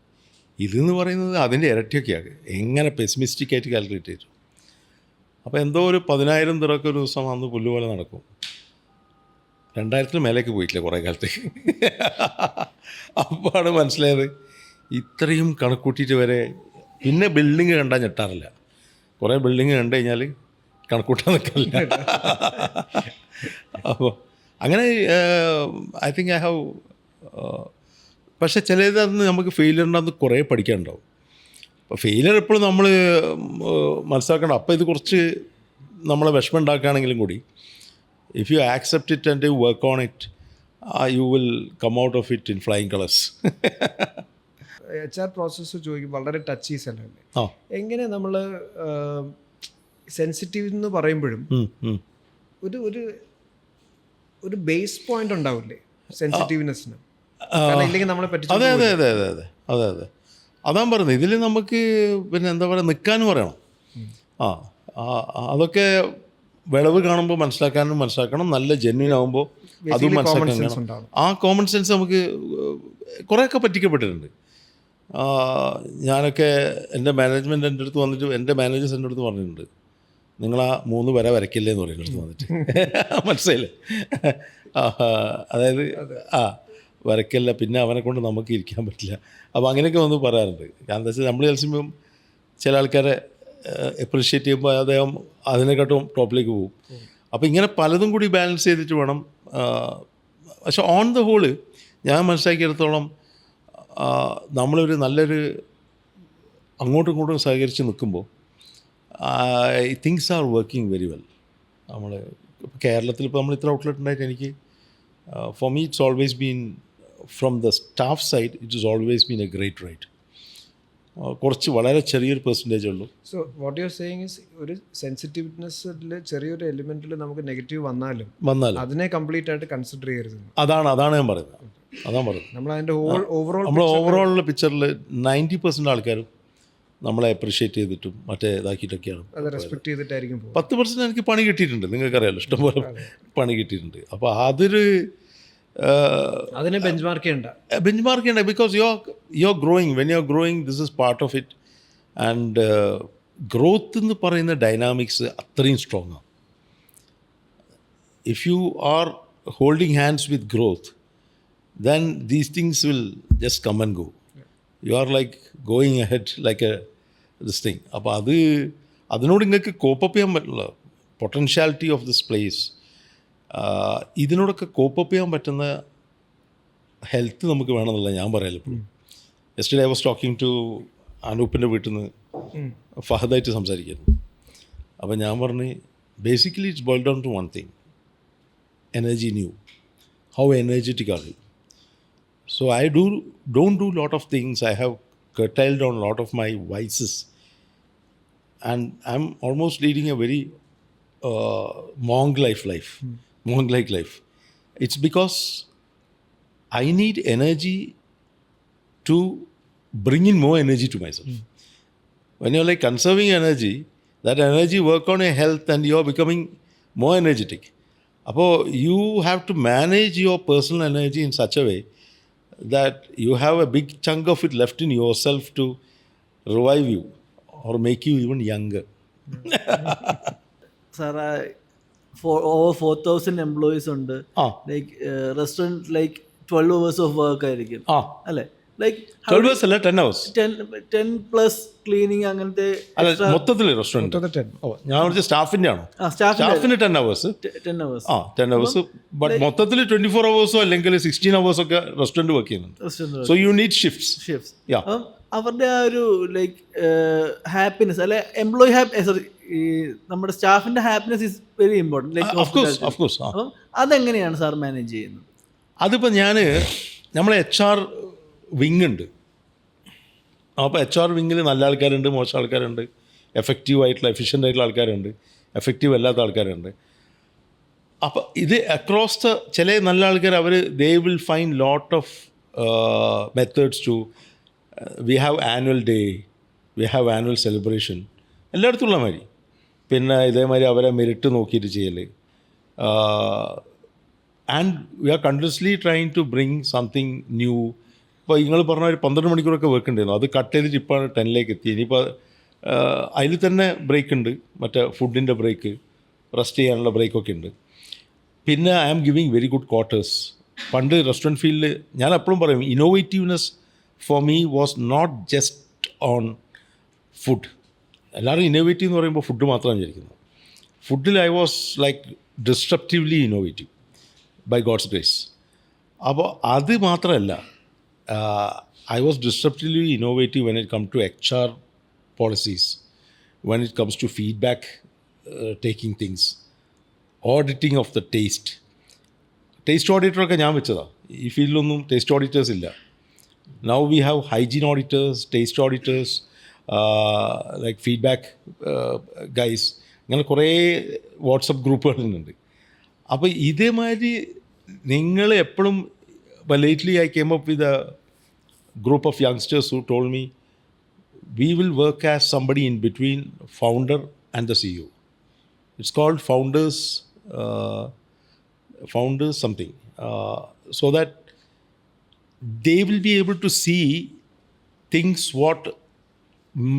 ഇതെന്ന് പറയുന്നത് അതിൻ്റെ ഇരട്ടിയൊക്കെയാണ്. എങ്ങനെ പെസിമിസ്റ്റിക് ആയിട്ട് കാൽക്കുലേറ്റ് ചെയ്തു. അപ്പോൾ എന്തോ ഒരു 10,000 ദിർഹമൊക്കെ ഒരു ദിവസം അന്ന് പുല്ലുപോലെ നടക്കും. 2,000 മേലേക്ക് പോയിട്ടില്ല കുറേ കാലത്തേക്ക്. അപ്പോഴാണ് മനസ്സിലായത് ഇത്രയും കണക്കൂട്ടിയിട്ട് വരെ. പിന്നെ ബിൽഡിങ് കണ്ടാൽ ഞെട്ടാറില്ല. കുറേ ബിൽഡിങ് കണ്ടു കഴിഞ്ഞാൽ കണക്കൂട്ടാൻ നിൽക്കില്ല. അപ്പോൾ അങ്ങനെ ഐ തിങ്ക് ഐ ഹാവ്. പക്ഷേ ചിലതന്ന് നമുക്ക് ഫെയിലിയറിനകത്ത് കുറേ പഠിക്കാനുണ്ടാവും. അപ്പോൾ ഫെയിലിയർ എപ്പോഴും നമ്മൾ മനസ്സിലാക്കണം. അപ്പോൾ ഇത് കുറച്ച് നമ്മളെ വിഷമം ഉണ്ടാക്കുകയാണെങ്കിലും കൂടി, if you accept it and you work on it, you will come out of it in flying colours. HR process ചോദിക്കും, വളരെ ടച്ചി സ്ഥലമല്ലേ. എങ്ങനെ നമ്മൾ സെൻസിറ്റീവ് എന്ന് പറയുമ്പോഴും ഒരു ഒരു ഒരു ബേസ് പോയിന്റ് ഉണ്ടാവില്ലേ സെൻസിറ്റീവ്നെസ്സിന്? ഇല്ലെങ്കിൽ നമ്മളെ പറ്റി. അതെ അതാണ് പറയുന്നത്. ഇതിൽ നമുക്ക് പിന്നെ എന്താ പറയുക, നിൽക്കാനും പറയണം. അതൊക്കെ വിളവ് കാണുമ്പോൾ മനസ്സിലാക്കണം. നല്ല ജെന്യൂൻ ആകുമ്പോൾ അതും മനസ്സിലാക്കാൻ. ആ കോമൺ സെൻസ് നമുക്ക് കുറേയൊക്കെ പറ്റിക്കപ്പെട്ടിട്ടുണ്ട്. ഞാനൊക്കെ എൻ്റെ മാനേജ്മെൻറ്റ് എൻ്റെ അടുത്ത് വന്നിട്ട്, എൻ്റെ മാനേജേഴ്സ് എൻ്റെ അടുത്ത് പറഞ്ഞിട്ടുണ്ട്, നിങ്ങളാ 3 വര വരയ്ക്കില്ലേ എന്ന് പറയുന്നത് അടുത്ത് വന്നിട്ട്. മനസ്സിലായില്ലേ? അതായത് വരയ്ക്കല്ല, പിന്നെ അവനെ കൊണ്ട് നമുക്ക് ഇരിക്കാൻ പറ്റില്ല. അപ്പോൾ അങ്ങനെയൊക്കെ വന്ന് പറയാറുണ്ട്. കാരണം എന്താ വെച്ചാൽ നമ്മൾ ചിലപ്പം ചില ആൾക്കാരെ അപ്രിഷ്യേറ്റ് ചെയ്യുമ്പോൾ അദ്ദേഹം അതിനെക്കാട്ടും ടോപ്പിലേക്ക് പോകും. അപ്പോൾ ഇങ്ങനെ പലതും കൂടി ബാലൻസ് ചെയ്തിട്ട് വേണം. പക്ഷെ ഓൺ ദ ഹോള് ഞാൻ മനസ്സിലാക്കിയിടത്തോളം നമ്മളൊരു നല്ലൊരു അങ്ങോട്ടും ഇങ്ങോട്ടും സഹകരിച്ച് നിൽക്കുമ്പോൾ things are working very well. നമ്മൾ കേരളത്തിൽ ഇപ്പോൾ നമ്മൾ ഇത്ര ഔട്ട്ലെറ്റ് ഉണ്ടായിട്ട് എനിക്ക് for me it's always been from the staff side it is always been a great right. കുറച്ച് വളരെ ചെറിയൊരു പെർസെൻറ്റേജ് ഉള്ളൂ. So what you are saying is, ഒരു സെൻസിറ്റീവ്നെസ്സിൽ ചെറിയൊരു എലിമെൻറ്റിൽ നമുക്ക് നെഗറ്റീവ് വന്നാലും അതിനെ കംപ്ലീറ്റ് ആയിട്ട് കൺസിഡർ ചെയ്യരുത്. അതാണ് ഞാൻ പറയുന്നത്. നമ്മൾ അതിൻ്റെ ഓവറോൾ പിക്ചറിൽ 90% ആൾക്കാരും നമ്മളെ അപ്രിഷ്യേറ്റ് ചെയ്തിട്ടും മറ്റേ ഇതാക്കിയിട്ടൊക്കെയാണ്. 10% എനിക്ക് പണി കിട്ടിയിട്ടുണ്ട്. നിങ്ങൾക്കറിയാലോ, ഇഷ്ടംപോലെ പണി കിട്ടിയിട്ടുണ്ട്. അപ്പോൾ അതൊരു അതിനെ ബെഞ്ച് മാർക്ക് ചെയ്യണ്ട. Because you are growing. When you are growing, this is part of it. And growth എന്ന് പറയുന്ന ഡൈനാമിക്സ് അത്രയും സ്ട്രോങ് ആണ്. If you R holding hands with growth, then these things will just come and go. You are like going ahead like this thing. അപ്പോൾ അതിനോട് നിങ്ങൾക്ക് cope up ചെയ്യാൻ പറ്റില്ല. Potentiality of this place, ഇതിനോടൊക്കെ കോപ്പപ്പ് ചെയ്യാൻ പറ്റുന്ന ഹെൽത്ത് നമുക്ക് വേണമെന്നുള്ള ഞാൻ പറയാം എപ്പോഴും. Yesterday I was talking to അനൂപിൻ്റെ വീട്ടിൽ നിന്ന് ഫഹദായിട്ട് സംസാരിക്കുന്നു. അപ്പോൾ ഞാൻ പറഞ്ഞു, basically it's boil down to one thing, energy in you. How energetic are you? So I don't do lot of things. I have curtailed down a lot of my vices, and I'm almost leading a very monk-like life. It's because I need energy to bring in more energy to myself. When you're like conserving energy, that energy work on your health and you're becoming more energetic. അപ്പോൾ you have to manage your personal energy in such a way that you have a big chunk of it left in yourself to revive you or make you even younger. Sir, over 4,000 employees ഉണ്ട്. Like restaurant like 12 hours of work ആയിരിക്കും അല്ലേ? Like 12 hours അല്ല 10 hours 10+ cleaning അങ്ങനത്തെ അല്ല മൊത്തത്തിൽ restaurant ഞാൻ വിളിച്ച സ്റ്റാഫിൻ്റെ ആണോ സ്റ്റാഫിന് 10 hours 10 hours. 10 hours ബട്ട് മൊത്തത്തിൽ 24 hours അല്ലെങ്കിൽ 16 hours ഒക്കെ റെസ്റ്റോറൻറ്റ് വർക്ക് ചെയ്യുന്നുണ്ട്. So you need shifts. അപ്പം അവരുടെ ആ ഒരു ലൈക്ക് ഹാപ്പിനെസ് അല്ലെ എംപ്ലോയി സോറി ഈ നമ്മുടെ സ്റ്റാഫിന്റെ happiness is very important like of course. അപ്പം അതെങ്ങനെയാണ് സാർ മാനേജ് ചെയ്യുന്നത്? അതിപ്പോൾ നമ്മളെ HR വിങ് ഉണ്ട്. അപ്പോൾ HR വിങ്ങിൽ നല്ല ആൾക്കാരുണ്ട്, മോശം ആൾക്കാരുണ്ട്, എഫിഷ്യൻ്റ് ആയിട്ടുള്ള ആൾക്കാരുണ്ട്, എഫക്റ്റീവ് അല്ലാത്ത ആൾക്കാരുണ്ട്. അപ്പോൾ ഇത് അക്രോസ് ദ ചില നല്ല ആൾക്കാർ they will find lot of methods to we have annual day, we have annual celebration എല്ലായിടത്തുള്ള മാതിരി. പിന്നെ ഇതേമാതിരി അവരെ മെറിറ്റ് നോക്കിയിട്ട് ചെയ്യൽ. And we are continuously trying to bring something new. ഇപ്പോൾ നിങ്ങൾ പറഞ്ഞ ഒരു 12 മണിക്കൂറൊക്കെ വർക്ക് ഉണ്ടായിരുന്നു, അത് കട്ട് ചെയ്തിട്ട് ഇപ്പോൾ 10ലേക്ക് എത്തി. ഇനിയിപ്പോൾ അതിൽ തന്നെ ബ്രേക്ക് ഉണ്ട്, മറ്റേ ഫുഡിൻ്റെ ബ്രേക്ക്, റെസ്റ്റ് ചെയ്യാനുള്ള ബ്രേക്കൊക്കെ ഉണ്ട്. പിന്നെ I am giving very good quarters. പണ്ട് റെസ്റ്റോറൻറ്റ് ഫീൽഡിൽ ഞാൻ എപ്പോഴും പറയും innovativeness for me was not just on food. എല്ലാവരും ഇന്നോവേറ്റീവ് എന്ന് പറയുമ്പോൾ ഫുഡ് മാത്രമാണ് വിചാരിക്കുന്നത്. ഫുഡിൽ I was like disruptively innovative by God's grace. അപ്പോൾ അത് മാത്രമല്ല, I was disruptively innovative when it comes to HR policies, when it comes to feedback, taking things, auditing of the taste. Taste ഓഡിറ്ററൊക്കെ ഞാൻ വെച്ചതാണ്. ഈ ഫീൽഡിലൊന്നും ടേസ്റ്റ് ഓഡിറ്റേഴ്സ് ഇല്ല. Now we have hygiene auditors, taste auditors, like feedback guys, അങ്ങനെ കുറേ WhatsApp ഗ്രൂപ്പുകളുണ്ട്. അപ്പോൾ ഇതേമാതിരി നിങ്ങൾ എപ്പോഴും lately I came up with a group of youngsters who told me we will work as somebody in between founder and the CEO. It's called founders something, so that they will be able to see things what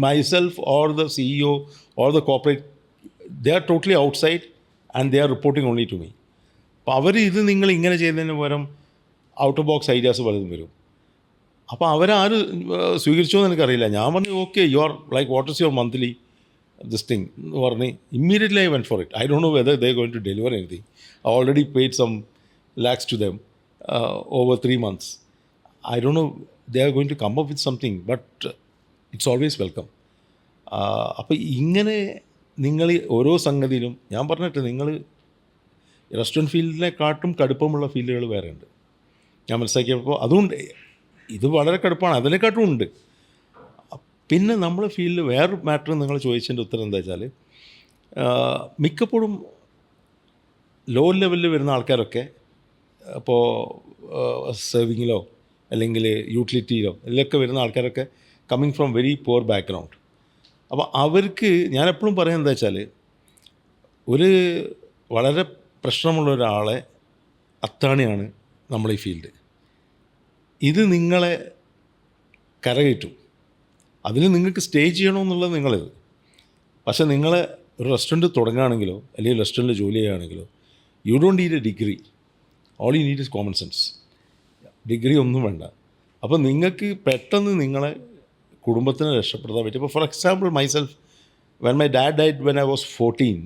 myself or the CEO or the corporate, they are totally outside and they are reporting only to me. അപ്പോൾ അവർ ഇത് നിങ്ങൾ ഇങ്ങനെ ചെയ്യുന്നതിന് പകരം out of box ideas പലതും വരും. അപ്പോൾ അവരാരും സ്വീകരിച്ചോ എന്ന് എനിക്കറിയില്ല. ഞാൻ പറഞ്ഞു okay you are like what is your monthly this thing എന്ന് പറഞ്ഞ് immediately I went for it. I don't know whether they going to deliver anything. I already paid some lakhs to them over 3 months. I don't know, they are going to come up with something, but it's always welcome. അപ്പോൾ ഇങ്ങനെ നിങ്ങൾ ഓരോ സംഗതിയിലും ഞാൻ പറഞ്ഞിട്ട് നിങ്ങൾ restaurant ഫീൽഡിനെക്കാട്ടും കടുപ്പമുള്ള ഫീൽഡുകൾ വേറെ ഉണ്ട്. ഞാൻ മനസ്സിലാക്കിയപ്പോൾ അതുകൊണ്ട് ഇത് വളരെ കടുപ്പമാണ്, അതിനെക്കാട്ടും ഉണ്ട്. പിന്നെ നമ്മളെ ഫീൽഡിൽ വേറൊരു മാറ്റർ നിങ്ങൾ ചോദിച്ചതിൻ്റെ ഉത്തരം എന്താ വെച്ചാൽ, മിക്കപ്പോഴും ലോ ലെവലിൽ വരുന്ന ആൾക്കാരൊക്കെ ഇപ്പോൾ സെർവിങ്ങിലോ അല്ലെങ്കിൽ യൂട്ടിലിറ്റിയിലോ ഇതിലൊക്കെ വരുന്ന ആൾക്കാരൊക്കെ coming from very poor background. അപ്പോൾ അവർക്ക് ഞാൻ എപ്പോഴും പറയുന്നത് എന്താ വെച്ചാൽ, ഒരു വളരെ പ്രശ്നമുള്ള ഒരാളെ അത്താണിയാണ് നമ്മളീ ഫീൽഡ്. ഇത് നിങ്ങളെ കരകയറ്റും. അതിന് നിങ്ങൾക്ക് സ്റ്റേ ചെയ്യണമെന്നുള്ളത് നിങ്ങളിത്. പക്ഷേ നിങ്ങൾ ഒരു റെസ്റ്റോറൻറ്റ് തുടങ്ങുകയാണെങ്കിലോ അല്ലെങ്കിൽ റെസ്റ്റോറൻറ്റിൽ ജോലി ചെയ്യുകയാണെങ്കിലോ you don't need a degree. All you need is common sense. Degree ഒന്നും വേണ്ട. അപ്പോൾ നിങ്ങൾക്ക് പെട്ടെന്ന് നിങ്ങളെ കുടുംബത്തിനെ രക്ഷപ്പെടുത്താൻ പറ്റും. ഇപ്പോൾ for example myself, when my dad died when I was 14,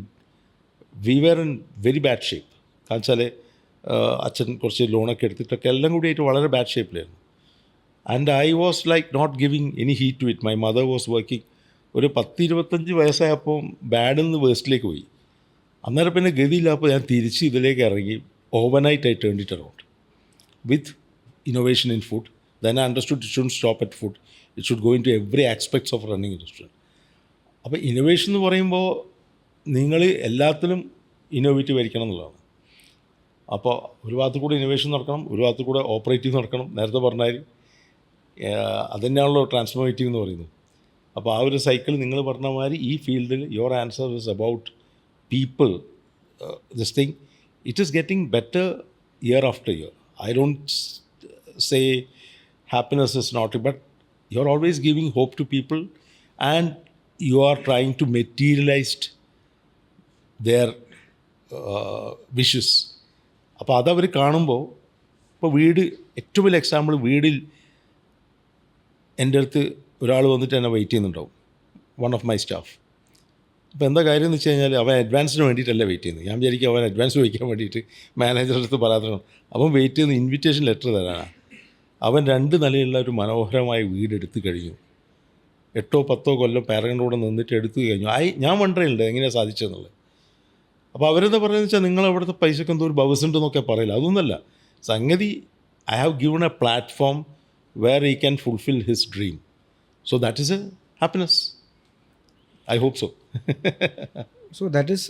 we were in very bad shape. കാരണം വെച്ചാൽ അച്ഛൻ കുറച്ച് ലോണൊക്കെ എടുത്തിട്ടൊക്കെ എല്ലാം കൂടിയായിട്ട് വളരെ ബാഡ് ഷേപ്പിലായിരുന്നു. And I was like not giving any heat to it. My mother was working. ഒരു 10-25 വയസ്സായപ്പോൾ ബാഡിൽ നിന്ന് വേസ്റ്റിലേക്ക് പോയി. അന്നേരം പിന്നെ ഗതിയില്ലാപ്പോൾ ഞാൻ തിരിച്ച് ഇതിലേക്ക് ഇറങ്ങി. Overnight I turned it around with innovation in food. Then I understood it should stop at food, it should go into every aspects of running restaurant. അപ്പോൾ ഇന്നോവേഷൻ എന്ന് പറയുമ്പോൾ നിങ്ങൾ എല്ലാത്തിലും ഇന്നോവേറ്റീവ് ആയിരിക്കണം എന്നുള്ളതാണ്. അപ്പോൾ ഒരു ഭാഗത്ത് കൂടെ ഇന്നോവേഷൻ നടക്കണം, ഒരു ഭാഗത്ത് കൂടെ ഓപ്പറേറ്റീവ് നടക്കണം. നേരത്തെ പറഞ്ഞാൽ അതുതന്നെയാണല്ലോ ട്രാൻസ്ഫോർമേറ്റീവ് എന്ന് പറയുന്നത്. അപ്പോൾ ആ ഒരു സൈക്കിൾ നിങ്ങൾ പറഞ്ഞ മാതിരി ഈ ഫീൽഡിൽ your answer is about people. This thing it is getting better year after year. I don't say happiness is not, but you are always giving hope to people and you are trying to materialized their wishes. അപ്പോൾ അതവർ കാണുമ്പോൾ, ഇപ്പോൾ വീട് ഏറ്റവും വലിയ example, വീടിൽ എൻ്റെ അടുത്ത് ഒരാൾ വന്നിട്ട് എന്നെ വെയിറ്റ് ചെയ്യുന്നുണ്ടാവും, വൺ ഓഫ് മൈ സ്റ്റാഫ്. അപ്പോൾ എന്താ കാര്യം എന്ന് വെച്ച് കഴിഞ്ഞാൽ അവൻ അഡ്വാൻസിന് വേണ്ടിയിട്ടല്ല വെയിറ്റ് ചെയ്യുന്നത്. ഞാൻ വിചാരിക്കും അവൻ അഡ്വാൻസ് ചോദിക്കാൻ വേണ്ടിയിട്ട് മാനേജറുടെ അടുത്ത് പറയാത്തതാണ്. അവൻ വെയിറ്റ് ചെയ്യുന്ന ഇൻവിറ്റേഷൻ ലെറ്റർ തരാനാണ്. അവൻ 2 നിലയുള്ള ഒരു മനോഹരമായ വീടെടുത്ത് കഴിഞ്ഞു. 8-10 കൊല്ലം പാരഗണിൻ്റെ കൂടെ നിന്നിട്ട് എടുത്തു കഴിഞ്ഞു. ഞാൻ വണ്ടറിയുണ്ട് എങ്ങനെയാണ് സാധിച്ചതെന്നുള്ളത്. അപ്പോൾ അവരെന്താ പറയുന്നത് വെച്ചാൽ നിങ്ങൾ അവിടുത്തെ പൈസക്ക് എന്തോ ഒരു ബവസുണ്ടെന്നൊക്കെ പറയില്ല. അതൊന്നുമല്ല സംഗതി. I have given a platform where he can fulfil his dream. So that is a happiness. I hope so. So that is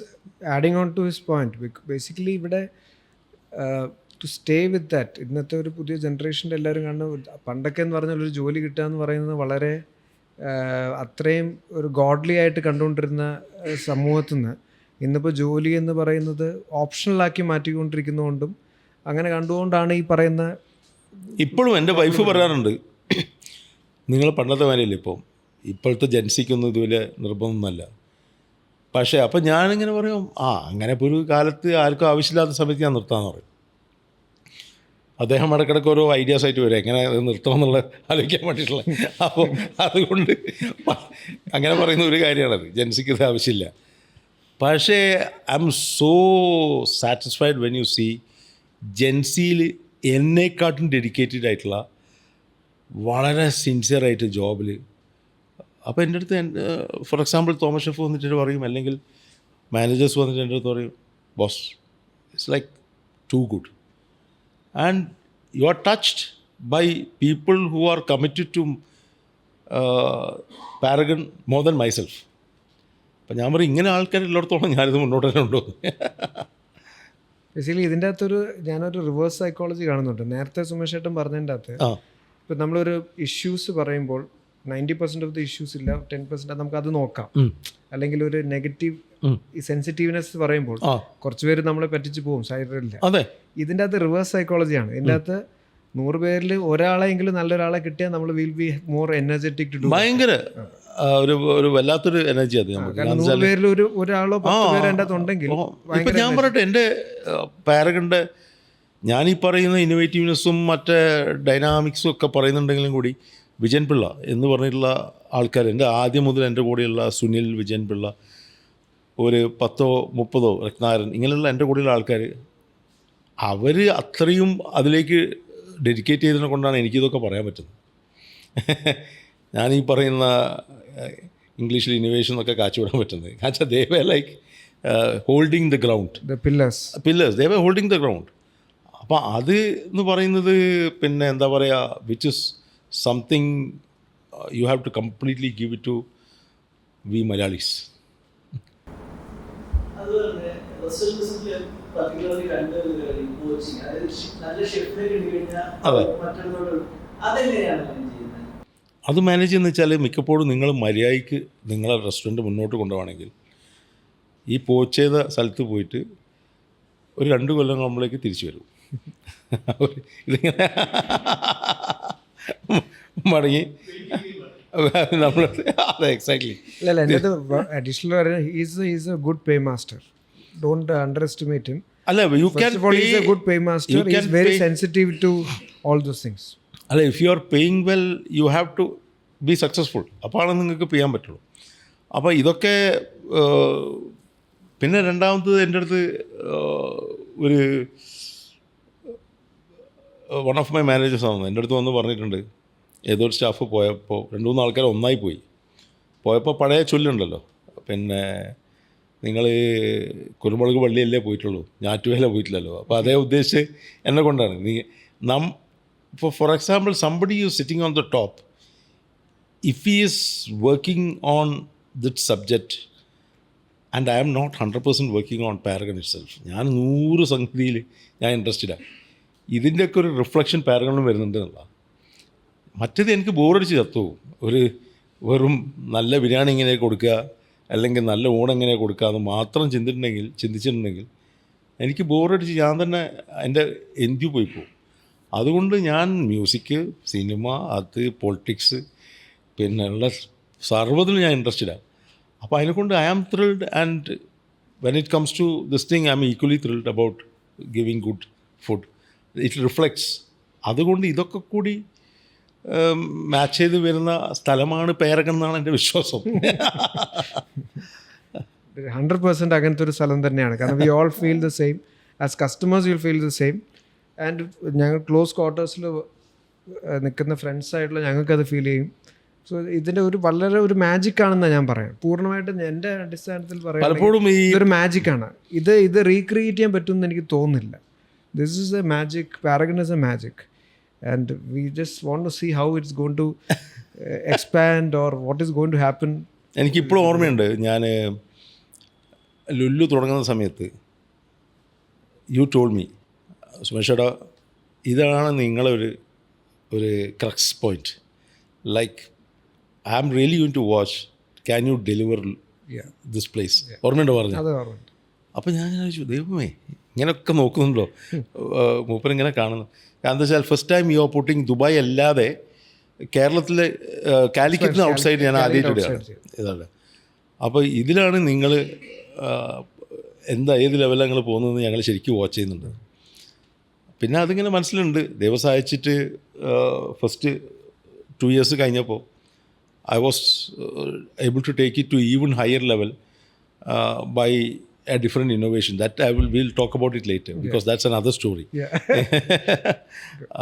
adding on to his point. Basically ഇവിടെ ടു സ്റ്റേ വിത്ത് ദാറ്റ്, ഇന്നത്തെ ഒരു പുതിയ ജനറേഷൻ്റെ എല്ലാവരും കാണുന്ന, പണ്ടൊക്കെ എന്ന് പറഞ്ഞാൽ ഒരു ജോലി കിട്ടുക എന്ന് പറയുന്നത് വളരെ അത്രയും ഒരു ഗോഡ്ലി ആയിട്ട് കണ്ടുകൊണ്ടിരുന്ന സമൂഹത്തിൽ നിന്ന് ഇന്നിപ്പോൾ ജോലി എന്ന് പറയുന്നത് ഓപ്ഷണലാക്കി മാറ്റിക്കൊണ്ടിരിക്കുന്നതുകൊണ്ടും അങ്ങനെ കണ്ടുകൊണ്ടാണ് ഈ പറയുന്ന. ഇപ്പോഴും എൻ്റെ വൈഫ് പറയാറുണ്ട്, നിങ്ങൾ പണ്ടത്തെ മാതിരിയല്ലേ ഇപ്പോഴത്തെ ജൻസിക്കൊന്നും ഇതുപോലെ നിർബന്ധമൊന്നുമല്ല. പക്ഷേ അപ്പം ഞാനിങ്ങനെ പറയും, അങ്ങനെ ഇപ്പോൾ ഒരു കാലത്ത് ആർക്കും ആവശ്യമില്ലാത്ത സമയത്ത് ഞാൻ നിർത്താമെന്ന് പറയും. അദ്ദേഹം ഇടയ്ക്കിടയ്ക്ക് ഓരോ ഐഡിയാസായിട്ട് വരും എങ്ങനെ അത് നിർത്തണമെന്നുള്ള ആലോചിക്കാൻ വേണ്ടിയിട്ടുള്ള. അപ്പോൾ അതുകൊണ്ട് അങ്ങനെ പറയുന്ന ഒരു കാര്യമാണത്, ജൻസിക്ക് ഇത് ആവശ്യമില്ല. പക്ഷേ I am so satisfied when you see ജൻസിയിൽ എന്നെക്കാട്ടും ഡെഡിക്കേറ്റഡ് ആയിട്ടുള്ള, വളരെ സിൻസിയറായിട്ട് ജോബിൽ. അപ്പോൾ എൻ്റെ അടുത്ത് ഫോർ എക്സാമ്പിൾ തോമസ് ഷെഫ് വന്നിട്ട് പറയും, അല്ലെങ്കിൽ മാനേജേഴ്സ് വന്നിട്ട് എൻ്റെ അടുത്ത് പറയും, boss it's like too good and you are touched by people who are committed to Paragon more than myself. അപ്പം ഞാൻ പറയും, ഇങ്ങനെ ആൾക്കാരുള്ളിടത്തോളം ഞാനിത് മുന്നോട്ട് തന്നെ ഉണ്ടോ. ബേസിക്കലി ഇതിൻ്റെ അകത്തൊരു ഞാനൊരു റിവേഴ്സ് സൈക്കോളജി കാണുന്നുണ്ട്. നേരത്തെ സുമേഷ് ചേട്ടൻ പറഞ്ഞതിൻ്റെ അകത്ത് ഇപ്പം നമ്മളൊരു ഇഷ്യൂസ് പറയുമ്പോൾ 90% ഓഫ് ദി ഇഷ്യൂസ് ഇല്ല, 10% നമുക്കത് നോക്കാം. അല്ലെങ്കിൽ ഒരു നെഗറ്റീവ് സെൻസിറ്റീവ്നെസ് പറയുമ്പോൾ കുറച്ച് പേര് നമ്മളെ പറ്റിച്ച് പോകും, സൈഡിലില്ല. അതെ, ഇതിൻ്റെ അകത്ത് റിവേഴ്സ് സൈക്കോളജിയാണ്. ഇതിൻ്റെ അകത്ത് 100 പേരിൽ ഒരാളെങ്കിലും നല്ലൊരാളെ കിട്ടിയാൽ നമ്മൾ will be more energetic to do. ഭയങ്കര ഒരു വല്ലാത്തൊരു എനർജി അത് നമുക്ക്. 100 പേരിൽ ഒരാളോ 10 പേര് എൻ്റെ അകത്ത് ഉണ്ടെങ്കിൽ. ഇപ്പം ഞാൻ പറയട്ടെ, എൻ്റെ പാരഗണിൻ്റെ ഞാനീ പറയുന്ന ഇന്നോവേറ്റീവ്നെസ്സും മറ്റേ ഡൈനാമിക്സും ഒക്കെ പറയുന്നുണ്ടെങ്കിലും കൂടി വിജയൻ പിള്ള എന്ന് പറഞ്ഞിട്ടുള്ള ആൾക്കാർ, എൻ്റെ ആദ്യം മുതൽ എൻ്റെ കൂടെയുള്ള സുനിൽ, വിജയൻ പിള്ള, ഒരു 10-30 രത്നാകരൻ, ഇങ്ങനെയുള്ള എൻ്റെ കൂടെയുള്ള ആൾക്കാർ, അവർ അത്രയും അതിലേക്ക് ഡെഡിക്കേറ്റ് ചെയ്തതിനെ കൊണ്ടാണ് എനിക്കിതൊക്കെ പറയാൻ പറ്റുന്നത്. ഞാനീ പറയുന്ന ഇംഗ്ലീഷിൽ ഇന്നോവേഷൻ എന്നൊക്കെ കാച്ചുവിടാൻ പറ്റുന്നത്. കാച്ചാൽ they were like holding the ground, pillars they were holding the ground. അപ്പോൾ അത് എന്ന് പറയുന്നത് പിന്നെ എന്താ പറയുക, which is something you have to completely give it to we Malayalees. അത് മാനേജ് ചെയ്യുന്ന വെച്ചാൽ മിക്കപ്പോഴും നിങ്ങൾ മര്യാദയ്ക്ക് നിങ്ങളെ റെസ്റ്റോറൻറ്റ് മുന്നോട്ട് കൊണ്ടുപോകണമെങ്കിൽ ഈ പോച്ച് ചെയ്ത സ്ഥലത്ത് പോയിട്ട് ഒരു 2 കൊല്ലം നമ്മളേക്ക് തിരിച്ചു വരും. ഇതിങ്ങനെ മടങ്ങി നമ്മൾ. അതെ, എക്സാക്ട്ലി. അല്ല, എൻ്റെ അഡീഷണൽ പറയുന്നത് is a good paymaster. Don't underestimate him. അല്ല, you can is a good paymaster. Is very sensitive to all those things. അല്ല, if you are paying well you have to be successful. അപ്പോഴാണ് നിങ്ങൾക്ക് ചെയ്യാൻ പറ്റുള്ളൂ. അപ്പോൾ ഇതൊക്കെ പിന്നെ രണ്ടാമത്തത് എൻ്റെ അടുത്ത് ഒരു വൺ ഓഫ് മൈ മാനേജേഴ്സ് ആണ് എൻ്റെ അടുത്ത് വന്ന് പറഞ്ഞിട്ടുണ്ട്. ഏതോ ഒരു സ്റ്റാഫ് പോയപ്പോൾ 2-3 ആൾക്കാർ ഒന്നായി പോയപ്പോൾ പഴയ ചൊല്ലുണ്ടല്ലോ, പിന്നെ നിങ്ങൾ കുരുമുളക് പള്ളിയല്ലേ പോയിട്ടുള്ളൂ, ഞാറ്റുവേല പോയിട്ടില്ലല്ലോ. അപ്പോൾ അതേ ഉദ്ദേശിച്ച് എന്നെ കൊണ്ടാണ്. For example, somebody you sitting on the top, if he is working on that subject and I am not 100% working on Paragon itself, ഞാൻ 100 സംഗതിയിൽ ഞാൻ ഇൻട്രസ്റ്റഡാണ്. ഇതിൻ്റെയൊക്കെ ഒരു റിഫ്ലക്ഷൻ പാരഗണിലും വരുന്നുണ്ട് എന്നുള്ള. മറ്റേത് എനിക്ക് ബോറടിച്ച് ചത്തുപോകും. വെറും നല്ല ബിരിയാണി ഇങ്ങനെ കൊടുക്കുക, അല്ലെങ്കിൽ നല്ല ഊണ് എങ്ങനെ കൊടുക്കുക എന്ന് മാത്രം ചിന്തിച്ചിട്ടുണ്ടെങ്കിൽ എനിക്ക് ബോറടിച്ച് ഞാൻ തന്നെ എൻ്റെ എന്ത്യു പോയി പോകും. അതുകൊണ്ട് ഞാൻ മ്യൂസിക്, സിനിമ, അത് പൊളിറ്റിക്സ്, പിന്നെ ഉള്ള സർവ്വതിലും ഞാൻ ഇൻട്രസ്റ്റഡാണ്. അപ്പോൾ അതിനെക്കൊണ്ട് I am thrilled, and when it comes to this thing I am equally thrilled about giving good food. It reflects. അതുകൊണ്ട് ഇതൊക്കെ കൂടി മാച്ച് ചെയ്ത് വരുന്ന സ്ഥലമാണ് പാരഗൺ എന്നാണ് എൻ്റെ വിശ്വാസം. 100% അങ്ങനത്തെ ഒരു സ്ഥലം തന്നെയാണ്. കാരണം we all feel the same as customers, you feel the same. And ഞങ്ങൾ ക്ലോസ് ക്വാർട്ടേഴ്സിൽ നിൽക്കുന്ന ഫ്രണ്ട്സായിട്ടുള്ള ഞങ്ങൾക്കത് ഫീൽ ചെയ്യും. സോ ഇതിൻ്റെ വളരെ ഒരു മാജിക് ആണെന്നാണ് ഞാൻ പറയാം. പൂർണ്ണമായിട്ടും എൻ്റെ അടിസ്ഥാനത്തിൽ പലപ്പോഴും പറയുന്നത് ഇതൊരു മാജിക്കാണ്. ഇത് റീക്രിയേറ്റ് ചെയ്യാൻ പറ്റുമെന്ന് എനിക്ക് തോന്നുന്നില്ല. This is A magic. Paragon is A magic. And we just want to see how it's going to expand or what is going to happen. എനിക്കിപ്പോഴും ഓർമ്മയുണ്ട്, ഞാൻ ലുല്ലു തുടങ്ങുന്ന സമയത്ത് യു ടോൾ മീ, സുമേഷേടാ ഇതാണ് നിങ്ങളൊരു crux point, like I am really going to watch, can you deliver this place? ഓർമ്മയുണ്ടോ പറഞ്ഞു? അപ്പോൾ ഞാൻ ചോദിച്ചു, ദൈവമേ ഇങ്ങനെയൊക്കെ നോക്കുന്നുണ്ടോ മൂപ്പരിങ്ങനെ കാണുന്നു. കാരണം എന്താ വെച്ചാൽ first time you are putting Dubai അല്ലാതെ കേരളത്തിലെ കാലിക്കറ്റിന് ഔട്ട്സൈഡ് ഞാൻ ആദ്യമായിട്ട് ഇടുകയാണ് ഇതാണ്. അപ്പോൾ ഇതിലാണ് നിങ്ങൾ ഏത് ലെവലിലാണ് നിങ്ങൾ പോകുന്നതെന്ന് ഞങ്ങൾ ശരിക്കും വാച്ച് ചെയ്യുന്നുണ്ട്. പിന്നെ അതിങ്ങനെ മനസ്സിലുണ്ട്. ദൈവം സഹായിച്ചിട്ട് ഫസ്റ്റ് 2 years കഴിഞ്ഞപ്പോൾ I was able to take it to even higher level by a different innovation that we'll talk about it later because that's another story.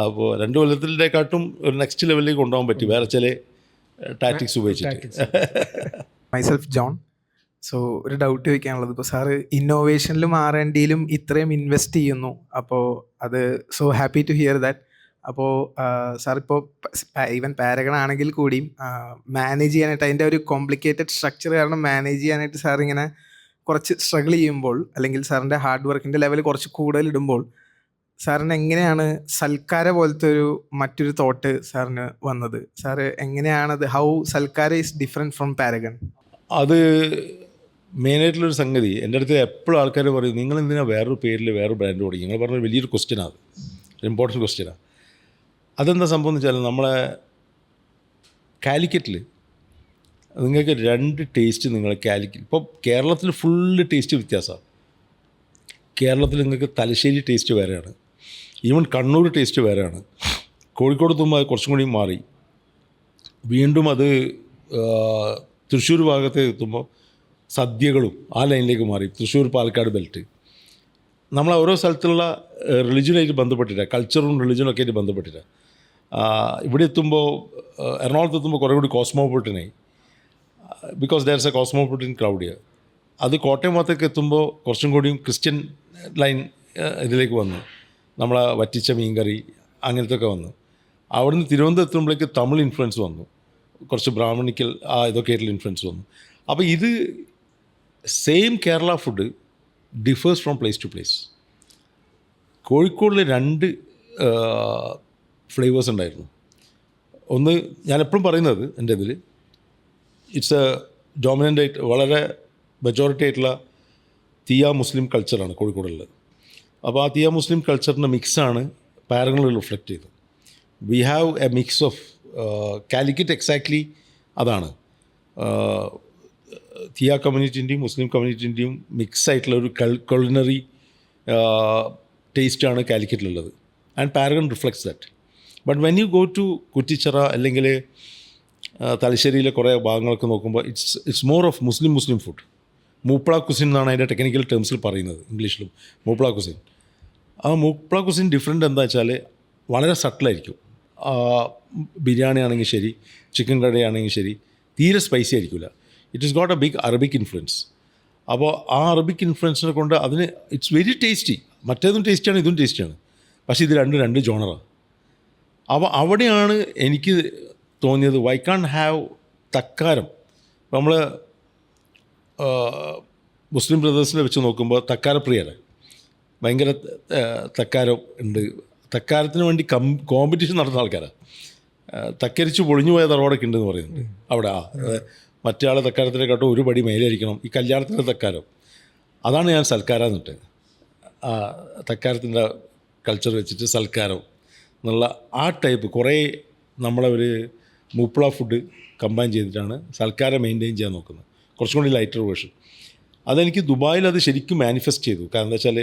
അപ്പോൾ 2 കൊല്ലത്തിലേക്കാട്ടും ഒരു നെക്സ്റ്റ് ലെവലിലേക്ക് കൊണ്ടുപോകാൻ പറ്റി വേറെ ചില ടാക്ടിക്സ് ഉപയോഗിച്ചിട്ട്. Myself John. സോ ഒരു ഡൗട്ട് ചോദിക്കാനുള്ളത്, ഇപ്പോൾ സാറ് ഇന്നോവേഷനിലും R&Dയിലും ഇത്രയും ഇൻവെസ്റ്റ് ചെയ്യുന്നു, അപ്പോൾ അത് so happy to hear that. അപ്പോൾ സാറിപ്പോൾ ഈവൻ പാരഗൺ ആണെങ്കിൽ കൂടിയും മാനേജ് ചെയ്യാനായിട്ട് അതിൻ്റെ ഒരു കോംപ്ലിക്കേറ്റഡ് സ്ട്രക്ചർ കാരണം മാനേജ് ചെയ്യാനായിട്ട് സാറിങ്ങനെ കുറച്ച് സ്ട്രഗിൾ ചെയ്യുമ്പോൾ, അല്ലെങ്കിൽ സാറിൻ്റെ ഹാർഡ് വർക്കിൻ്റെ ലെവൽ കുറച്ച് കൂടുതൽ ഇടുമ്പോൾ സാറിന് എങ്ങനെയാണ് സൽക്കാര പോലത്തെ മറ്റൊരു തോട്ട് സാറിന് വന്നത്? സാറ് എങ്ങനെയാണത്, how Salkara is different from Paragon? അത് മെയിനായിട്ടുള്ളൊരു സംഗതി. എൻ്റെ അടുത്ത് എപ്പോഴും ആൾക്കാർ പറയും, നിങ്ങൾ എന്തിനാണ് വേറൊരു പേരിൽ വേറൊരു ബ്രാൻഡ് തുടങ്ങി? നിങ്ങൾ പറഞ്ഞ വലിയൊരു ക്വസ്റ്റ്യനാണ്, അത് ഇമ്പോർട്ടൻറ്റ് ക്വസ്റ്റ്യനാണ്. അതെന്താ സംഭവം എന്ന് വെച്ചാൽ, നമ്മളെ കാലിക്കറ്റിൽ നിങ്ങൾക്ക് 2 ടേസ്റ്റ് നിങ്ങൾ കാലിക്കറ്റ്, ഇപ്പോൾ കേരളത്തിൽ ഫുള്ള് ടേസ്റ്റ് വ്യത്യാസമാണ്. കേരളത്തിൽ നിങ്ങൾക്ക് തലശ്ശേരി ടേസ്റ്റ് വേറെയാണ്, ഈവൻ കണ്ണൂർ ടേസ്റ്റ് വേറെയാണ്. കോഴിക്കോട് എത്തുമ്പോൾ അത് കുറച്ചും കൂടി മാറി. വീണ്ടും അത് തൃശ്ശൂർ ഭാഗത്ത് എത്തുമ്പോൾ സദ്യകളും ആ ലൈനിലേക്ക് മാറി. തൃശ്ശൂർ പാലക്കാട് ബെൽറ്റ് നമ്മൾ ഓരോ സ്ഥലത്തുള്ള റിലിജനുമായിട്ട് ബന്ധപ്പെട്ടില്ല, കൾച്ചറും റിലിജനൊക്കെ ആയിട്ട് ബന്ധപ്പെട്ടില്ല. ഇവിടെ എത്തുമ്പോൾ എറണാകുളത്ത് എത്തുമ്പോൾ കുറേ കൂടി കോസ്മോപൊളിറ്റനായി, because there is a cosmopolitan crowd here. അത് കോട്ടയം ഭാഗത്തേക്ക് എത്തുമ്പോൾ കുറച്ചും കൂടിയും ക്രിസ്ത്യൻ ലൈൻ ഇതിലേക്ക് വന്നു, നമ്മളെ വറ്റിച്ച മീൻകറി അങ്ങനത്തെ ഒക്കെ വന്നു. അവിടുന്ന് തിരുവനന്തപുരം എത്തുമ്പോഴേക്ക് തമിഴ് ഇൻഫ്ലുവൻസ് വന്നു, കുറച്ച് ബ്രാഹ്മണിക്കൽ ഇതൊക്കെ ആയിട്ടുള്ള ഇൻഫ്ലുവൻസ് വന്നു. അപ്പോൾ ഇത് same Kerala food differs from place to place. കോഴിക്കോടിൽ 2 ഫ്ലേവേഴ്സ് ഉണ്ടായിരുന്നു. ഒന്ന് ഞാനെപ്പോഴും പറയുന്നത് എൻ്റെ ഇതിൽ ഇറ്റ്സ് എ ഡോമിനൻ്റ് ആയിട്ട് വളരെ മെജോറിറ്റി ആയിട്ടുള്ള തിയ മുസ്ലിം കൾച്ചറാണ് കോഴിക്കോടുള്ളത്. അപ്പോൾ ആ തിയ മുസ്ലിം കൾച്ചറിൻ്റെ മിക്സാണ് പാരഗണിൽ റിഫ്ലക്റ്റ് ചെയ്തത്. We have A mix of Calicut exactly അതാണ്. തിയ കമ്മ്യൂണിറ്റിൻ്റെയും മുസ്ലിം കമ്മ്യൂണിറ്റിൻ്റെയും മിക്സ് ആയിട്ടുള്ള ഒരു കുലിനറി ടേസ്റ്റാണ് കാലിക്കറ്റിലുള്ളത്. And Paragon reflects that. But when you go to Kuttichira അല്ലെങ്കിൽ തലശ്ശേരിയിലെ കുറേ ഭാഗങ്ങളൊക്കെ നോക്കുമ്പോൾ it's more of Muslim food. Moplah cuisine എന്നാണ് അതിൻ്റെ ടെക്നിക്കൽ ടേംസിൽ പറയുന്നത്, ഇംഗ്ലീഷിലും മൂപ്പള കുസിൻ. ആ മൂപ്പള കുസിൻ ഡിഫറെൻ്റ് എന്താ വെച്ചാൽ വളരെ സട്ടിലായിരിക്കും. ബിരിയാണി ആണെങ്കിൽ ശരി, ചിക്കൻ കറിയാണെങ്കിൽ ശരി, തീരെ സ്പൈസി ആയിരിക്കില്ല. It is got a big Arabic influence. അപ്പോൾ ആ അറബിക് ഇൻഫ്ലുവൻസിനെ കൊണ്ട് അതിന് ഇറ്റ്സ് വെരി ടേസ്റ്റി. മറ്റേതും ടേസ്റ്റിയാണ്, ഇതും ടേസ്റ്റിയാണ്. പക്ഷേ ഇത് 2 ജോണറാണ്. അപ്പോൾ അവിടെയാണ് എനിക്ക് തോന്നിയത് വൈ കാൺ ഹാവ് തക്കാരം. നമ്മൾ മുസ്ലിം ബ്രദേഴ്സിനെ വെച്ച് നോക്കുമ്പോൾ തക്കാരപ്രിയരാണ്, ഭയങ്കര തക്കാരം ഉണ്ട്. തക്കാരത്തിന് വേണ്ടി കോമ്പറ്റീഷൻ നടത്തുന്ന ആൾക്കാരാണ്. തക്കരിച്ച് പൊളിഞ്ഞു പോയ തറവാടൊക്കെ ഉണ്ടെന്ന് പറയുന്നുണ്ട് അവിടെ. മറ്റേ ആളെ തക്കാരത്തിനെക്കാട്ടും ഒരു പടി മേലായിരിക്കണം ഈ കല്യാണത്തിൻ്റെ തക്കാരം. അതാണ് ഞാൻ സൽക്കാരം എന്നിട്ട് തക്കാരത്തിൻ്റെ കൾച്ചർ വെച്ചിട്ട് സൽക്കാരം എന്നുള്ള ആ ടൈപ്പ് കുറേ നമ്മളെ ഒരു മൂപ്പള ഫുഡ് കമ്പൈൻ ചെയ്തിട്ടാണ് സൽക്കാരം മെയിൻറ്റെയിൻ ചെയ്യാൻ നോക്കുന്നത്, കുറച്ചും കൂടി ലൈറ്റർ വേർഷൻ. അതെനിക്ക് ദുബായിൽ അത് ശരിക്കും മാനിഫെസ്റ്റ് ചെയ്തു. കാരണം എന്താ വെച്ചാൽ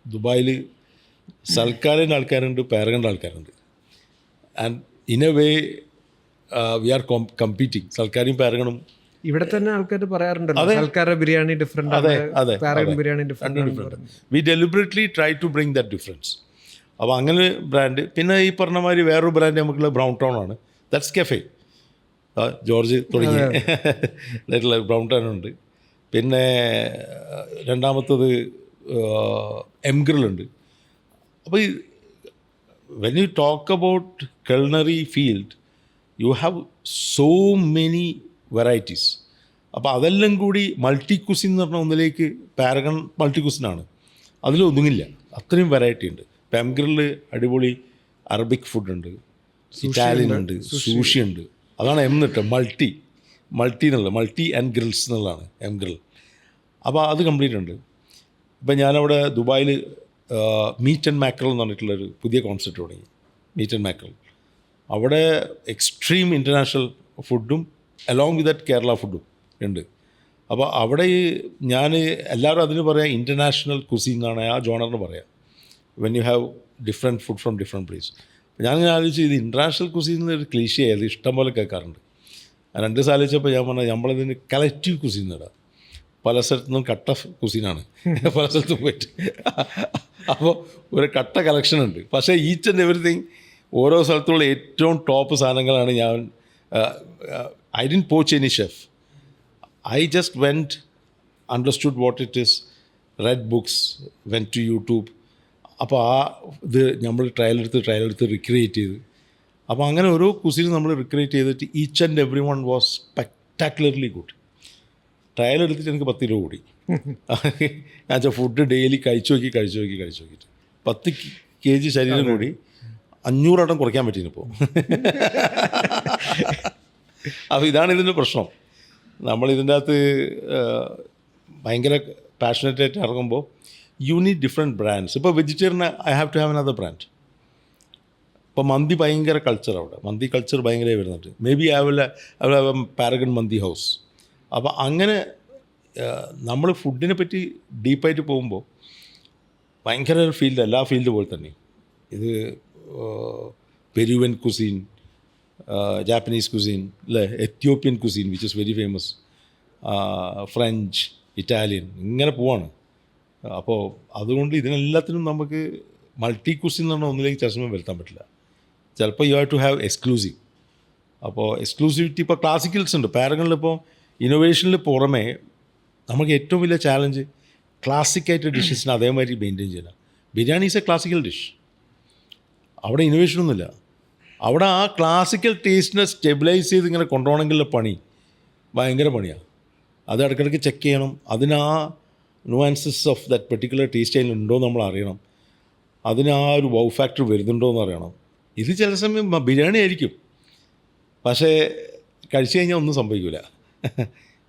ദുബായിൽ സൽക്കാരൻ്റെ ആൾക്കാരുണ്ട്, പാരഗണിൻ്റെ ആൾക്കാരുണ്ട്. And in a way we are competing. സൽക്കാരും പാരഗണും ഇവിടെ തന്നെ ആൾക്കാർ പറയാറുണ്ടല്ലോ സൽക്കാര ബിരിയാണി ഡിഫറെന്റ് ആണ്, Paragon biryani different. We deliberately try to bring that difference. അപ്പോൾ അങ്ങനെ ബ്രാൻഡ്. പിന്നെ ഈ പറഞ്ഞ മാതിരി വേറൊരു ബ്രാൻഡ് നമുക്കുള്ള ബ്രൗൺ ടൗൺ ആണ്. ദാറ്റ്സ് കെഫെ. ജോർജ് തുടങ്ങിയ ബ്രൗൺ ടൗൺ ഉണ്ട്. പിന്നെ രണ്ടാമത്തത് എംഗ്രിൽ ഉണ്ട്. അപ്പോൾ ഈ when you talk about culinary field you have so many varieties. അപ്പോൾ അതെല്ലാം കൂടി മൾട്ടി കുസിൻ എന്ന് പറഞ്ഞ ഒന്നിലേക്ക് പാരഗൺ മൾട്ടി കുസിനാണ്. അതിലൊതുങ്ങില്ല, അത്രയും വെറൈറ്റി ഉണ്ട്. ഇപ്പം എംഗ്രിൽ അടിപൊളി അറബിക് ഫുഡുണ്ട്, ഇറ്റാലിയൻ ഉണ്ട്, സൂഷി ഉണ്ട്. അതാണ് എന്നിട്ട് മൾട്ടി എന്നുള്ളത്, മൾട്ടി ആൻഡ് ഗ്രിൽസ് എന്നുള്ളതാണ് എംഗ്രിൽ. അപ്പോൾ അത് കംപ്ലീറ്റ് ഉണ്ട്. ഇപ്പം ഞാനവിടെ ദുബായിൽ മീറ്റ് ആൻഡ് മാക്രൽ എന്ന് പറഞ്ഞിട്ടുള്ളൊരു പുതിയ കോൺസെപ്റ്റ് തുടങ്ങി. മീറ്റ് ആൻഡ് മാക്രൽ അവിടെ എക്സ്ട്രീം ഇൻ്റർനാഷണൽ ഫുഡും അലോങ് വിത്ത് ദറ്റ് കേരള ഫുഡും ഉണ്ട്. അപ്പോൾ അവിടെ ഞാൻ എല്ലാവരും അതിന് പറയാം ഇൻ്റർനാഷണൽ കുസീൻ എന്നാണ് ആ ജോണറിന് പറയാം. When you have different food from different place. ഞാനിങ്ങനെ ആലോചിച്ച് ഇത് ഇൻ്റർനാഷണൽ കുസീൻ എന്നൊരു ക്ലീശയായത് ഇഷ്ടം പോലെ കേൾക്കാറുണ്ട്. രണ്ട് ദിവസം ആലോചിച്ചപ്പോൾ ഞാൻ പറഞ്ഞത് നമ്മളിതിന് കളക്റ്റീവ് കുസീൻ ഇടാം. പല സ്ഥലത്തുനിന്നും കട്ട കുസീനാണ് പല സ്ഥലത്തും പോയിട്ട്. അപ്പോൾ ഒരു കട്ട കളക്ഷൻ ഉണ്ട്. പക്ഷേ ഈച്ച് ആൻഡ് എവറിത്തിങ് ഓരോ സ്ഥലത്തുള്ള ഏറ്റവും ടോപ്പ് സാധനങ്ങളാണ്. ഞാൻ I didn't poach any chef. I just went, understood what it is, read books, went to YouTube. അപ്പോൾ ആ ഇത് നമ്മൾ ട്രയലെടുത്ത് റിക്രിയേറ്റ് ചെയ്ത്, അപ്പോൾ അങ്ങനെ ഓരോ കുസീനും നമ്മൾ റിക്രിയേറ്റ് ചെയ്തിട്ട് each and every one was spectacularly good. Trial എടുത്തിട്ട് എനിക്ക് 10 രൂപ കൂടി. ഞാൻ ഫുഡ് ഡെയിലി കഴിച്ചു നോക്കിയിട്ട് 10 kg ശരീരം കൂടി 500 വട്ടം കുറയ്ക്കാൻ പറ്റിയിപ്പോൾ. അപ്പോൾ ഇതാണ് ഇതിൻ്റെ പ്രശ്നം. നമ്മളിതിൻ്റെ അകത്ത് ഭയങ്കര പാഷനറ്റായിട്ട് ഇറങ്ങുമ്പോൾ യു നീഡ് ഡിഫറെൻറ്റ് ബ്രാൻഡ്സ്. ഇപ്പോൾ vegetarian I have to have another brand. ഇപ്പോൾ മന്തി ഭയങ്കര കൾച്ചർ, അവിടെ മന്തി കൾച്ചർ ഭയങ്കരമായി വരുന്നുണ്ട്. Maybe I will have Paragon മന്തി ഹൗസ്. അപ്പോൾ അങ്ങനെ നമ്മൾ ഫുഡിനെ പറ്റി ഡീപ്പായിട്ട് പോകുമ്പോൾ ഭയങ്കര ഒരു ഫീൽഡ്, എല്ലാ ഫീൽഡ് പോലെ തന്നെ ഇത് പെരുവൻ കുസീൻ, ജാപ്പനീസ് കുസീൻ അല്ലേ, Ethiopian cuisine which is very famous, French, Italian, ഇങ്ങനെ പോവാണ്. അപ്പോൾ അതുകൊണ്ട് ഇതിനെല്ലാത്തിനും നമുക്ക് മൾട്ടി കുസീൻ എന്ന് പറഞ്ഞാൽ ഒന്നിലേക്ക് ചർച്ച വരുത്താൻ പറ്റില്ല. ചിലപ്പോൾ you have to have exclusive. അപ്പോൾ എക്സ്ക്ലൂസിവിറ്റി ഇപ്പോൾ ക്ലാസിക്കൽസ് ഉണ്ട്. പാരഗണിലിപ്പോൾ ഇന്നോവേഷനിൽ പുറമേ നമുക്ക് ഏറ്റവും വലിയ ചാലഞ്ച് ക്ലാസിക്കായിട്ട് ഡിഷസിന് അതേമാതിരി മെയിൻറ്റെയിൻ ചെയ്യണം. Biryani is a classical dish. അവിടെ ഇന്നോവേഷനൊന്നുമില്ല. അവിടെ ആ ക്ലാസിക്കൽ ടേസ്റ്റിനെ സ്റ്റെബിലൈസ് ചെയ്ത് ഇങ്ങനെ കൊണ്ടുപോകണമെങ്കിലുള്ള പണി ഭയങ്കര പണിയാണ്. അത് ഇടയ്ക്കിടയ്ക്ക് ചെക്ക് ചെയ്യണം. അതിന് ആ nuances of that particular taste അതിലുണ്ടോ എന്ന് നമ്മൾ അറിയണം. അതിന് ആ ഒരു വൗ ഫാക്ടർ വരുന്നുണ്ടോ എന്ന് അറിയണം. ഇത് ചില സമയം ബിരിയാണി ആയിരിക്കും, പക്ഷേ കഴിച്ചു കഴിഞ്ഞാൽ ഒന്നും സംഭവിക്കില്ല.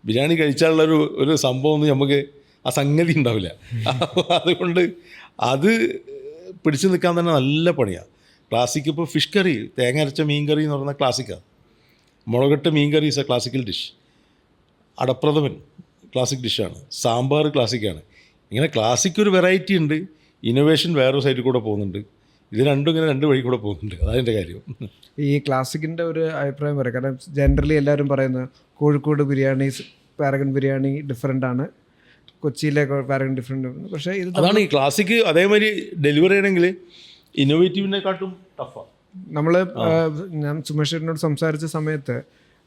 ബിരിയാണി കഴിച്ചാലുള്ളൊരു സംഭവമൊന്നും നമുക്ക് ആ സംഗതി ഉണ്ടാവില്ല. അതുകൊണ്ട് അത് പിടിച്ചു നിൽക്കാൻ തന്നെ നല്ല പണിയാണ്. ക്ലാസിക് ഇപ്പോൾ ഫിഷ് കറി, തേങ്ങ അരച്ച മീൻ കറി എന്ന് പറയുന്ന ക്ലാസിക്കാണ്. മുളകിട്ട മീൻ കറി is a classical dish. Ada pradhaman classic ഡിഷാണ്. സാമ്പാർ ക്ലാസിക്കാണ്. ഇങ്ങനെ ക്ലാസിക് ഒരു വെറൈറ്റി ഉണ്ട്, ഇന്നോവേഷൻ വേറൊരു സൈഡിൽ കൂടെ പോകുന്നുണ്ട്. ഇത് രണ്ടും ഇങ്ങനെ രണ്ട് വഴി കൂടെ പോകുന്നുണ്ട്. അതതിൻ്റെ കാര്യം. ഈ ക്ലാസിക്കിൻ്റെ ഒരു അഭിപ്രായം പറയാം. കാരണം ജനറലി എല്ലാവരും പറയുന്നത് കോഴിക്കോട് ബിരിയാണി, പാരഗൺ ബിരിയാണി ഡിഫറെൻ്റ് ആണ്, കൊച്ചിയിലെ പാരഗൺ ഡിഫറെൻ്റ്. പക്ഷേ ഇത് അതാണ് ഈ ക്ലാസിക് അതേമാതിരി ഡെലിവറി ചെയ്യണമെങ്കിൽ ഇന്നോവേറ്റീവിനെക്കാട്ടും ടഫാണ്. നമ്മൾ ഞാൻ സുമേഷിനോട് സംസാരിച്ച സമയത്ത്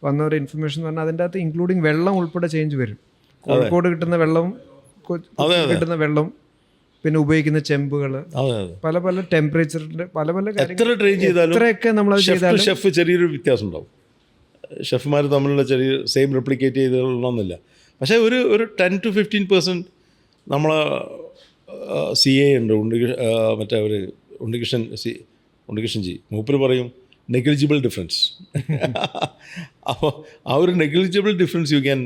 വന്ന ഒരു ഇൻഫർമേഷൻ എന്ന് പറഞ്ഞാൽ അതിൻ്റെ അകത്ത് ഇൻക്ലൂഡിങ് വെള്ളം ഉൾപ്പെടെ ചേഞ്ച് വരും. കോഴിക്കോട് കിട്ടുന്ന വെള്ളവും കിട്ടുന്ന വെള്ളം, പിന്നെ ഉപയോഗിക്കുന്ന ചെമ്പുകൾ, പല പല ടെമ്പറേച്ചറിൻ്റെ പല പല എത്ര ട്രെയിൻ ചെയ്താലും എത്രയൊക്കെ നമ്മളത് ചെയ്താലും ഷെഫ് ചെറിയൊരു വ്യത്യാസം ഉണ്ടാവും. ഷെഫ്മാർ തമ്മിലുള്ള ചെറിയ സെയിം റെപ്ലിക്കേറ്റ് ചെയ്തോളണമെന്നില്ല. പക്ഷേ ഒരു 10 to 15% നമ്മളെ CA ഉണ്ട്, മറ്റേ ഒരു ഉണ്ണികൃഷ്ണൻ ജി മൂപ്പര് പറയും നെഗ്ലിജിബിൾ ഡിഫറൻസ്. അപ്പോൾ ആ ഒരു negligible difference you can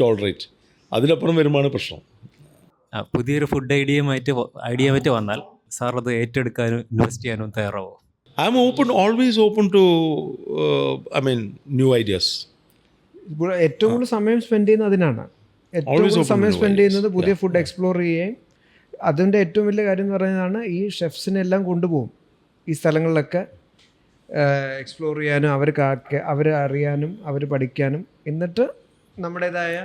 tolerate. അതിലപ്പുറം വരുമ്പോഴാണ് പ്രശ്നം. പുതിയൊരു ഫുഡ് ഐഡിയമായിട്ട് വന്നാൽ സാർ അത് ഏറ്റെടുക്കാനും ഇൻവെസ്റ്റ് ചെയ്യാനും തയ്യാറാവോ? I am always open to new ideas. ഇപ്പോൾ ഏറ്റവും കൂടുതൽ സമയം സ്പെൻഡ് ചെയ്യുന്നത് അതിനാണ്. ഏറ്റവും കൂടുതൽ സമയം സ്പെൻഡ് ചെയ്യുന്നത് പുതിയ ഫുഡ് എക്സ്പ്ലോർ ചെയ്യുകയും. അതിൻ്റെ ഏറ്റവും വലിയ കാര്യം എന്ന് പറയുന്നതാണ് ഈ ഷെഫ്സിനെല്ലാം കൊണ്ടുപോകും ഈ സ്ഥലങ്ങളിലൊക്കെ എക്സ്പ്ലോർ ചെയ്യാനും അവർ അറിയാനും അവർ പഠിക്കാനും, എന്നിട്ട് നമ്മുടേതായ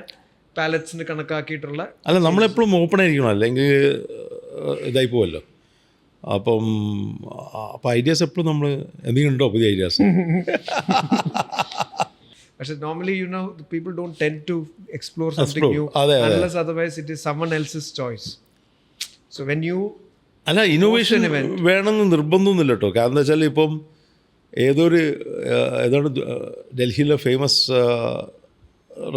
പാലറ്റ്സിന് കണക്കാക്കിയിട്ടുള്ള. അല്ല, നമ്മളെപ്പോഴും ഓപ്പൺ ആയിരിക്കണം, അല്ലെങ്കിൽ ഇതായി പോവല്ലോ. അപ്പം ഐഡിയാസ് എപ്പോഴും നമ്മൾ എന്തെങ്കിലും ഉണ്ടോ പുതിയ ഐഡിയാസ്? പക്ഷെ normally people don't tend to explore something new unless otherwise it is someone else's choice. So when you അല്ല, ഇന്നോവേഷൻ വേണമെന്ന് നിർബന്ധമൊന്നുമില്ല കേട്ടോ. കാരണം എന്താ വെച്ചാൽ ഇപ്പം ഏതാണ് ഡൽഹിയിലെ ഫേമസ്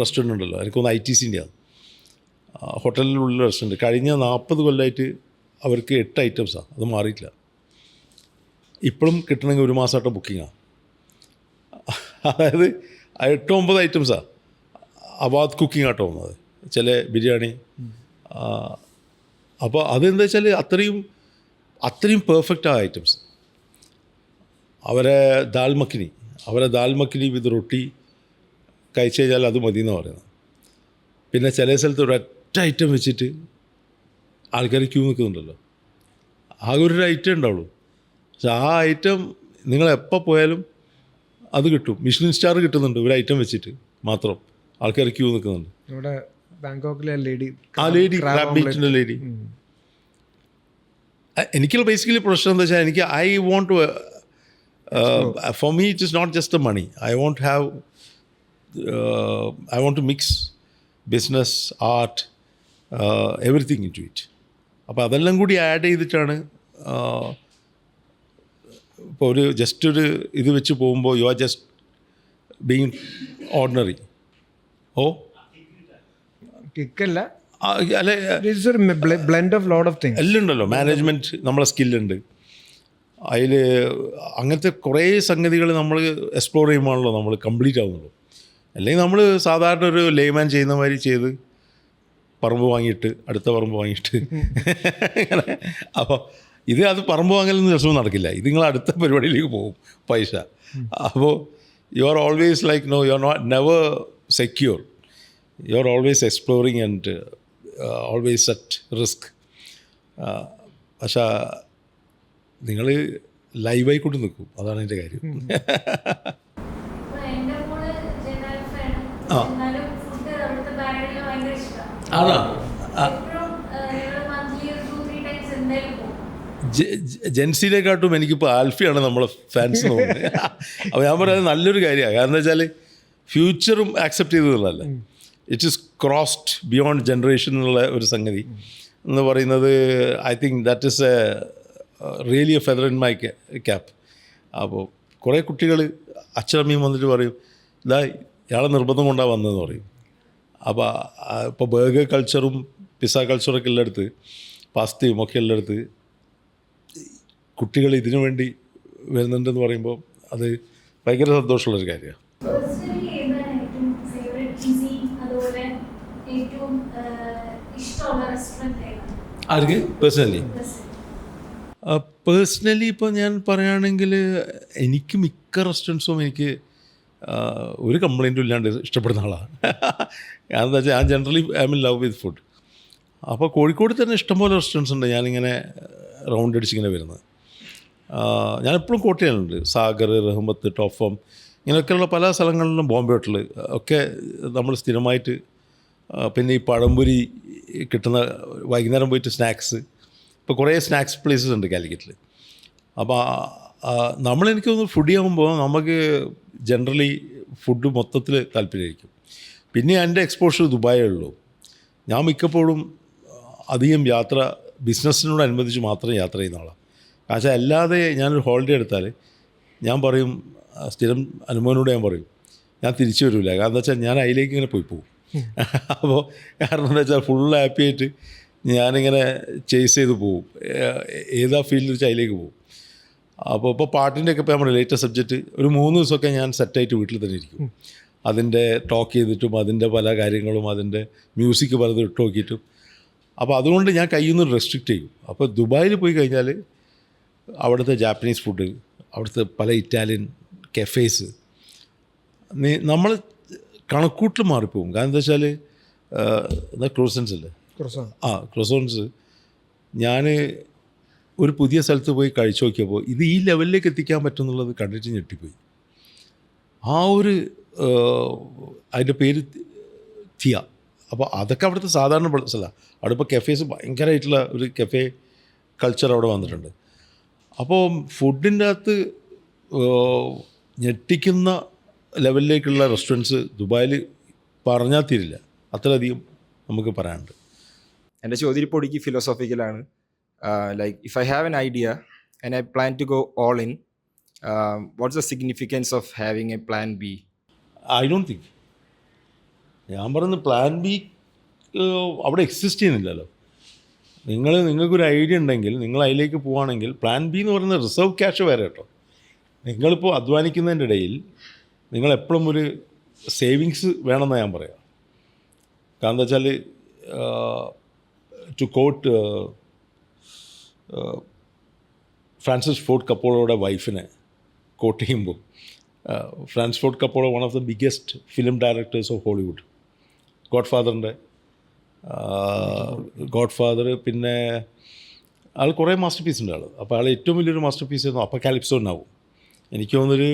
റെസ്റ്റോറൻ്റ് ഉണ്ടല്ലോ, എനിക്കൊന്ന് ITCൻ്റെ ആണ്, ഹോട്ടലിലുള്ള റെസ്റ്റോറൻറ്റ്. കഴിഞ്ഞ 40 കൊല്ലമായിട്ട് അവർക്ക് 8 ഐറ്റംസാണ്, അത് മാറിയിട്ടില്ല. ഇപ്പോഴും കിട്ടണമെങ്കിൽ 1 മാസമായിട്ട് ബുക്കിങ്ങാണ്. അതായത് 8-9 ഐറ്റംസാണ്. അവാദ് കുക്കിംഗ് ആട്ടോ വന്നത്, ചില ബിരിയാണി. അപ്പോൾ അതെന്താ വെച്ചാൽ അത്രയും പെർഫെക്റ്റ് ആ ഐറ്റംസ്. അവരെ ദാൽ മഖിനി വിത്ത് റൊട്ടി കഴിച്ചു കഴിഞ്ഞാൽ അത് മതി എന്ന് പറയുന്നത്. പിന്നെ ചില സ്ഥലത്ത് ഒരൊറ്റ ഐറ്റം വെച്ചിട്ട് ആൾക്കാർ ക്യൂ നിൽക്കുന്നുണ്ടല്ലോ, ആകെ ഒരു ഐറ്റം ഉണ്ടാവുള്ളൂ. പക്ഷെ ആ ഐറ്റം നിങ്ങൾ എപ്പോൾ പോയാലും അത് കിട്ടും. മിഷ്ലിൻ സ്റ്റാർ കിട്ടുന്നുണ്ട് ഒരു ഐറ്റം വെച്ചിട്ട് മാത്രം, ആൾക്കാർ ക്യൂ നിൽക്കുന്നുണ്ട്. ഇവിടെ ബാങ്കോക്കിലെ ലേഡി ക്രാബ് മീറ്റിൻ്റെ ലേഡി. എനിക്കുള്ള ബേസിക്കലി പ്രശ്നം എന്താ വെച്ചാൽ, എനിക്ക് I want to for me it is not just the money. I want to mix business, art, everything into it. അപ്പോൾ അതെല്ലാം കൂടി ആഡ് ചെയ്തിട്ടാണ് ഇപ്പോൾ ഒരു ഇത് വെച്ച് പോകുമ്പോൾ you are just being ordinary. കിക്കല്ല, അല്ലെ, blend of lot of things എല്ലാം ഉണ്ടല്ലോ. മാനേജ്മെൻറ്റ് നമ്മളെ സ്കില്ലുണ്ട് അതിൽ. അങ്ങനത്തെ കുറേ സംഗതികൾ നമ്മൾ എക്സ്പ്ലോർ ചെയ്യുമ്പോഴാണല്ലോ നമ്മൾ കംപ്ലീറ്റ് ആവുന്നുള്ളൂ. അല്ലെങ്കിൽ നമ്മൾ സാധാരണ ഒരു ലേമാൻ ചെയ്യുന്ന മാതിരി ചെയ്ത് പറമ്പ് വാങ്ങിയിട്ട് അടുത്ത പറമ്പ് വാങ്ങിയിട്ട് അങ്ങനെ. അപ്പോൾ അത് പറമ്പ് വാങ്ങലൊന്നും ദിവസവും നടക്കില്ല. ഇത് നിങ്ങൾ അടുത്ത പരിപാടിയിലേക്ക് പോകും പൈസ. അപ്പോൾ U are always like you are never secure. U are always exploring and always at risk. പക്ഷേ നിങ്ങൾ ലൈവായിക്കൊണ്ട് നിൽക്കും, അതാണ് എൻ്റെ കാര്യം. അതാ ജെൻസിനെക്കാട്ടും എനിക്കിപ്പോൾ ആൽഫിയാണ് നമ്മളെ ഫാൻസ് തോന്നുന്നത്. അപ്പോൾ ഞാൻ പറയുന്നത് നല്ലൊരു കാര്യമാണ്. കാരണം എന്താ വെച്ചാൽ ഫ്യൂച്ചറും ആക്സെപ്റ്റ് ചെയ്തതല്ല, it is crossed beyond generation എന്നുള്ള ഒരു സംഗതി എന്ന് പറയുന്നത്. I think that is really A feather in my cap. അപ്പോൾ കുറേ കുട്ടികൾ അച്ഛനമ്മയും വന്നിട്ട് പറയും, ഇയാളെ നിർബന്ധം കൊണ്ടാണ് വന്നതെന്ന് പറയും. അപ്പോൾ ഇപ്പോൾ ബർഗർ കൾച്ചറും പിസ്സ കൾച്ചറൊക്കെ ഉള്ളിടത്ത്, പാസ്തയും ഒക്കെ ഉള്ളിടത്ത് കുട്ടികൾ ഇതിനു വേണ്ടി വരുന്നുണ്ടെന്ന് പറയുമ്പോൾ അത് ഭയങ്കര സന്തോഷമുള്ളൊരു കാര്യമാണ്. ആർക്ക് പേഴ്സണലി ഇപ്പോൾ ഞാൻ പറയുകയാണെങ്കിൽ എനിക്ക് മിക്ക റെസ്റ്റോറൻറ്റ്സും എനിക്ക് ഒരു കംപ്ലൈൻറ്റും ഇല്ലാണ്ട് ഇഷ്ടപ്പെടുന്ന ആളാണ്. കാരണം എന്താ വെച്ചാൽ ഞാൻ generally I M in love with food. അപ്പോൾ കോഴിക്കോട് തന്നെ ഇഷ്ടംപോലെ റെസ്റ്റോറൻറ്റ്സ് ഉണ്ട് ഞാനിങ്ങനെ റൗണ്ട് അടിച്ചിങ്ങനെ വരുന്നത്. ഞാനെപ്പോഴും കോട്ട് ചെയ്യാനുണ്ട്. സാഗർ, റഹ്മത്ത്, ടോഫം, ഇങ്ങനെയൊക്കെയുള്ള പല സ്ഥലങ്ങളിലും, ബോംബെ ഹോട്ടൽ ഒക്കെ നമ്മൾ സ്ഥിരമായിട്ട്. പിന്നെ ഈ പഴംപൊരി കിട്ടുന്ന വൈകുന്നേരം പോയിട്ട് സ്നാക്സ്, ഇപ്പോൾ കുറേ സ്നാക്സ് പ്ലേസസ് ഉണ്ട് കാലിക്കറ്റിൽ. അപ്പോൾ നമ്മളെനിക്ക് തോന്നുന്നു ഫുഡ് ചെയ്യുമ്പോൾ നമുക്ക് ജനറലി ഫുഡ് മൊത്തത്തിൽ താല്പര്യമായിരിക്കും. പിന്നെ എൻ്റെ എക്സ്പോഷർ ദുബായേ ഉള്ളൂ. ഞാൻ മിക്കപ്പോഴും അധികം യാത്ര ബിസിനസ്സിനോടനുബന്ധിച്ച് മാത്രം യാത്ര ചെയ്യുന്ന ആളാണ്. കാരണം അല്ലാതെ ഞാനൊരു ഹോളിഡേ എടുത്താൽ ഞാൻ പറയും, സ്ഥിരം അനുമോനോട് ഞാൻ പറയും, ഞാൻ തിരിച്ചു വരില്ല. കാരണം എന്താ വെച്ചാൽ ഞാൻ അതിലേക്ക് ഇങ്ങനെ പോയി പോകും. അപ്പോൾ കാരണം എന്താ വെച്ചാൽ ഫുൾ ഹാപ്പി ആയിട്ട് ഞാനിങ്ങനെ ചേസ് ചെയ്ത് പോവും. ഏതാ ഫീൽഡിൽ വെച്ചാൽ അതിലേക്ക് പോകും. അപ്പോൾ ഇപ്പോൾ പാട്ടിൻ്റെയൊക്കെ ഇപ്പോൾ നമ്മുടെ ലേറ്റസ്റ്റ് സബ്ജക്റ്റ് ഒരു 3 ദിവസമൊക്കെ ഞാൻ സെറ്റായിട്ട് വീട്ടിൽ തന്നെ ഇരിക്കും. അതിൻ്റെ ടോക്ക് ചെയ്തിട്ടും അതിൻ്റെ പല കാര്യങ്ങളും അതിൻ്റെ മ്യൂസിക് പലതും ഇട്ട് നോക്കിയിട്ടും. അപ്പോൾ അതുകൊണ്ട് ഞാൻ കയ്യിൽ നിന്ന് റെസ്ട്രിക്റ്റ് ചെയ്യും. അപ്പോൾ ദുബായിൽ പോയി കഴിഞ്ഞാൽ അവിടുത്തെ ജാപ്പനീസ് ഫുഡ്, അവിടുത്തെ പല ഇറ്റാലിയൻ കഫേസ്, നമ്മൾ കണക്കൂട്ടിൽ മാറിപ്പോകും. കാരണം എന്താ വെച്ചാൽ ക്രോസൻസ് അല്ലേ, ക്രോസോൺസ്. ഞാൻ ഒരു പുതിയ സ്ഥലത്ത് പോയി കഴിച്ചു നോക്കിയപ്പോൾ ഇത് ഈ ലെവലിലേക്ക് എത്തിക്കാൻ പറ്റുമെന്നുള്ളത് കണ്ടിട്ട് ഞെട്ടിപ്പോയി. ആ ഒരു അതിൻ്റെ പേര് തിയ. അപ്പോൾ അതൊക്കെ അവിടുത്തെ സാധാരണ സ്ഥലമാണ്. അവിടെ ഇപ്പോൾ കഫേസ് ഭയങ്കരമായിട്ടുള്ള ഒരു കഫേ കൾച്ചർ അവിടെ വന്നിട്ടുണ്ട്. അപ്പോൾ ഫുഡിൻ്റെ അകത്ത് ഞെട്ടിക്കുന്ന ലെവലിലേക്കുള്ള റെസ്റ്റോറൻറ്റ്സ് ദുബായിൽ പറഞ്ഞാൽ തീരില്ല, അത്രയധികം നമുക്ക് പറയാനുണ്ട്. എൻ്റെ ചോദ്യം പൊടിക്ക് ഫിലോസോഫിക്കലാണ്. Like if I have an idea and I plan to go all in, what's the significance of having a plan B? I don't think, ഞാൻ പറയുന്നത് പ്ലാൻ ബി അവിടെ എക്സിസ്റ്റ് ചെയ്യുന്നില്ലല്ലോ. നിങ്ങൾക്കൊരു ഐഡിയ ഉണ്ടെങ്കിൽ നിങ്ങൾ അതിലേക്ക് പോവുകയാണെങ്കിൽ പ്ലാൻ ബി എന്ന് പറയുന്നത് റിസർവ് ക്യാഷ് വേറെ കേട്ടോ. നിങ്ങളിപ്പോൾ അധ്വാനിക്കുന്നതിൻ്റെ ഇടയിൽ നിങ്ങളെപ്പോഴും ഒരു സേവിങ്സ് വേണമെന്ന് ഞാൻ പറയാം. കാരണം എന്താ വെച്ചാൽ ടു കോട്ട് ഫ്രാൻസിസ് ഫോർഡ് കപ്പോളയുടെ വൈഫിനെ കോട്ട് ചെയ്യുമ്പോൾ, Francis Ford Coppola one of the biggest film directors of Hollywood. Godfather, പിന്നെ ആൾ കുറേ മാസ്റ്റർ പീസ് ഉണ്ട് ആൾ. അപ്പോൾ ആൾ ഏറ്റവും വലിയൊരു മാസ്റ്റർ പീസ് ആയിരുന്നു അപ്പക്കാലിപ്സോ ഉണ്ടാവും. എനിക്ക് തോന്നുന്നൊരു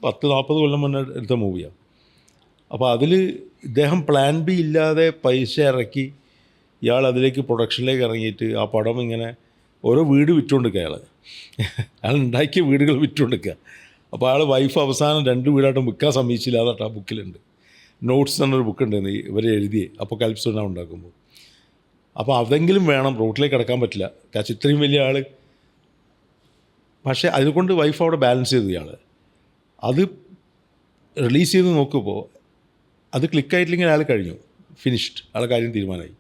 10-40 കൊല്ലം മുന്നേ എടുത്ത മൂവിയാണ്. അപ്പോൾ അതിൽ ഇദ്ദേഹം പ്ലാൻ ബി ഇല്ലാതെ പൈസ ഇറക്കി ഇയാൾ അതിലേക്ക് പ്രൊഡക്ഷനിലേക്ക് ഇറങ്ങിയിട്ട് ആ പടം ഇങ്ങനെ ഓരോ വീട് വിറ്റുകൊണ്ടിരിക്കുക. അയാൾ ഉണ്ടാക്കിയ വീടുകൾ വിറ്റുകൊണ്ടിരിക്കുക. അപ്പോൾ അയാൾ വൈഫ് അവസാനം 2 വീടായിട്ടും വിൽക്കാൻ സമ്മതിച്ചില്ല. അതായിട്ട് ആ ബുക്കിലുണ്ട്. നോട്ട്സ് എന്നൊരു ബുക്കുണ്ട് ഇവർ എഴുതി അപ്പോക്കാലിപ്സോ ഞാൻ ഉണ്ടാക്കുമ്പോൾ. അപ്പോൾ അതെങ്കിലും വേണം, റോട്ടിലേക്ക് കിടക്കാൻ പറ്റില്ല. കാരണം ഇത്രയും വലിയ ആൾ. പക്ഷേ അതുകൊണ്ട് വൈഫ് അവിടെ ബാലൻസ് ചെയ്തു. ഇയാൾ അത് റിലീസ് ചെയ്ത് നോക്കുമ്പോൾ അത് ക്ലിക്കായിട്ടില്ലെങ്കിൽ അയാൾ കഴിഞ്ഞു, ഫിനിഷ്ഡ്, അയാളെ കാര്യം തീരുമാനമായി.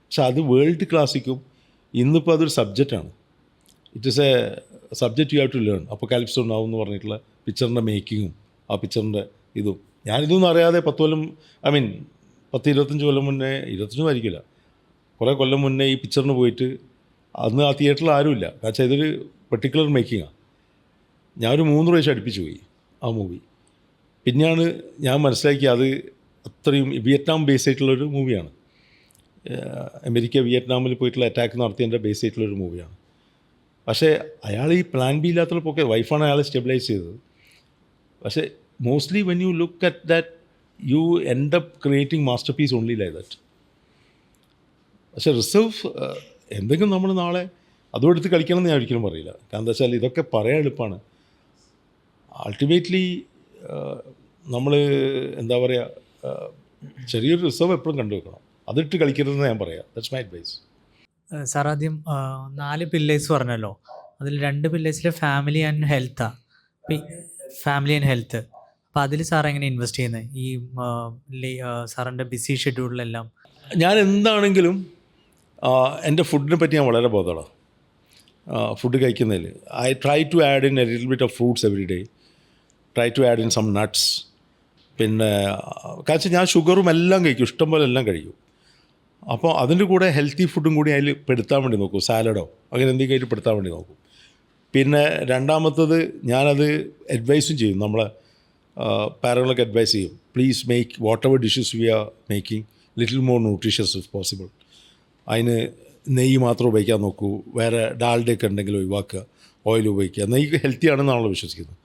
പക്ഷെ അത് വേൾഡ് ക്ലാസിക്കും ഇന്നിപ്പോൾ അതൊരു സബ്ജക്റ്റാണ്. It is a subject you have to learn. Apocalypto ഉണ്ടാവും എന്ന് പറഞ്ഞിട്ടുള്ള പിക്ചറിൻ്റെ മേക്കിങ്ങും ആ പിക്ചറിൻ്റെ ഇതും. ഞാനിതൊന്നും അറിയാതെ 10 കൊല്ലം, ഐ മീൻ 10-25 കൊല്ലം മുന്നേ, 25 ആയിരിക്കില്ല, കുറേ കൊല്ലം മുന്നേ ഈ പിക്ചറിന് പോയിട്ട് അന്ന് ആ തിയേറ്ററിൽ ആരുമില്ല. കാരണം ഇതൊരു പെർട്ടിക്കുലർ മേക്കിങ്ങാണ്. ഞാനൊരു 3 പ്രാവശ്യം അടുപ്പിച്ച് പോയി ആ മൂവി. പിന്നെയാണ് ഞാൻ മനസ്സിലാക്കിയത് അത് അത്രയും വിയറ്റ്നാം ബേസ് ആയിട്ടുള്ളൊരു മൂവിയാണ്. അമേരിക്ക വിയറ്റ്നാമിൽ പോയിട്ടുള്ള അറ്റാക്ക് നടത്തിയതിൻ്റെ ബേസ് ആയിട്ടുള്ളൊരു മൂവിയാണ്. പക്ഷേ അയാൾ ഈ പ്ലാൻ ബി ഇല്ലാത്തപ്പോൾ വൈഫാണ് അയാളെ സ്റ്റെബിലൈസ് ചെയ്തത്. പക്ഷേ mostly when you look at that you end up creating masterpiece only like that. പക്ഷേ റിസർവ് എന്തെങ്കിലും നമ്മൾ നാളെ അതും എടുത്ത് കളിക്കണം എന്ന് ഞാൻ ഒരിക്കലും പറയില്ല. കാരണം എന്താ വെച്ചാൽ ഇതൊക്കെ പറയാൻ എളുപ്പമാണ്. അൾട്ടിമേറ്റ്ലി നമ്മൾ എന്താ പറയുക, ചെറിയൊരു റിസർവ് എപ്പോഴും കണ്ടുവെക്കണം. അതിട്ട് കളിക്കരുതെന്ന് ഞാൻ പറയാം. That's my advice. സാർ ആദ്യം 4 പില്ലേഴ്സ് പറഞ്ഞല്ലോ. അതിൽ 2 പില്ലേഴ്സിൽ ഫാമിലി ആൻഡ് ഹെൽത്താണ്. Family and health. അപ്പോൾ അതിൽ സാർ എങ്ങനെ ഇൻവെസ്റ്റ് ചെയ്യുന്നത്? ഈ സാറിൻ്റെ ബിസി ഷെഡ്യൂളിലെല്ലാം ഞാൻ എന്താണെങ്കിലും എൻ്റെ ഫുഡിനെ പറ്റി ഞാൻ വളരെ ബോധമാണ്. ഫുഡ് കഴിക്കുന്നതിൽ I try to add in a little bit of fruits every day, try to add in some nuts. പിന്നെ കാരണം ഞാൻ ഷുഗറും എല്ലാം കഴിക്കും, ഇഷ്ടംപോലെ എല്ലാം കഴിക്കും. അപ്പോൾ അതിൻ്റെ കൂടെ ഹെൽത്തി ഫുഡും കൂടി അതിൽ പെടുത്താൻ വേണ്ടി നോക്കും. സാലഡോ അങ്ങനെ എന്തെങ്കിലും ആയിട്ട് പെടുത്താൻ വേണ്ടി നോക്കും. പിന്നെ രണ്ടാമത്തത് ഞാനത് അഡ്വൈസും ചെയ്യും. നമ്മളെ പാരങ്ങളൊക്കെ അഡ്വൈസ് ചെയ്യും, please make whatever dishes we are making little more nutritious if possible. അതിന് നെയ്യ് മാത്രം ഉപയോഗിക്കാൻ നോക്കൂ, വേറെ ഡാൽഡയൊക്കെ ഉണ്ടെങ്കിൽ ഒഴിവാക്കുക, ഓയിൽ ഉപയോഗിക്കുക. നെയ്യ് ഹെൽത്തി ആണെന്നാണല്ലോ വിശ്വസിക്കുന്നത്.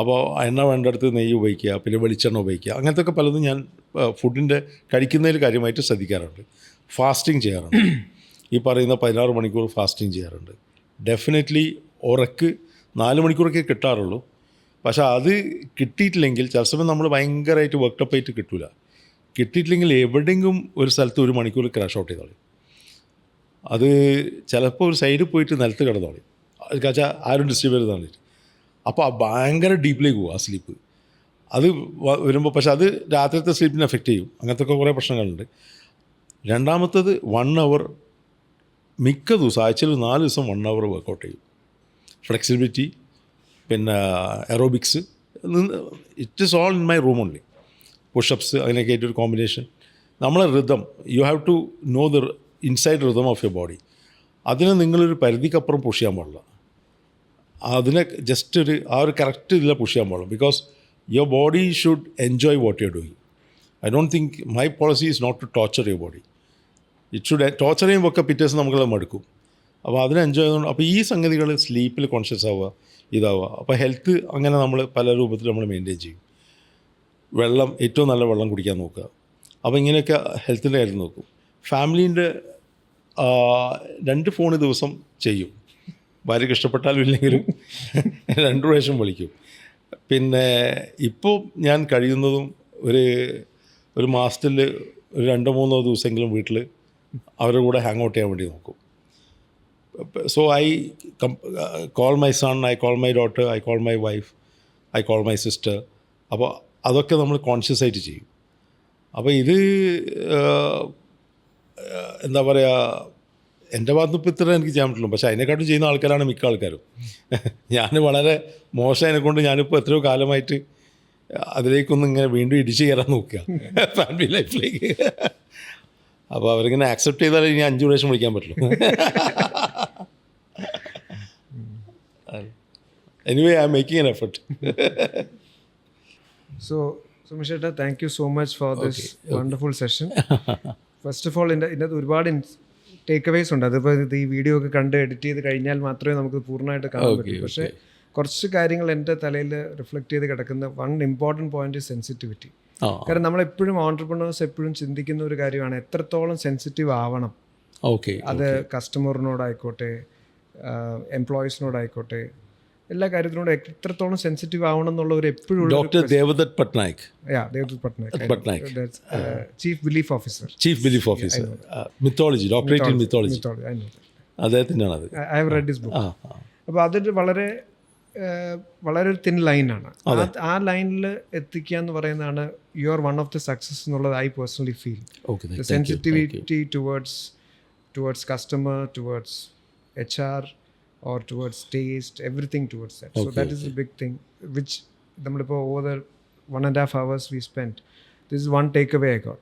അപ്പോൾ എണ്ണ വേണ്ടടുത്ത് നെയ്യ് ഉപയോഗിക്കുക, പിന്നെ വെളിച്ചെണ്ണ ഉപയോഗിക്കുക. അങ്ങനത്തെ ഒക്കെ പലതും ഞാൻ ഫുഡിൻ്റെ കഴിക്കുന്നതിൽ കാര്യമായിട്ട് ശ്രദ്ധിക്കാറുണ്ട്. ഫാസ്റ്റിംഗ് ചെയ്യാറുണ്ട്. ഈ പറയുന്ന 16 മണിക്കൂർ ഫാസ്റ്റിംഗ് ചെയ്യാറുണ്ട്. ഡെഫിനറ്റ്ലി ഉറക്ക് 4 മണിക്കൂറൊക്കെ കിട്ടാറുള്ളൂ. പക്ഷേ അത് കിട്ടിയിട്ടില്ലെങ്കിൽ ചില സമയം നമ്മൾ ഭയങ്കരമായിട്ട് വർക്കപ്പായിട്ട് കിട്ടില്ല. കിട്ടിയിട്ടില്ലെങ്കിൽ എവിടെയെങ്കിലും ഒരു സ്ഥലത്ത് 1 മണിക്കൂർ ക്രാഷ് ഔട്ട് ചെയ്തോളി. അത് ചിലപ്പോൾ ഒരു സൈഡിൽ പോയിട്ട് നിലത്ത് കിടന്നോളി. അത് കാച്ചാൽ ആരും ഡിസ്റ്റർബ് ചെയ്തതാണ്. അപ്പോൾ ഭയങ്കര ഡീപ്പിലേക്ക് പോകും ആ സ്ലീപ്പ്. അത് വരുമ്പോൾ പക്ഷേ അത് രാത്രിത്തെ സ്ലീപ്പിനെ എഫക്റ്റ് ചെയ്യും. അങ്ങനത്തെ ഒക്കെ കുറേ പ്രശ്നങ്ങളുണ്ട്. രണ്ടാമത്തത് 1 അവർ മിക്ക ദിവസം ആഴ്ചയിൽ 4 ദിവസം 1 അവർ വർക്കൗട്ട് ചെയ്യും. ഫ്ലെക്സിബിലിറ്റി, പിന്നെ aerobics, it is all in my room only. Pushups, അതിനൊക്കെ ആയിട്ടൊരു കോമ്പിനേഷൻ. നമ്മളെ rhythm, you have to know the inside rhythm of your body. അതിനെ നിങ്ങളൊരു പരിധിക്കപ്പുറം പുഷ് ചെയ്യാൻ പാടില്ല. അതിനെ ജസ്റ്റ് ആ ഒരു കറക്റ്റ് ഇതിൽ പുഷ് ചെയ്യാൻ പാടില്ല. Because your body should enjoy what you are doing. I don't think my policy is not to torture your body. It should torture ചെയ്യുമ്പോൾ ഒക്കെ പിറ്റേഴ്സ് നമുക്കത് മടുക്കും. അപ്പോൾ അതിനെ എൻജോയ് ചെയ്തുകൊണ്ട് അപ്പോൾ ഈ സംഗതികൾ സ്ലീപ്പിൽ കോൺഷ്യസ് ആവുക ഇതാവുക. അപ്പോൾ ഹെൽത്ത് അങ്ങനെ നമ്മൾ പല രൂപത്തിൽ നമ്മൾ മെയിൻറ്റെയിൻ ചെയ്യും. വെള്ളം, ഏറ്റവും നല്ല വെള്ളം കുടിക്കാൻ നോക്കുക. അപ്പോൾ ഇങ്ങനെയൊക്കെ ഹെൽത്തിൻ്റെ കാര്യം നോക്കും. ഫാമിലീൻ്റെ 2 ഫോൺ ദിവസം ചെയ്യും. ഭാര്യയ്ക്ക് ഇഷ്ടപ്പെട്ടാലും ഇല്ലെങ്കിലും 2 പ്രാവശ്യം വിളിക്കും. പിന്നെ ഇപ്പോൾ ഞാൻ കഴിയുന്നതും ഒരു മാസത്തിൽ 2-3 ദിവസമെങ്കിലും വീട്ടിൽ അവരുടെ കൂടെ ഹാങ് ഔട്ട് ചെയ്യാൻ വേണ്ടി നോക്കും. So I call my son, I call my daughter, I call my wife, I call my sister. അപ്പോൾ അതൊക്കെ നമ്മൾ കോൺഷ്യസ് ആയിട്ട് ചെയ്യും. അപ്പോൾ ഇത് എന്താ പറയുക, എൻ്റെ ഭാഗത്ത് ഇപ്പോൾ ഇത്ര എനിക്ക് ചെയ്യാൻ പറ്റുള്ളൂ. പക്ഷേ അതിനെക്കാട്ടും ചെയ്യുന്ന ആൾക്കാരാണ് മിക്ക ആൾക്കാരും. ഞാൻ വളരെ മോശമായതിനെക്കൊണ്ട് ഞാനിപ്പോൾ എത്രയോ കാലമായിട്ട് അതിലേക്കൊന്നും ഇങ്ങനെ വീണ്ടും ഇടിച്ച് കയറാൻ നോക്കുക ഫാമിലി ലൈഫിലേക്ക്. അപ്പോൾ അവരിങ്ങനെ ആക്സെപ്റ്റ് ചെയ്താൽ ഇനി 5 പ്രാവശ്യം വിളിക്കാൻ പറ്റുള്ളൂ. Anyway I am making an effort. So സുമേഷേട്ടാ, thank you so much for this wonderful session. First of all ഇതിനകത്ത് ഒരുപാട് ടേക്ക് അവേസ് ഉണ്ട്. അതിപ്പോൾ ഈ വീഡിയോ ഒക്കെ കണ്ട് എഡിറ്റ് ചെയ്ത് കഴിഞ്ഞാൽ മാത്രമേ നമുക്ക് പൂർണ്ണമായിട്ട് കാണാൻ പറ്റൂ. പക്ഷേ കുറച്ച് കാര്യങ്ങൾ എൻ്റെ തലയിൽ റിഫ്ലക്റ്റ് ചെയ്ത് കിടക്കുന്ന വൺ ഇമ്പോർട്ടൻറ്റ് പോയിന്റ് സെൻസിറ്റിവിറ്റി. കാരണം നമ്മളെപ്പോഴും ഓൺട്രപ്രണേഴ്സ് എപ്പോഴും ചിന്തിക്കുന്ന ഒരു കാര്യമാണ് എത്രത്തോളം സെൻസിറ്റീവ് ആവണം. അത് കസ്റ്റമറിനോടായിക്കോട്ടെ, എംപ്ലോയീസിനോടായിക്കോട്ടെ, എല്ലാ കാര്യത്തിനോടും എത്രത്തോളം സെൻസിറ്റീവ് ആവണം എന്നുള്ള ഒരു എപ്പോഴും doctor Devdutt Pattanaik, chief belief officer, mythology, doctorate in mythology, അദ്ദേഹത്തിനാണ് അത്. I have read his book. അപ്പോൾ അതൊരു വളരെ ഒരു തിൻ ലൈനാണ്. ആ ലൈനിൽ എത്തിക്കുക എന്ന് പറയുന്നതാണ് you are one of the success എന്നുള്ളത് I personally feel. Sensitivity towards customer, towards HR, or towards taste, everything towards that. So that is a big thing, which namalipo over the 1.5 hours we spent, this is one takeaway I got.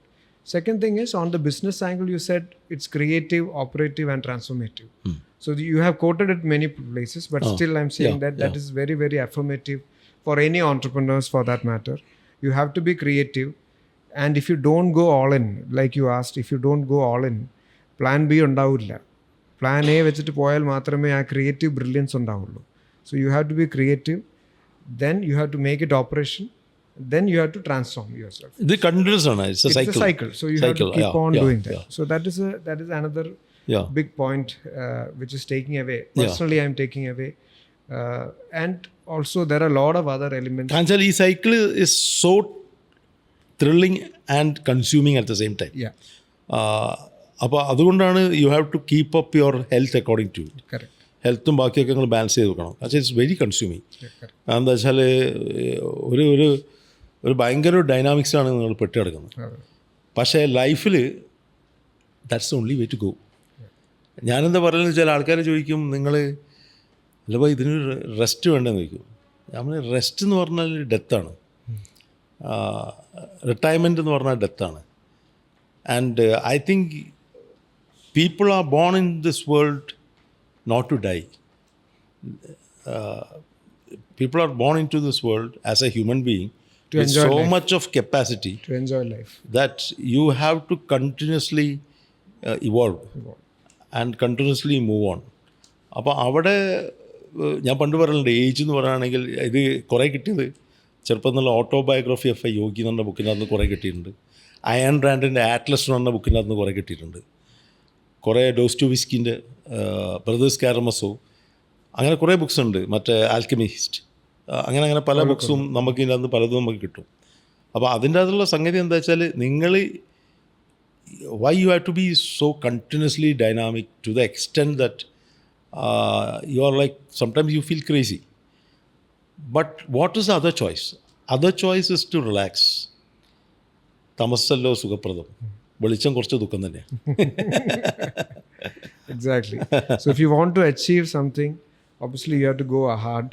Second thing is, on the business angle, you said it's creative, operative and transformative. So you have quoted it many places, but still I'm saying that is very, very affirmative for any entrepreneurs for that matter. You have to be creative, and if you don't go all in, like you asked, if you don't go all in, plan B undavilla. Plan A വെച്ചിട്ട് പോയാൽ മാത്രമേ ആ creative brilliance ഉണ്ടാവുള്ളൂ. So you have to be creative, then you have to make it operation, then you have to transform yourself. It continues on. It's a cycle. So you have to keep on doing that. So that is another big point which is taking away. Personally, I'm taking away. And also there are a lot of other elements. Kanchal, this cycle is so thrilling and consuming at the same time. അപ്പോൾ അതുകൊണ്ടാണ് you have to keep up your health according to it. ഹെൽത്തും ബാക്കിയൊക്കെ നിങ്ങൾ balance ചെയ്ത് വെക്കണം. പക്ഷേ it's very consuming. എന്താ വെച്ചാൽ ഒരു ഭയങ്കര ഡൈനാമിക്സാണ് നിങ്ങൾ പെട്ട് കിടക്കുന്നത്. പക്ഷേ ലൈഫിൽ that's the only way to go. ഞാനെന്താ പറയുന്നത് വെച്ചാൽ ആൾക്കാർ ചോദിക്കും, നിങ്ങൾ അല്ലപ്പോൾ ഇതിനൊരു റെസ്റ്റ് വേണ്ടെന്ന് ചോദിക്കും. നമ്മൾ റെസ്റ്റ് എന്ന് പറഞ്ഞാൽ ഡെത്താണ്, റിട്ടയർമെൻറ്റ് എന്ന് പറഞ്ഞാൽ ഡെത്താണ്. And I think people are born in this world not to die. People are born into this world as a human being with so life. Much of capacity to enjoy life that you have to continuously evolve and continuously move on. അപ്പോൾ അവിടെ ഞാൻ പണ്ട് പറയുന്നുണ്ട്, age എന്ന് പറയുകയാണെങ്കിൽ ഇത് കുറേ കിട്ടിയത് ചെറുപ്പം എന്നുള്ള ഓട്ടോബയോഗ്രഫി ഓഫ് എ യോഗി എന്ന് പറഞ്ഞ ബുക്കിനകത്ത് കുറേ കിട്ടിയിട്ടുണ്ട്. അയൺ റാൻഡിൻ്റെ ആറ്റ്ലസ് എന്ന് പറഞ്ഞ ബുക്കിനകത്ത് കുറേ കിട്ടിയിട്ടുണ്ട്. കുറേ ഡോസ്റ്റോവിസ്കിൻ്റെ ബ്രദേഴ്സ് കാരമസോ, അങ്ങനെ കുറേ ബുക്സ് ഉണ്ട്. മറ്റേ ആൽക്കമിസ്റ്റ്, അങ്ങനെ പല ബുക്സും നമുക്ക് ഇതിനകത്ത് പലതും നമുക്ക് കിട്ടും. അപ്പോൾ അതിൻ്റെ അതിലുള്ള സംഗതി എന്താ വെച്ചാൽ, നിങ്ങൾ why you have to be so continuously dynamic to the extent that you are like sometimes you feel crazy. But what is the other choice? Other choice is to relax. തമസ്സല്ലോ സുഖപ്രദം, വെളിച്ചം കുറച്ച് ദുഃഖം തന്നെയാണ്. Exactly. So if you want to achieve something, obviously you have to go hard.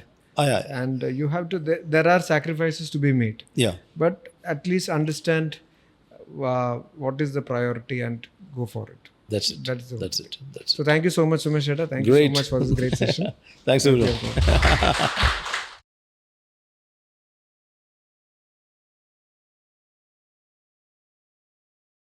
And you have to, there are sacrifices to be made. But at least understand what is the priority and go for it. That's it. So thank you so much, Sumesh Sheta. Thank you so much for this great session. Thanks everyone.